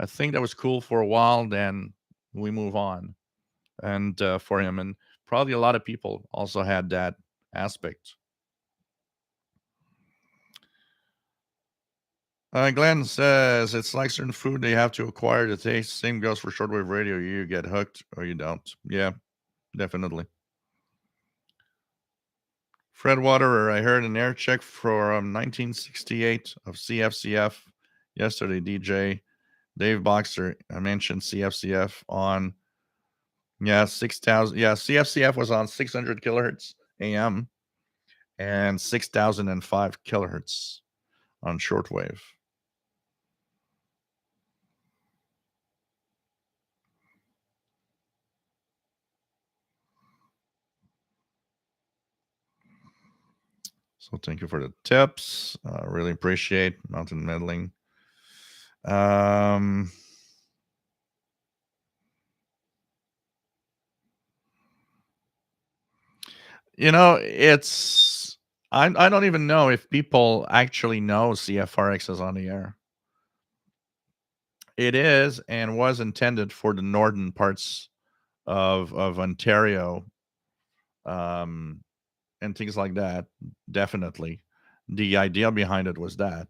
thing that was cool for a while. Then we move on. And for him, and probably a lot of people also had that aspect. Glenn says it's like certain food they have to acquire the taste. Same goes for shortwave radio. You get hooked or you don't. Yeah, definitely. Fred Waterer, I heard an air check from 1968 of CFCF yesterday. DJ Dave Boxer, I mentioned CFCF on, yeah, 6,000. Yeah, CFCF was on 600 kilohertz AM and 6,005 kilohertz on shortwave. So thank you for the tips. Really appreciate mountain meddling. Um, it's I don't even know if people actually know CFRX is on the air. It is and was intended for the northern parts of Ontario, um, and things like that. Definitely, the idea behind it was that.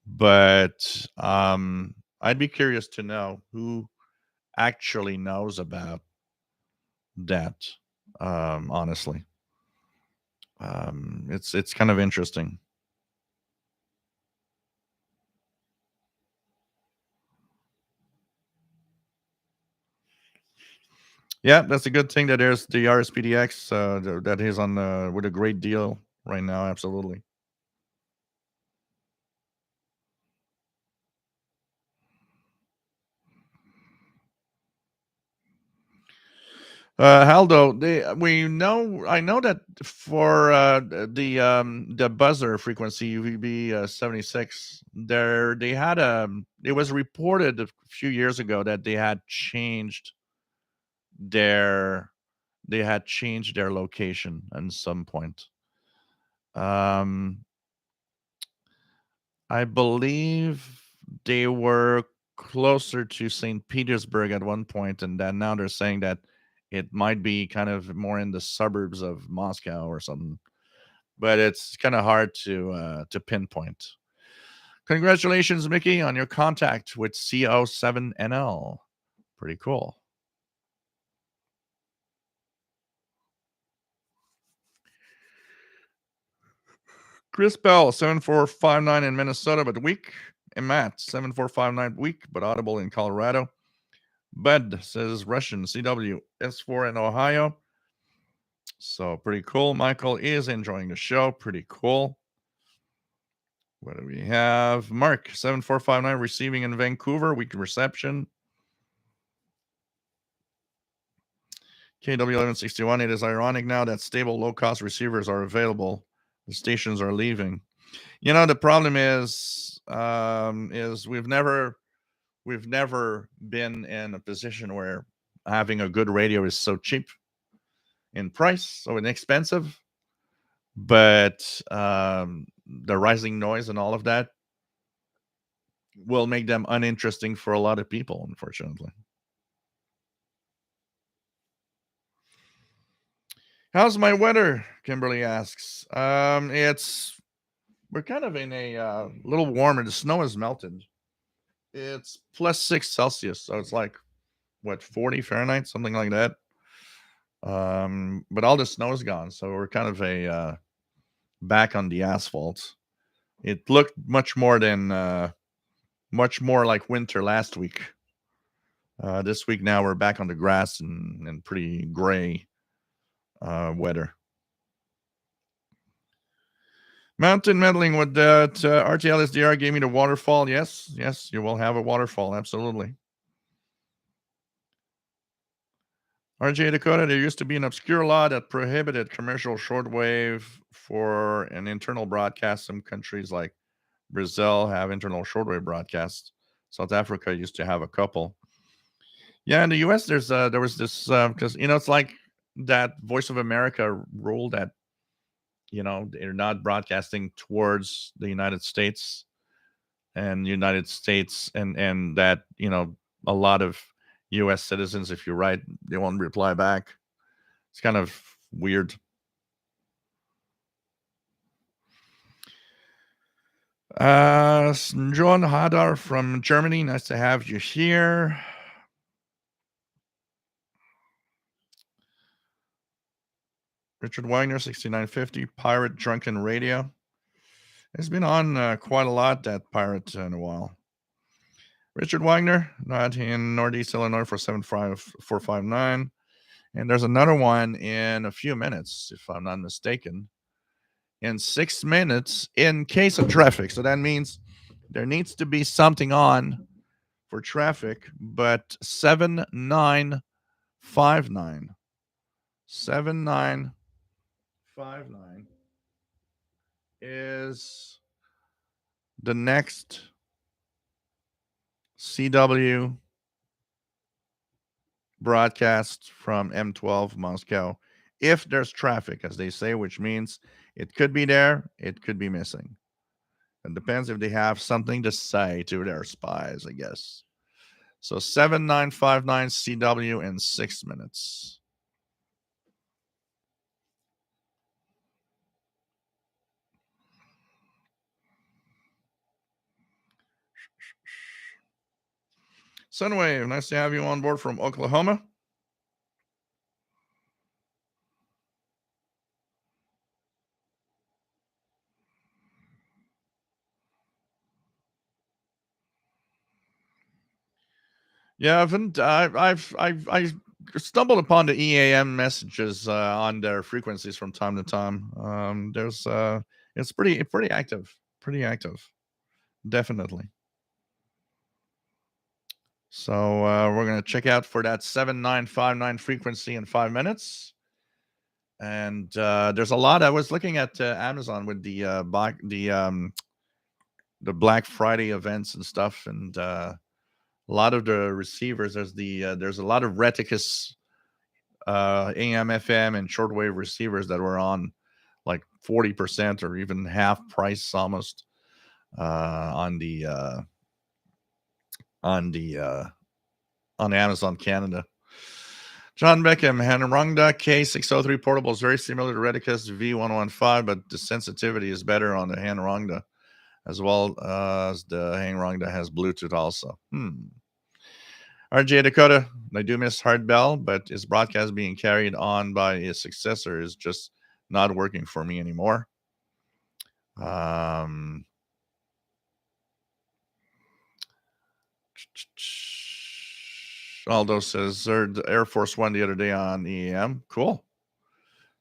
But I'd be curious to know who actually knows about that. Honestly, it's kind of interesting. Yeah, that's a good thing that there's the RSPDX that is on with a great deal right now. Absolutely. Haldo, I know that for the buzzer frequency UVB 76, they had it was reported a few years ago that their they had changed their location at some point. Um, I believe they were closer to St. Petersburg at one point, and then now they're saying that it might be kind of more in the suburbs of Moscow or something. But it's kind of hard to pinpoint. Congratulations, Mickey, on your contact with CO7NL. Pretty cool. Chris Bell, 7459 in Minnesota, but weak. And Matt, 7459 weak, but audible in Colorado. Bud says Russian CW S4 in Ohio. So pretty cool. Michael is enjoying the show. Pretty cool. What do we have? Mark 7459 receiving in Vancouver. Weak reception. KW1161. It is ironic now that stable low-cost receivers are available. The stations are leaving. The problem is we've never been in a position where having a good radio is so cheap in price, so inexpensive. But the rising noise and all of that will make them uninteresting for a lot of people, unfortunately. How's my weather? Kimberly asks. We're kind of in a little warmer. The snow has melted. It's +6 Celsius, so it's like what 40 Fahrenheit, something like that. But all the snow is gone, so we're kind of back on the asphalt. It looked much more like winter last week. This week now we're back on the grass and pretty gray weather. Mountain meddling with that RTL SDR gave me the waterfall. Yes, you will have a waterfall. Absolutely. RJ Dakota, there used to be an obscure law that prohibited commercial shortwave for an internal broadcast. Some countries like Brazil have internal shortwave broadcasts. South Africa used to have a couple. Yeah, in the U.S., there was this because it's like that Voice of America rule that they're not broadcasting towards the United States and that a lot of U.S. citizens, if you write, they won't reply back. It's kind of weird. John Hadar from Germany, nice to have you here. Richard Wagner, 6950, Pirate Drunken Radio. It's been on quite a lot, that Pirate, in a while. Richard Wagner, not in Northeast Illinois for 75459. And there's another one in a few minutes, if I'm not mistaken. In 6 minutes, in case of traffic. So that means there needs to be something on for traffic, but 7959. 7959 is the next CW broadcast from M12 Moscow. If there's traffic, as they say, which means it could be there, it could be missing. It depends if they have something to say to their spies, I guess. So 7959 CW in 6 minutes. Sunwave, nice to have you on board from Oklahoma. Yeah, I've stumbled upon the EAM messages on their frequencies from time to time. It's pretty active, definitely. So we're gonna check out for that 7959 frequency in 5 minutes. And there's a lot. I was looking at Amazon with the Black Friday events and stuff, and a lot of the receivers. There's a lot of Reticus AM, FM, and shortwave receivers that were on like 40% or even half price almost on Amazon Canada. John Beckham, Hanrungda K603 portable is very similar to Reticus V115, but the sensitivity is better on the Hanrungda, as well as the Hanrungda has Bluetooth also. RJ Dakota, I do miss Hard Bell, but his broadcast being carried on by his successor is just not working for me anymore. Aldo says Air Force One the other day on EAM. Cool.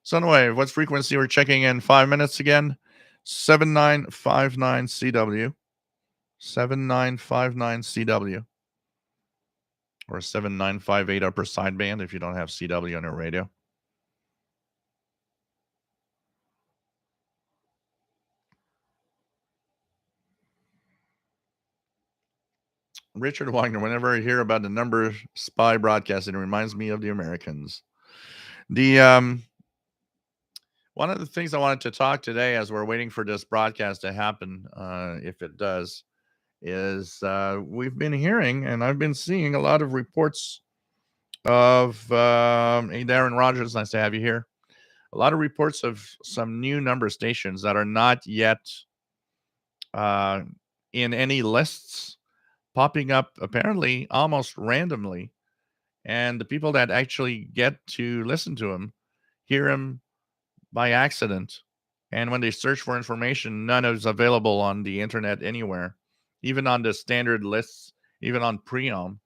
Sunwave, what's frequency we're checking in 5 minutes again? 7959CW, 7959CW, or 7958 upper sideband if you don't have CW on your radio. Richard Wagner, whenever I hear about the number spy broadcast, it reminds me of the Americans. The One of the things I wanted to talk today, as we're waiting for this broadcast to happen, if it does, is we've been hearing and I've been seeing a lot of reports of hey, Darren Rogers, nice to have you here. A lot of reports of some new number stations that are not yet uh, in any lists, popping up apparently almost randomly. And the people that actually get to listen to him hear him by accident. And when they search for information, none is available on the internet anywhere, even on the standard lists, even on Preom.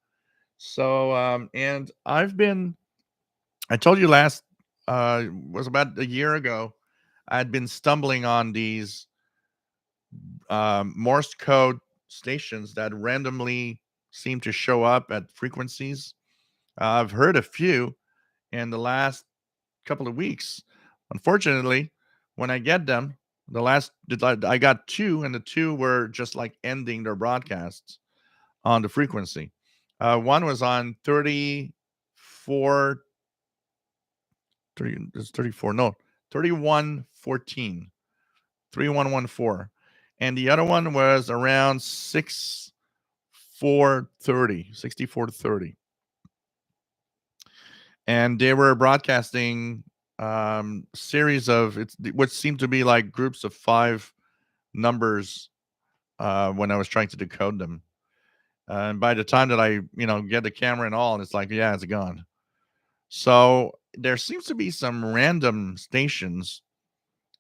So, and I told you last, was about a year ago, I'd been stumbling on these Morse code stations that randomly seem to show up at frequencies. I've heard a few in the last couple of weeks. Unfortunately, when I get them, I got two, and the two were just like ending their broadcasts on the frequency. One was on 34, 34, no, 3114, 3114. And the other one was around 6430, 6430. And they were broadcasting series of what seemed to be like groups of 5 numbers when I was trying to decode them. And by the time that I, get the camera and all, it's like, yeah, it's gone. So there seems to be some random stations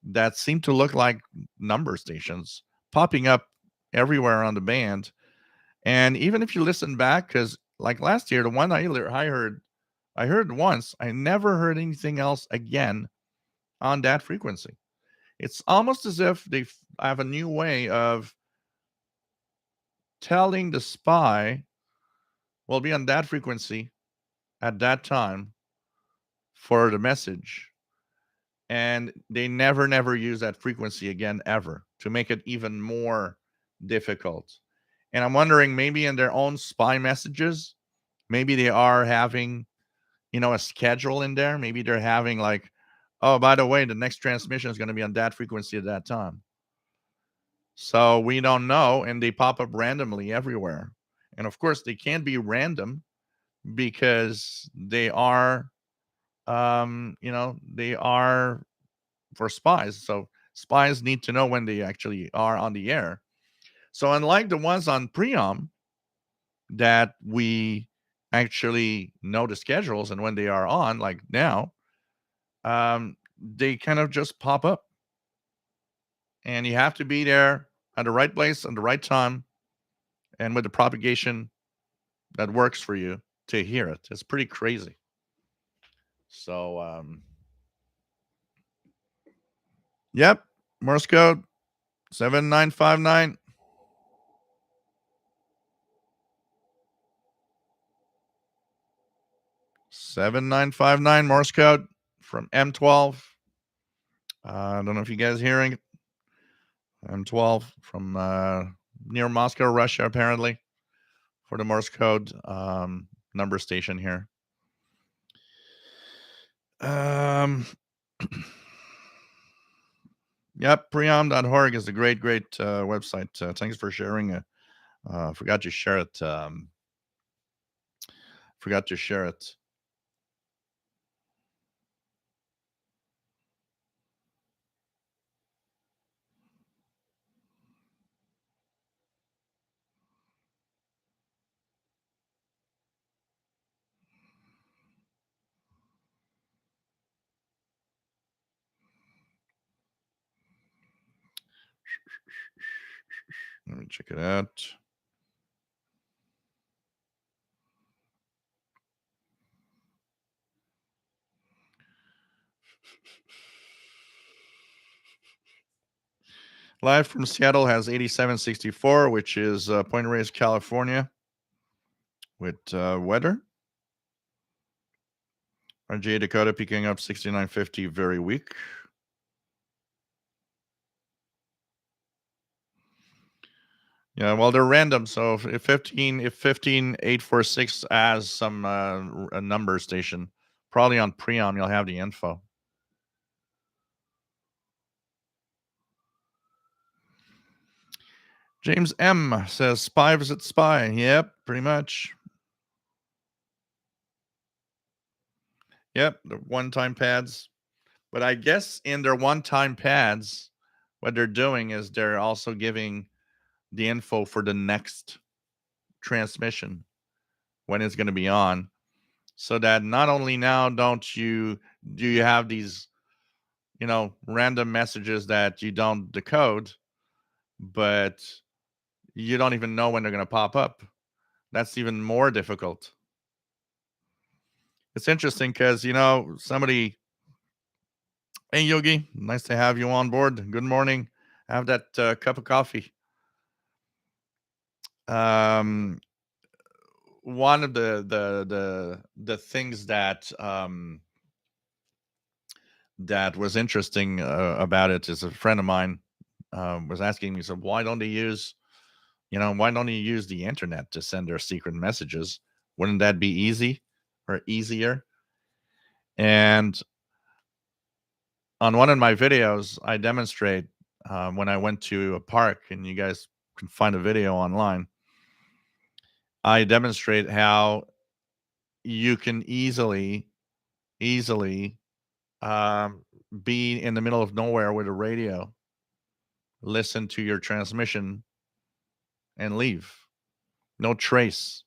that seem to look like number stations popping up everywhere on the band. And even if you listen back, because like last year, the one I heard once, I never heard anything else again on that frequency. It's almost as if they have a new way of telling the spy will be on that frequency at that time for the message. And they never use that frequency again, ever, to make it even more difficult. And I'm wondering, maybe in their own spy messages, maybe they are having, a schedule in there. Maybe they're having like, oh, by the way, the next transmission is going to be on that frequency at that time. So we don't know, and they pop up randomly everywhere. And of course, they can't be random because they are, they are for spies. So spies need to know when they actually are on the air. So unlike the ones on Preom that we actually know the schedules and when they are on, like now, they kind of just pop up, and you have to be there at the right place at the right time and with the propagation that works for you to hear it. It's pretty crazy. So, yep, Morse code 7959. 7959 Morse code from M12. I don't know if you guys hearing it. M12 from near Moscow, Russia, apparently, for the Morse code number station here. Yep, preom.org is a great website. Thanks for sharing. Forgot to share it. Forgot to share it. Let me check it out. Live from Seattle has 87.64, which is Point Reyes, California, with weather. RJ Dakota picking up 69.50, very weak. Yeah, well, they're random. So if 15846 has some a number station, probably on Preon, you'll have the info. James M says spy visit spy. Yep, pretty much. Yep, the one-time pads. But I guess in their one-time pads, what they're doing is they're also giving the info for the next transmission when it's going to be on, so that not only now do you have these random messages that you don't decode, but you don't even know when they're going to pop up. That's even more difficult. It's interesting because somebody, hey Yogi, nice to have you on board. Good morning. Have that cup of coffee. Um, One of the things that that was interesting about it is a friend of mine was asking me, so why don't they use the internet to send their secret messages? Wouldn't that be easy or easier? And on one of my videos, I demonstrate when I went to a park, and you guys can find a video online. I demonstrate how you can easily um, be in the middle of nowhere with a radio, listen to your transmission, and leave. No trace.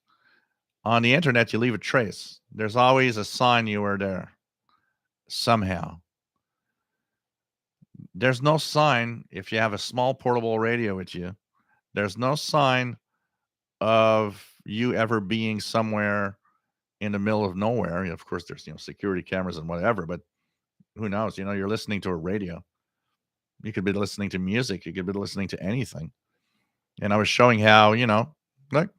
On the internet, you leave a trace. There's always a sign you were there somehow. There's no sign if you have a small portable radio with you. There's no sign of you ever being somewhere in the middle of nowhere. Of course, there's security cameras and whatever, but who knows? You're listening to a radio. You could be listening to music. You could be listening to anything. And I was showing how look,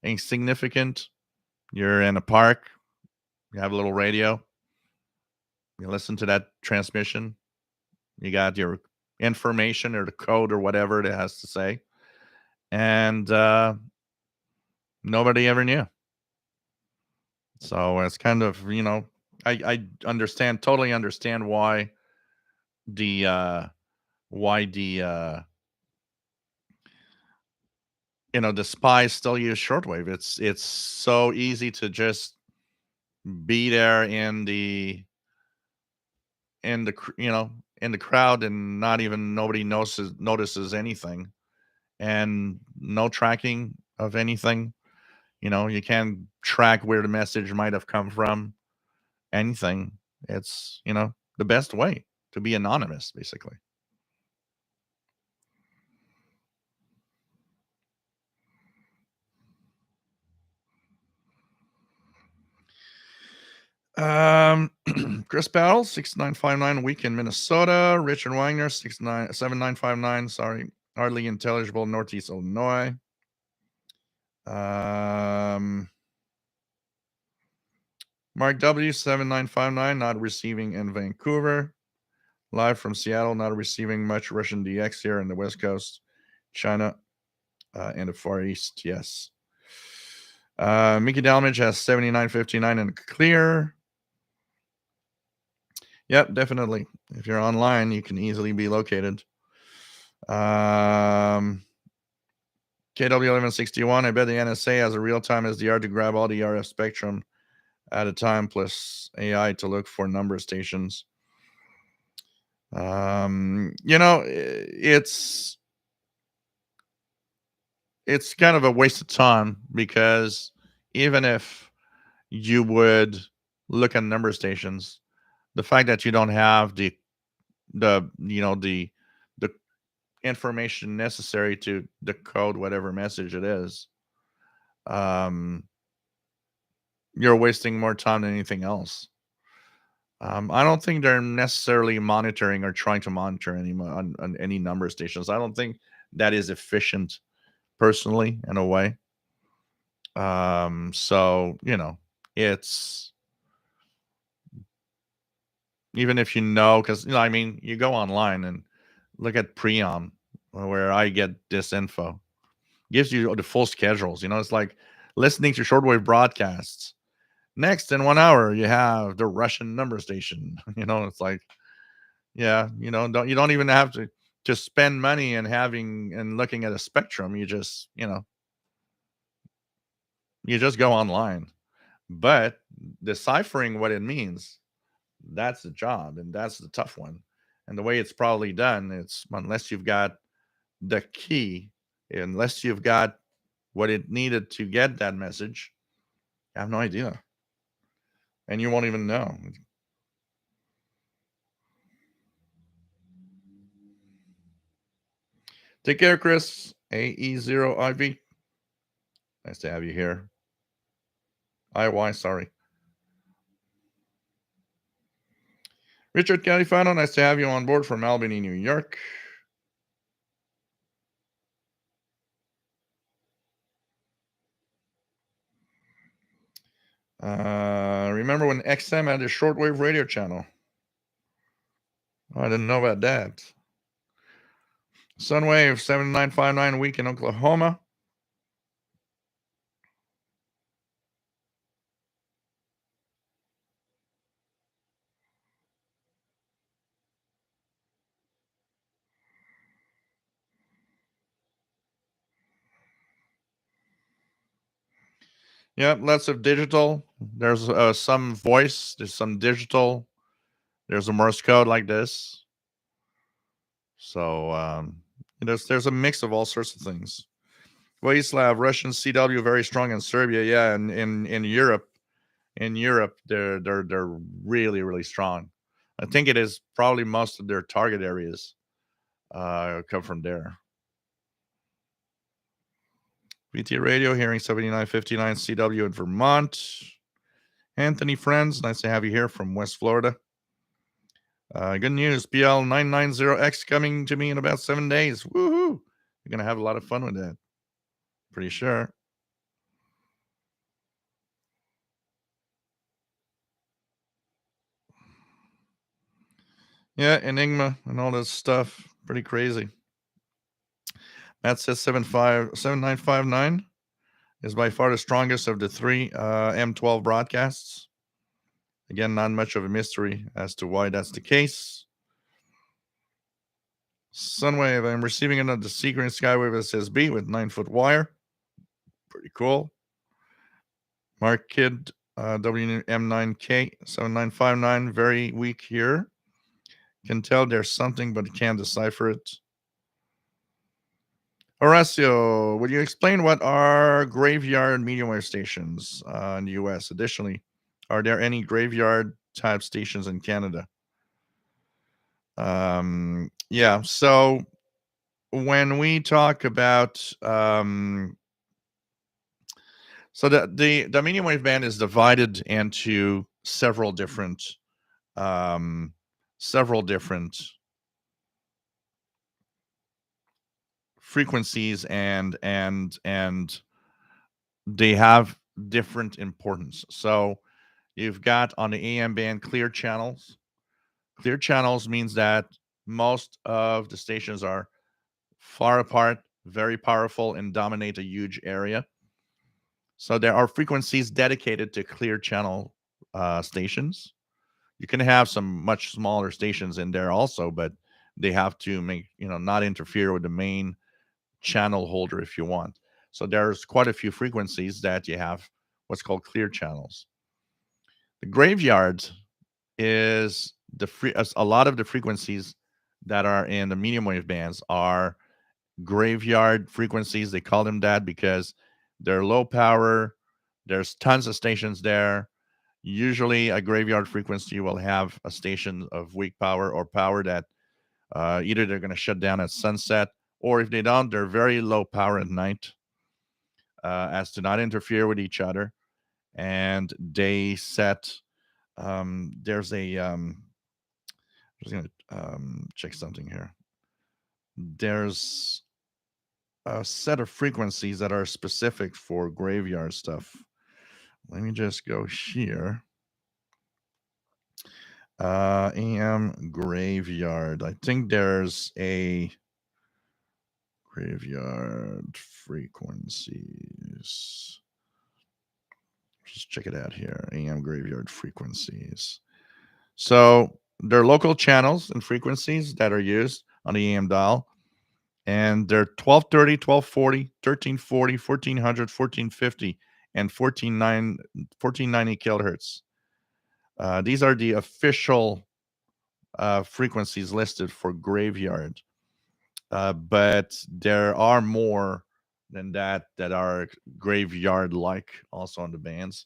insignificant. You're in a park. You have a little radio. You listen to that transmission. You got your information or the code or whatever it has to say, and nobody ever knew. So it's kind of I totally understand the uh, why the spies still use shortwave. It's so easy to just be there in the in the crowd, and not even nobody notices anything, and no tracking of anything. You can't track where the message might have come from. Anything. It's the best way to be anonymous, basically. Chris Battle 6959 a week in Minnesota. Richard Wagner 7959. Sorry, hardly intelligible, Northeast Illinois. Mark W 7959 not receiving in Vancouver. Live from Seattle, not receiving much Russian DX here in the West Coast, China, and the Far East. Yes. Mickey Dalmage has 7959 in clear. Yep, definitely. If you're online, you can easily be located. KW1161, I bet the NSA has a real-time SDR to grab all the RF spectrum at a time, plus AI to look for number stations. It's kind of a waste of time, because even if you would look at number stations, the fact that you don't have the information necessary to decode whatever message it is, you're wasting more time than anything else. I don't think they're necessarily monitoring or trying to monitor on any number of stations. I don't think that is efficient personally in a way. So it's even if because I mean, you go online and look at Preom, where I get this info, gives you the full schedules. It's like listening to shortwave broadcasts. Next, in 1 hour, you have the Russian number station. It's like, yeah, don't even have to spend money and having and looking at a spectrum. You just go online. But deciphering what it means, that's the job, and that's the tough one. And the way it's probably done, it's unless you've got the key, unless you've got what it needed to get that message, I have no idea. And you won't even know. Take care, Chris. AE0IV. Nice to have you here. IY, sorry. Richard Califano, nice to have you on board from Albany, New York. Remember when XM had a shortwave radio channel? Oh, I didn't know about that. Sunwave 7959 a week in Oklahoma. Yep, lots of digital. There's some voice. There's some digital. There's a Morse code like this. So there's a mix of all sorts of things. Vojislav, Russian CW very strong in Serbia. Yeah, and in Europe, they're really really strong. I think it is probably most of their target areas come from there. VT Radio, hearing 7959 CW in Vermont. Anthony Friends, nice to have you here from West Florida. Good news, BL990X coming to me in about 7 days. Woohoo! You're going to have a lot of fun with that. Pretty sure. Yeah, Enigma and all this stuff. Pretty crazy. Matt says 7959 is by far the strongest of the three M12 broadcasts. Again, not much of a mystery as to why that's the case. Sunwave, I'm receiving another Secret Skywave SSB with 9-foot wire. Pretty cool. Mark Kidd, WM9K 7959, very weak here. Can tell there's something, but can't decipher it. Horacio, would you explain what are graveyard medium wave stations in the US? Additionally, are there any graveyard type stations in Canada? Yeah, so when we talk about so the medium wave band is divided into several different um, frequencies, and they have different importance. So you've got on the AM band clear channels. Clear channels means that most of the stations are far apart, very powerful, and dominate a huge area. So there are frequencies dedicated to clear channel stations. You can have some much smaller stations in there also, but they have to not interfere with the main channel holder if you want. So there's quite a few frequencies that you have what's called clear channels. The graveyard is a lot of the frequencies that are in the medium wave bands are graveyard frequencies. They call them that because they're low power. There's tons of stations there. Usually, a graveyard frequency will have a station of weak power or power that either they're going to shut down at sunset, or if they don't, they're very low power at night as to not interfere with each other. And they set There's a I'm just gonna check something here. There's a set of frequencies that are specific for graveyard stuff. Let me just go here. AM graveyard. I think there's a graveyard frequencies. Just check it out here. AM graveyard frequencies. So there are local channels and frequencies that are used on the AM dial, and they're 1230, 1240, 1340, 1400, 1450, and 1490 kilohertz. These are the official frequencies listed for graveyard. But there are more than that that are graveyard like also on the bands.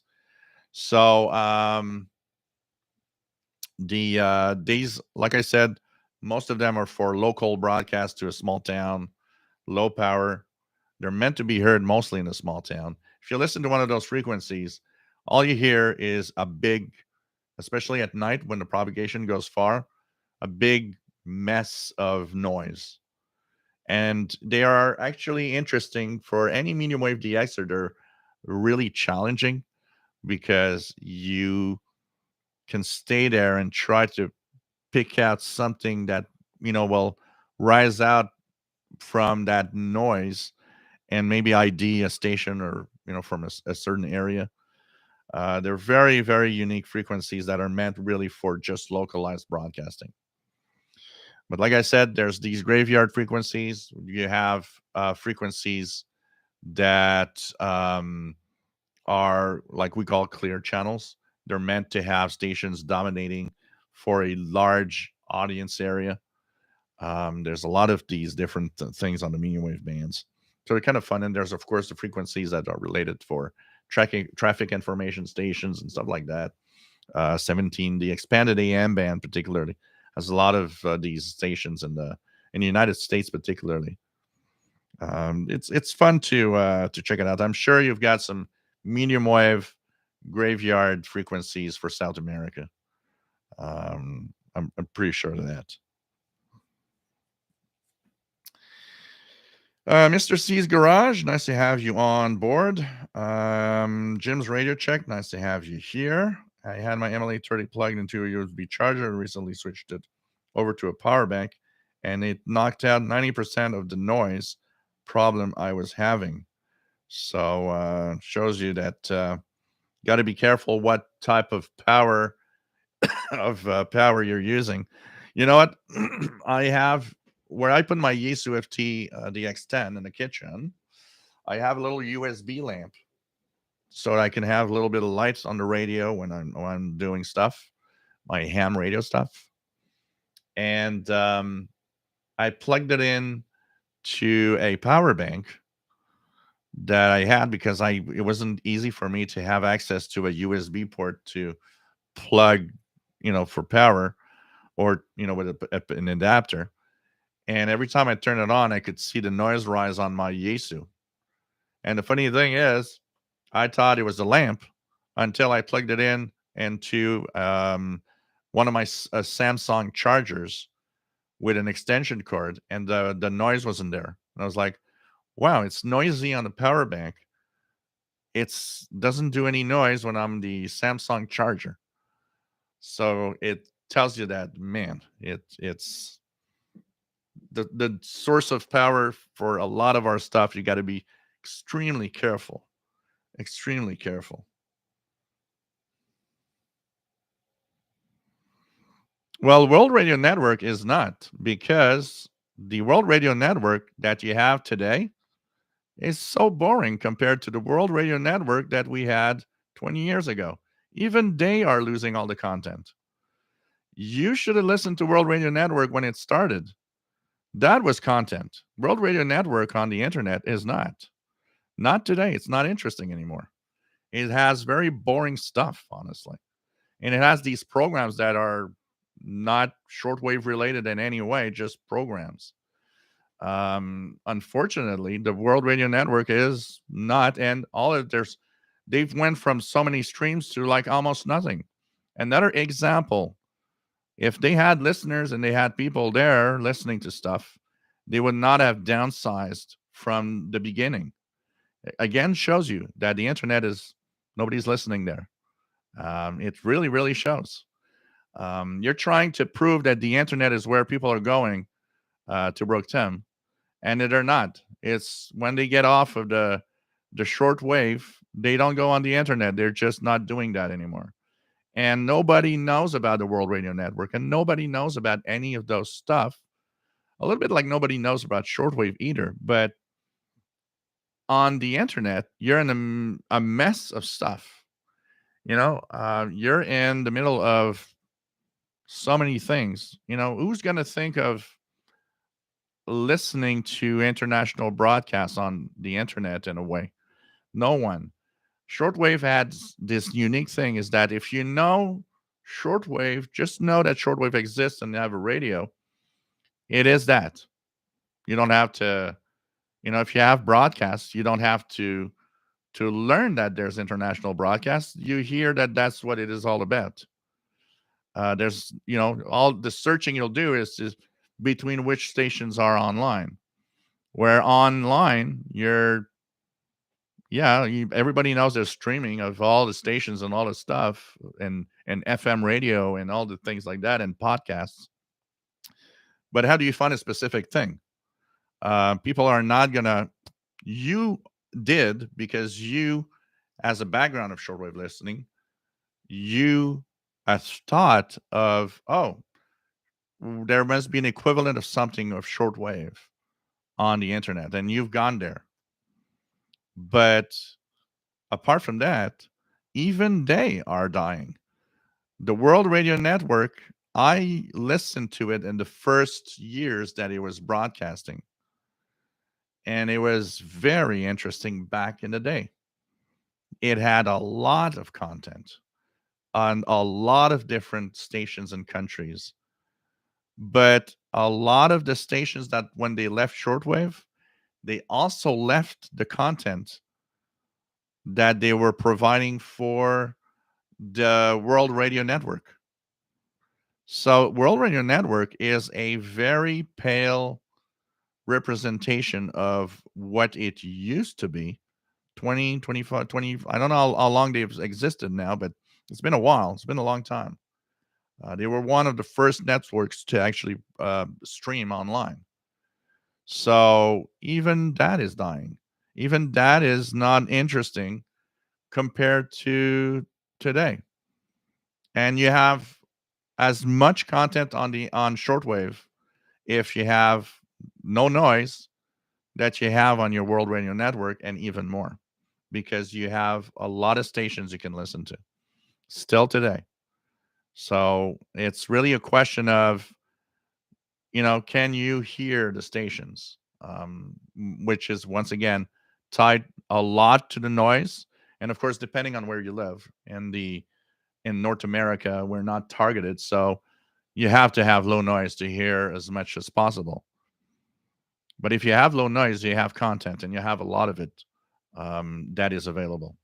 So these, like I said, most of them are for local broadcast to a small town, low power. They're meant to be heard mostly in a small town. If you listen to one of those frequencies, all you hear is a big, especially at night when the propagation goes far, a big mess of noise. And they are actually interesting for any medium wave DXer. They're really challenging because you can stay there and try to pick out something that will rise out from that noise and maybe ID a station or from a certain area. They're very, very unique frequencies that are meant really for just localized broadcasting. But like I said, there's these graveyard frequencies. You have frequencies that are like we call clear channels. They're meant to have stations dominating for a large audience area. There's a lot of these different things on the medium wave bands. So they're kind of fun. And there's, of course, the frequencies that are related for traffic information stations and stuff like that. 17, the expanded AM band, particularly, has a lot of these stations in the United States, particularly. It's fun to check it out. I'm sure you've got some medium wave graveyard frequencies for South America. I'm pretty sure of that. Mr. C's Garage, nice to have you on board. Jim's Radio Check, nice to have you here. I had my MLA30 plugged into a USB charger and recently switched it over to a power bank, and it knocked out 90% of the noise problem I was having. So shows you that got to be careful what type of power power you're using. You know what? I have where I put my Yaesu FT DX10 in the kitchen. I have a little USB lamp so that I can have a little bit of lights on the radio when I'm doing stuff, my ham radio stuff. And I plugged it in to a power bank that I had because it wasn't easy for me to have access to a USB port to plug, for power or with an adapter. And every time I turn it on, I could see the noise rise on my Yaesu. And the funny thing is, I thought it was a lamp until I plugged it in into one of my Samsung chargers with an extension cord, and the noise wasn't there. And I was like, wow, it's noisy on the power bank. It doesn't do any noise when I'm the Samsung charger. So it tells you that, man, it's the source of power for a lot of our stuff. You got to be extremely careful. Extremely careful. Well, World Radio Network is not, because the World Radio Network that you have today is so boring compared to the World Radio Network that we had 20 years ago. Even they are losing all the content. You should have listened to World Radio Network when it started. That was content. World Radio Network on the internet is not. Not today. It's not interesting anymore. It has very boring stuff, honestly. And it has these programs that are not shortwave related in any way, just programs. Unfortunately, the World Radio Network is not, and all of they've went from so many streams to like almost nothing. Another example, if they had listeners and they had people there listening to stuff, they would not have downsized from the beginning. Again, shows you that the internet is nobody's listening there. It really, really shows. You're trying to prove that the internet is where people are going to Brook Tim, and they're not. It's when they get off of the short wave, they don't go on the internet. They're just not doing that anymore. And nobody knows about the World Radio Network, and nobody knows about any of those stuff. A little bit like nobody knows about shortwave either. But on the internet, you're in a mess of stuff. You're in the middle of so many things. Who's going to think of listening to international broadcasts on the internet in a way? No one. Shortwave had this unique thing is that if you know shortwave, just know that shortwave exists and you have a radio. It is that. You don't have to, if you have broadcasts, you don't have to learn that there's international broadcasts. You hear that that's what it is all about. There's, all the searching you'll do is between which stations are online. Where online, everybody knows there's streaming of all the stations and all the stuff and FM radio and all the things like that and podcasts. But how do you find a specific thing? People are not gonna. You did because you, as a background of shortwave listening, you have thought of there must be an equivalent of something of shortwave on the internet, and you've gone there. But apart from that, even they are dying. The World Radio Network, I listened to it in the first years that it was broadcasting. And it was very interesting back in the day. It had a lot of content on a lot of different stations and countries. But a lot of the stations that when they left shortwave, they also left the content that they were providing for the World Radio Network. So, World Radio Network is a very pale representation of what it used to be 20, 25, 20. I don't know how long they've existed now, but it's been a while. It's been a long time. They were one of the first networks to actually stream online. So, even that is dying. Even that is not interesting compared to today. And you have as much content on shortwave if you have no noise that you have on your World Radio Network, and even more because you have a lot of stations you can listen to still today. So it's really a question of, can you hear the stations? Which is once again tied a lot to the noise. And of course, depending on where you live in North America, we're not targeted. So you have to have low noise to hear as much as possible. But if you have low noise, you have content and you have a lot of it that is available.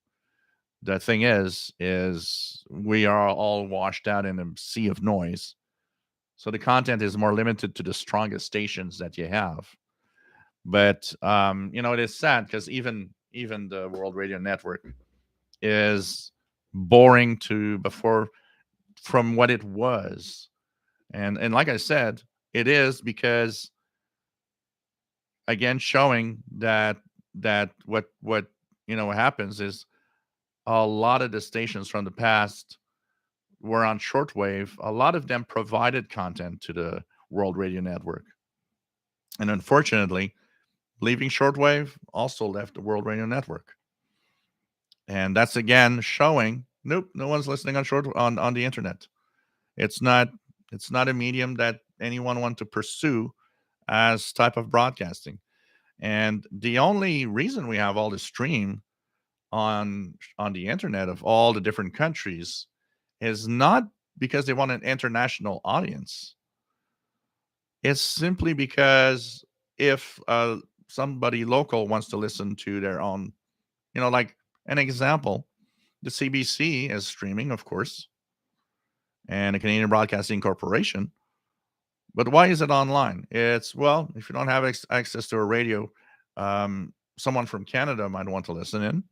The thing is we are all washed out in a sea of noise. So the content is more limited to the strongest stations that you have. But it is sad because even the World Radio Network is boring to before from what it was. And like I said, it is because again showing that what what happens is a lot of the stations from the past were on shortwave. A lot of them provided content to the World Radio Network, and unfortunately, leaving shortwave also left the World Radio Network. And that's again showing nope, no one's listening on the internet. It's not it's not a medium that anyone wants to pursue as type of broadcasting. And the only reason we have all this stream on the internet of all the different countries is not because they want an international audience. It's simply because if somebody local wants to listen to their own, like an example, the CBC is streaming, of course, and the Canadian Broadcasting Corporation. But why is it online? It's, well, if you don't have access to a radio, someone from Canada might want to listen in.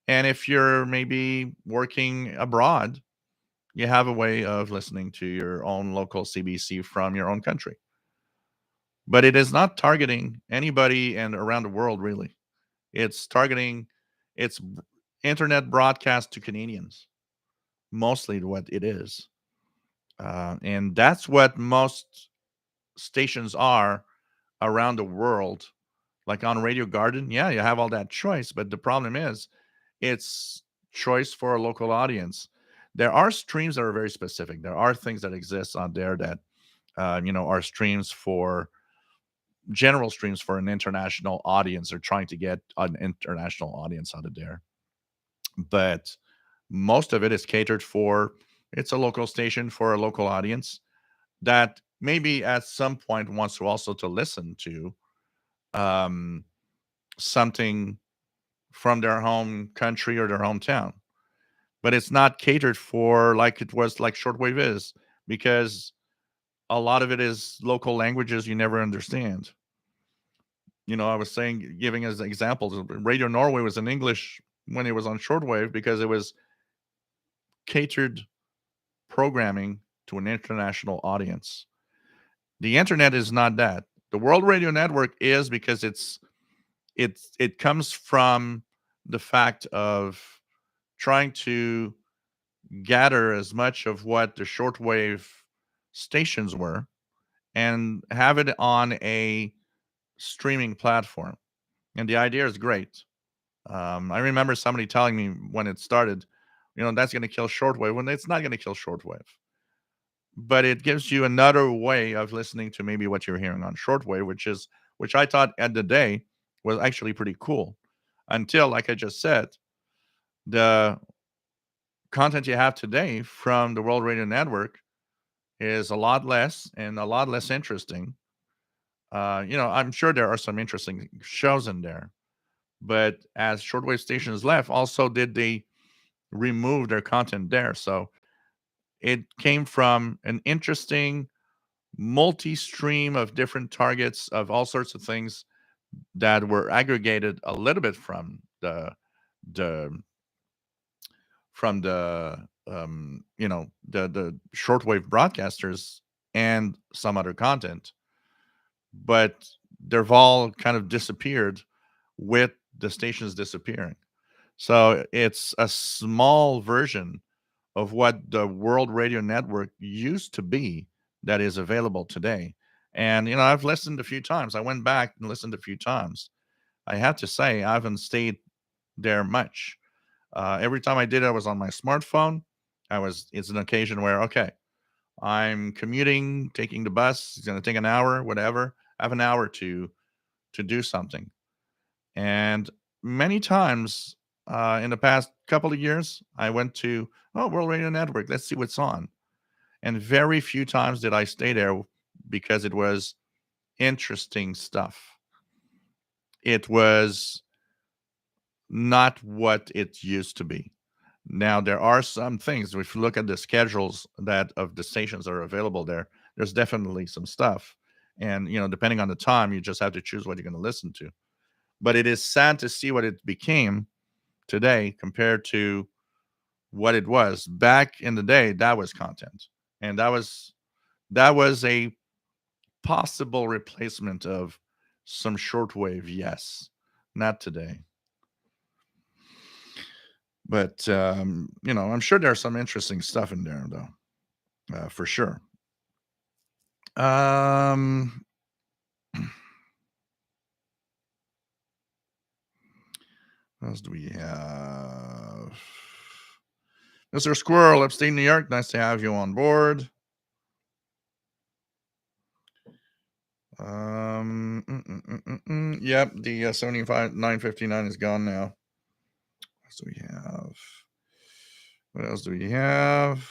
And if you're maybe working abroad, you have a way of listening to your own local CBC from your own country. But it is not targeting anybody and around the world, really. It's targeting, it's internet broadcast to Canadians, mostly what it is. And that's what most stations are around the world. Like on Radio Garden, yeah, you have all that choice, but the problem is it's choice for a local audience. There are streams that are very specific. There are things that exist on there that are streams for general streams for an international audience. They're trying to get an international audience out of there, but most of it is catered for. It's a local station for a local audience that maybe at some point wants to also to listen to um, something from their home country or their hometown. But it's not catered for like it was like shortwave is, because a lot of it is local languages you never understand. I was saying, giving as examples, Radio Norway was in English when it was on shortwave because it was catered programming to an international audience. The internet is not that. The World Radio Network is, because it comes from the fact of trying to gather as much of what the shortwave stations were and have it on a streaming platform. And the idea is great. I remember somebody telling me when it started, that's going to kill shortwave. When it's not going to kill shortwave, but it gives you another way of listening to maybe what you're hearing on shortwave, which I thought at the day was actually pretty cool. Until, like I just said, the content you have today from the World Radio Network is a lot less and a lot less interesting. I'm sure there are some interesting shows in there, but as shortwave stations left, also did they remove their content there. So it came from an interesting multi-stream of different targets of all sorts of things that were aggregated a little bit the from the shortwave broadcasters and some other content, but they've all kind of disappeared with the stations disappearing. So it's a small version of what the World Radio Network used to be that is available today. And I've listened a few times. I went back and listened a few times. I have to say I haven't stayed there much. Every time I did, I was on my smartphone. It's an occasion where, okay, I'm commuting, taking the bus. It's going to take an hour, whatever. I have an hour to do something. And many times in the past couple of years, I went to, oh, World Radio Network. Let's see what's on. And very few times did I stay there because it was interesting stuff. It was not what it used to be. Now there are some things. If you look at the schedules that of the stations that are available there, there's definitely some stuff. And depending on the time, you just have to choose what you're going to listen to. But it is sad to see what it became today compared to what it was back in the day. That was content, and that was a possible replacement of some shortwave. Yes, not today. But I'm sure there's some interesting stuff in there, though, for sure. Um, what else do we have? Mr. Squirrel, upstate New York. Nice to have you on board. Yep, the 75 959 is gone now. What else do we have? What else do we have?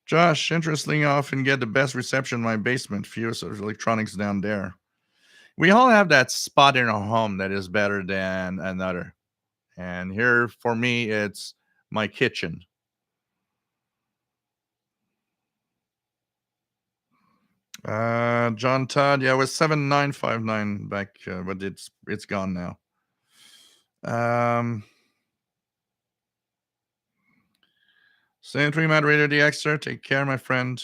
Josh, interestingly, I often get the best reception in my basement. Fewest of electronics down there. We all have that spot in our home that is better than another. And here for me, it's my kitchen. John Todd, yeah, it was 7959 back, but it's gone now. Saint Three Mad Radio DXer, take care, my friend.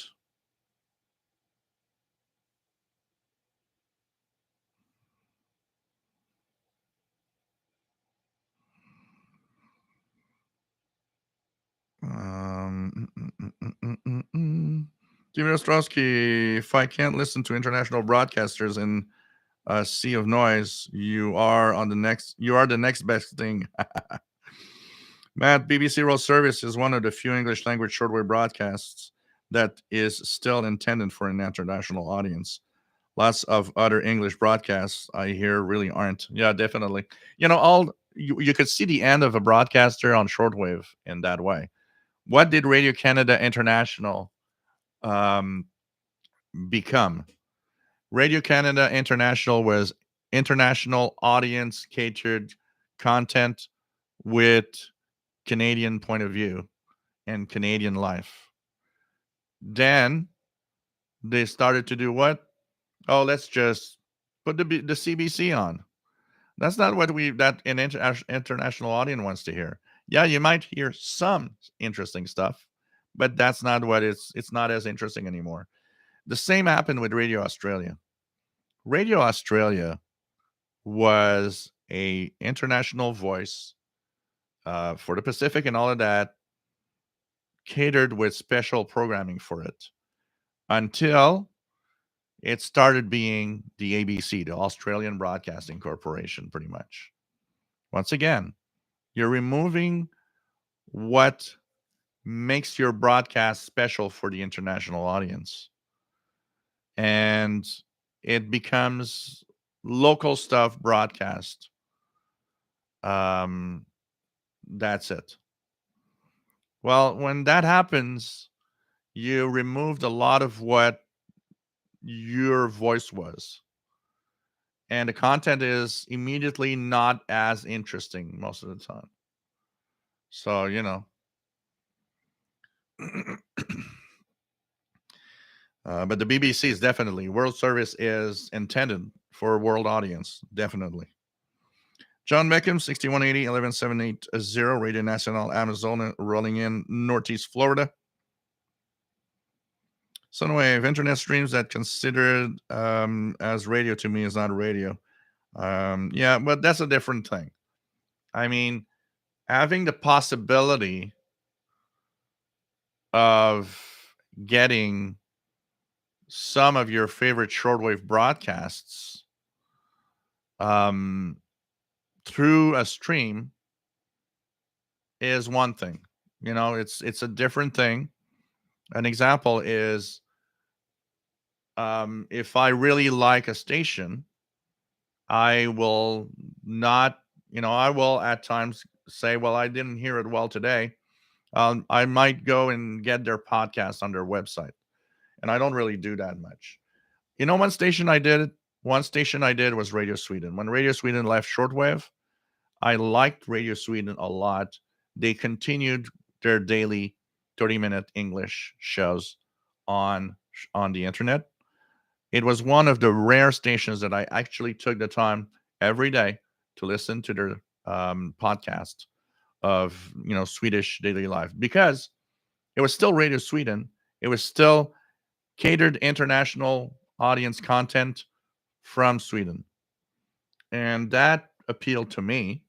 Jimmy Ostrowski, if I can't listen to international broadcasters in a sea of noise, you are the next best thing. Matt, BBC World Service is one of the few English language shortwave broadcasts that is still intended for an international audience. Lots of other English broadcasts I hear really aren't. Yeah, definitely. You could see the end of a broadcaster on shortwave in that way. What did Radio Canada International um, become? Radio Canada International was international audience catered content with Canadian point of view and Canadian life. Then they started to do what? Oh, let's just put the CBC on. That's not what international audience wants to hear. Yeah, you might hear some interesting stuff, but that's not what it's not as interesting anymore. The same happened with Radio Australia. Radio Australia was a international voice for the Pacific and all of that, catered with special programming for it until it started being the ABC, the Australian Broadcasting Corporation, pretty much. Once again, you're removing what makes your broadcast special for the international audience. And it becomes local stuff broadcast. That's it. Well, when that happens, you removed a lot of what your voice was. And the content is immediately not as interesting most of the time. So, but the BBC is definitely, World Service is intended for a world audience, definitely. John Beckham, 6180 11780, Radio Nacional Amazon, rolling in Northeast Florida. Sunwave, internet streams that considered as radio to me is not radio. Yeah, but that's a different thing. I mean, having the possibility of getting some of your favorite shortwave broadcasts through a stream is one thing. It's a different thing. An example is if I really like a station, I will not, I will at times say, well, I didn't hear it well today. I might go and get their podcast on their website. And I don't really do that much. One station I did was Radio Sweden. When Radio Sweden left shortwave, I liked Radio Sweden a lot. They continued their daily 30-minute English shows on the internet. It was one of the rare stations that I actually took the time every day to listen to their podcast of Swedish daily life, because it was still Radio Sweden. It was still catered international audience content from Sweden, and that appealed to me.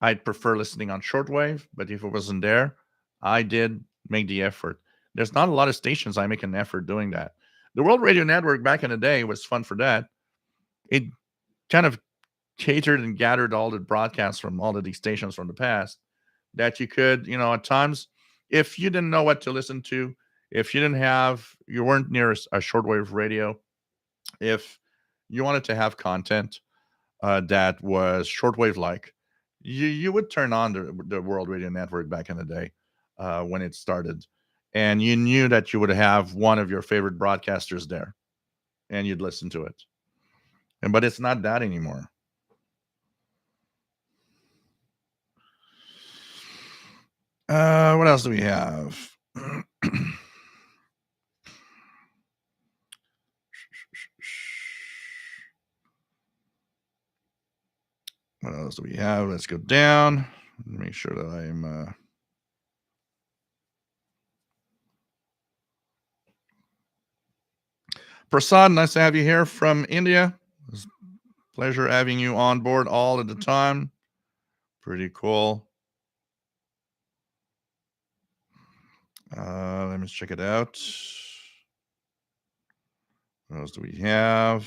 I'd prefer listening on shortwave, but if it wasn't there, I did make the effort. There's not a lot of stations I make an effort doing that. The World Radio Network back in the day was fun for that. It kind of catered and gathered all the broadcasts from all of these stations from the past that you could, at times, if you didn't know what to listen to, if you weren't near a shortwave radio, if you wanted to have content that was shortwave like, you would turn on the World Radio Network back in the day when it started, and you knew that you would have one of your favorite broadcasters there, and you'd listen to it. and but it's not that anymore. What else do we have? What else do we have? Let's go down. Make sure that I'm. Prasad, nice to have you here from India. It's a pleasure having you on board all of the time. Pretty cool. Let me check it out. What else do we have?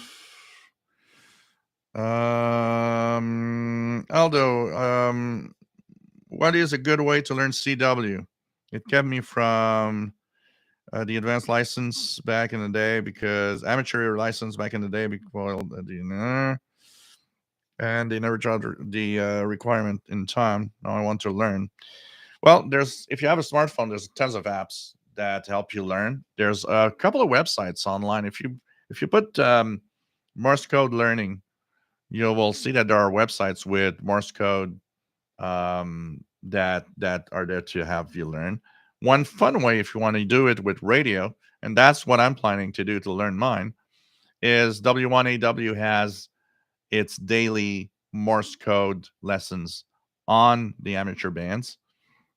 Aldo, what is a good way to learn CW? It kept me from the advanced license back in the day because amateur license back in the day, and they never dropped the requirement in time. Now I want to learn. Well, there's if you have a smartphone, there's tons of apps that help you learn. There's a couple of websites online. If you put Morse code learning, you will see that there are websites with Morse code that are there to have you learn. One fun way, if you want to do it with radio, and that's what I'm planning to do to learn mine, is W1AW has its daily Morse code lessons on the amateur bands.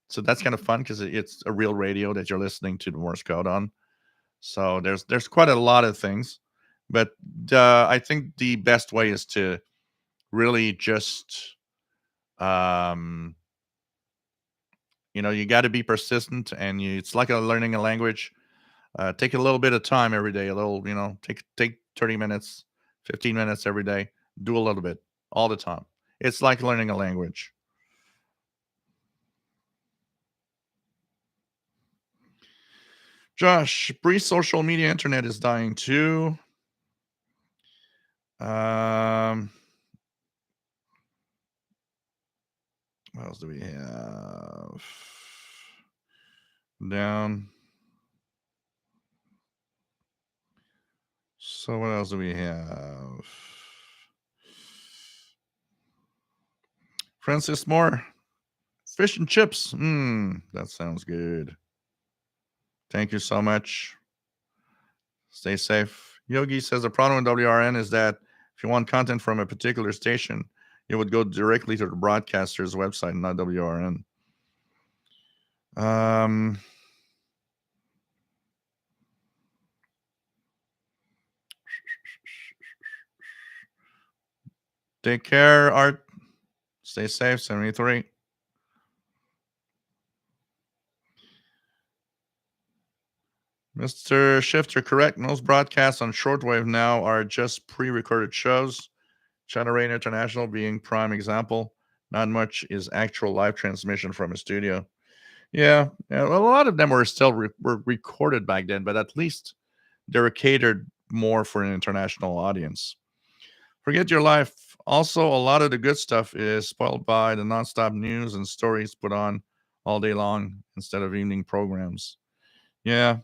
So that's kind of fun because it's a real radio that you're listening to the Morse code on. So there's quite a lot of things, but I think the best way is to really just um, you got to be persistent, and it's like learning a language. Take a little bit of time every day. A little, take 30 minutes, 15 minutes every day. Do a little bit all the time. It's like learning a language. Josh, pre-social media internet is dying too. What else do we have? Down. So what else do we have? Francis Moore, fish and chips. That sounds good. Thank you so much. Stay safe. Yogi says the problem with WRN is that if you want content from a particular station, you would go directly to the broadcaster's website, not WRN. Take care, Art. Stay safe, 73. Mr. Shifter, correct. Most broadcasts on shortwave now are just pre-recorded shows. Channel Rain International being prime example. Not much is actual live transmission from a studio. Yeah, a lot of them were still were recorded back then, but at least they were catered more for an international audience. Forget your life. Also, a lot of the good stuff is spoiled by the nonstop news and stories put on all day long instead of evening programs. Yeah.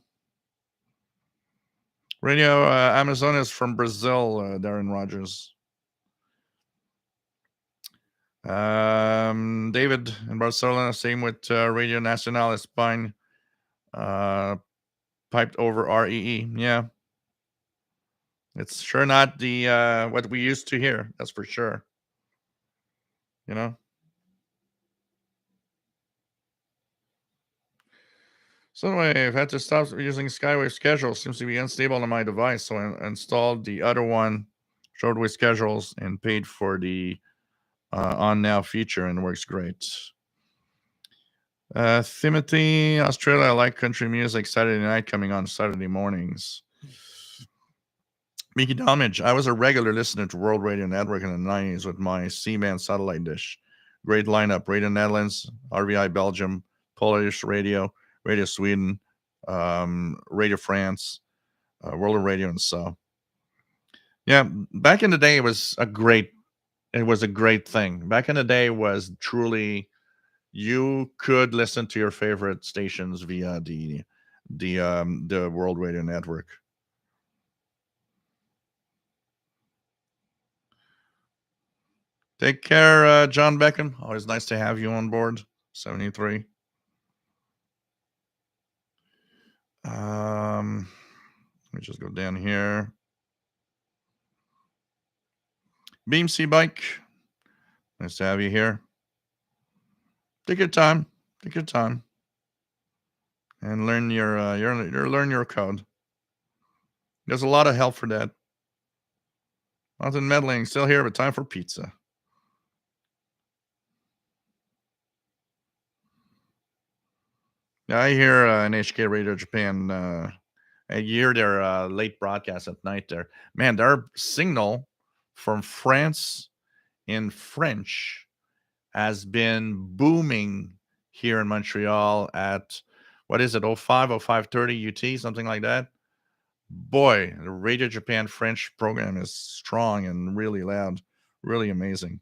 Radio Amazon is from Brazil, Darren Rogers. David in Barcelona, same with Radio Nacional Espagne, piped over REE. Yeah. It's sure not the what we used to hear. That's for sure. You know. So anyway, I've had to stop using Skywave Schedule. Seems to be unstable on my device, so I installed the other one, Shortwave Schedules, and paid for the On Now feature, and it works great. Timothy, Australia. I like country music. Saturday night coming on Saturday mornings. Mickey Damage. I was a regular listener to World Radio Network in the 90s with my C-band satellite dish. Great lineup. Radio Netherlands, RVI Belgium, Polish Radio, Radio Sweden, Radio France, World of Radio, and so. Yeah, back in the day, it was a great thing. Back in the day was truly you could listen to your favorite stations via the World Radio Network. Take care, John Beckham. Always nice to have you on board. 73. Let me just go down here. Beam C Bike. Nice to have you here. Take your time. Take your time. And learn learn your code. There's a lot of help for that. Nothing meddling. Still here, but time for pizza. Yeah, I hear NHK Radio Japan. I hear their late broadcast at night. There, man, their signal from France in French has been booming here in Montreal at what is it, 05, 05:30 UT, something like that. Boy, the Radio Japan French program is strong and really loud, really amazing.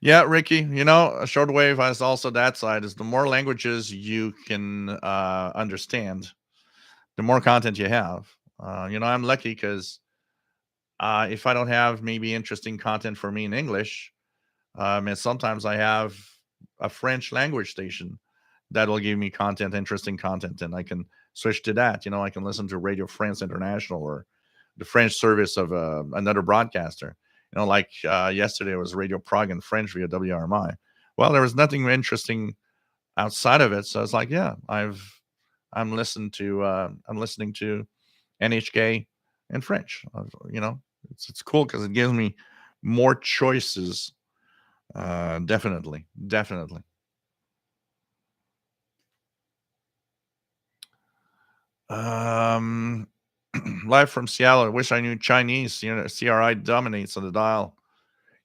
Yeah, Ricky, a shortwave has also that side is the more languages you can understand, the more content you have. I'm lucky because if I don't have maybe interesting content for me in English, and sometimes I have a French language station that'll give me content, interesting content, and I can switch to that. I can listen to Radio France International or the French service of another broadcaster. Like yesterday it was Radio Prague in French via WRMI. Well, there was nothing interesting outside of it, so it's like, yeah, I'm listening to NHK in French. It's cool because it gives me more choices. Definitely, definitely. Um, Live from Seattle. I wish I knew Chinese. CRI dominates on the dial.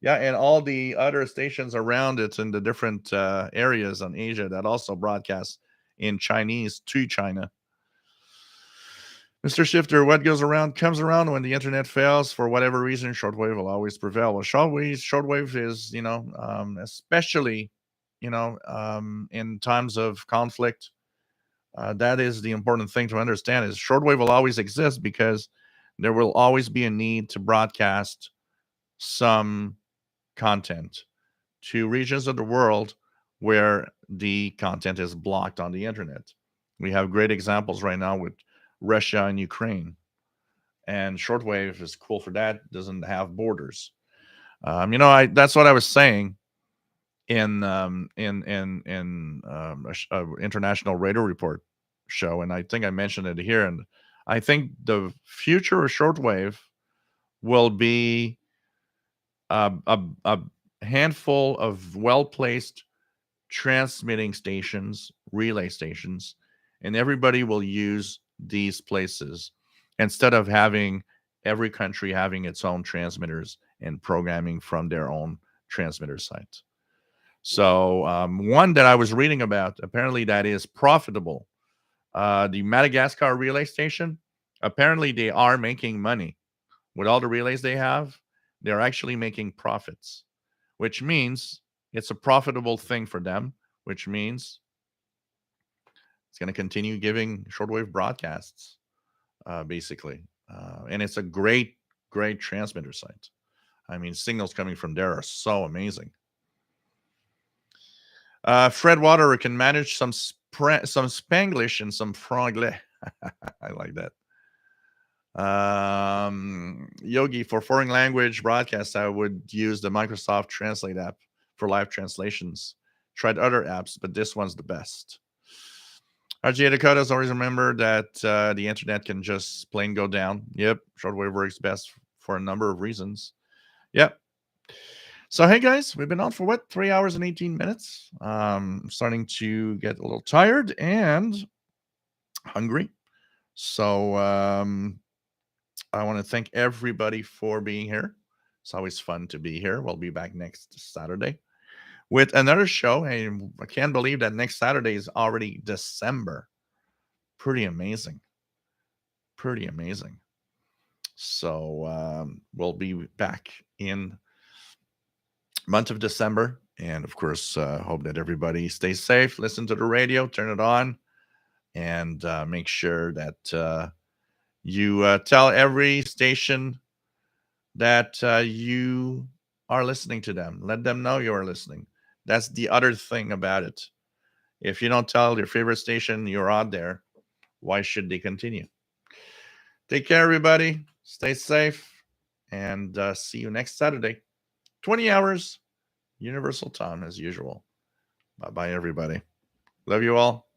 Yeah, and all the other stations around it in the different areas on Asia that also broadcast in Chinese to China. Mr. Shifter, what goes around comes around. When the internet fails for whatever reason, shortwave will always prevail. Well, shortwave is, especially, in times of conflict. That is the important thing to understand is shortwave will always exist because there will always be a need to broadcast some content to regions of the world where the content is blocked on the internet. We have great examples right now with Russia and Ukraine, and shortwave is cool for that. Doesn't have borders. That's what I was saying in a international radio report show, and I think I mentioned it here. And I think the future of shortwave will be a handful of well placed transmitting stations, relay stations, and everybody will use these places instead of having every country having its own transmitters and programming from their own transmitter site. So, one that I was reading about, apparently that is profitable. The Madagascar relay station, apparently they are making money with all the relays they have. They're actually making profits, which means it's a profitable thing for them, which means it's going to continue giving shortwave broadcasts, basically. And it's a great, great transmitter site. I mean, signals coming from there are so amazing. Fred Water can manage some Spanglish and some Franglais. I like that. Yogi, for foreign language broadcasts, I would use the Microsoft Translate app for live translations. Tried other apps, but this one's the best. RGA Dakotas, always remember that the internet can just plain go down. Yep, shortwave works best for a number of reasons. Yep. So, hey guys, we've been on for what, 3 hours and 18 minutes. Starting to get a little tired and hungry. So, I want to thank everybody for being here. It's always fun to be here. We'll be back next Saturday with another show. And I can't believe that next Saturday is already December. Pretty amazing. Pretty amazing. So we'll be back in month of December. And of course, hope that everybody stays safe. Listen to the radio, turn it on, and make sure that You tell every station that you are listening to them. Let them know you are listening. That's the other thing about it. If you don't tell your favorite station you're out there, why should they continue? Take care, everybody. Stay safe, and see you next Saturday, 20 hours, Universal Time as usual. Bye bye, everybody. Love you all.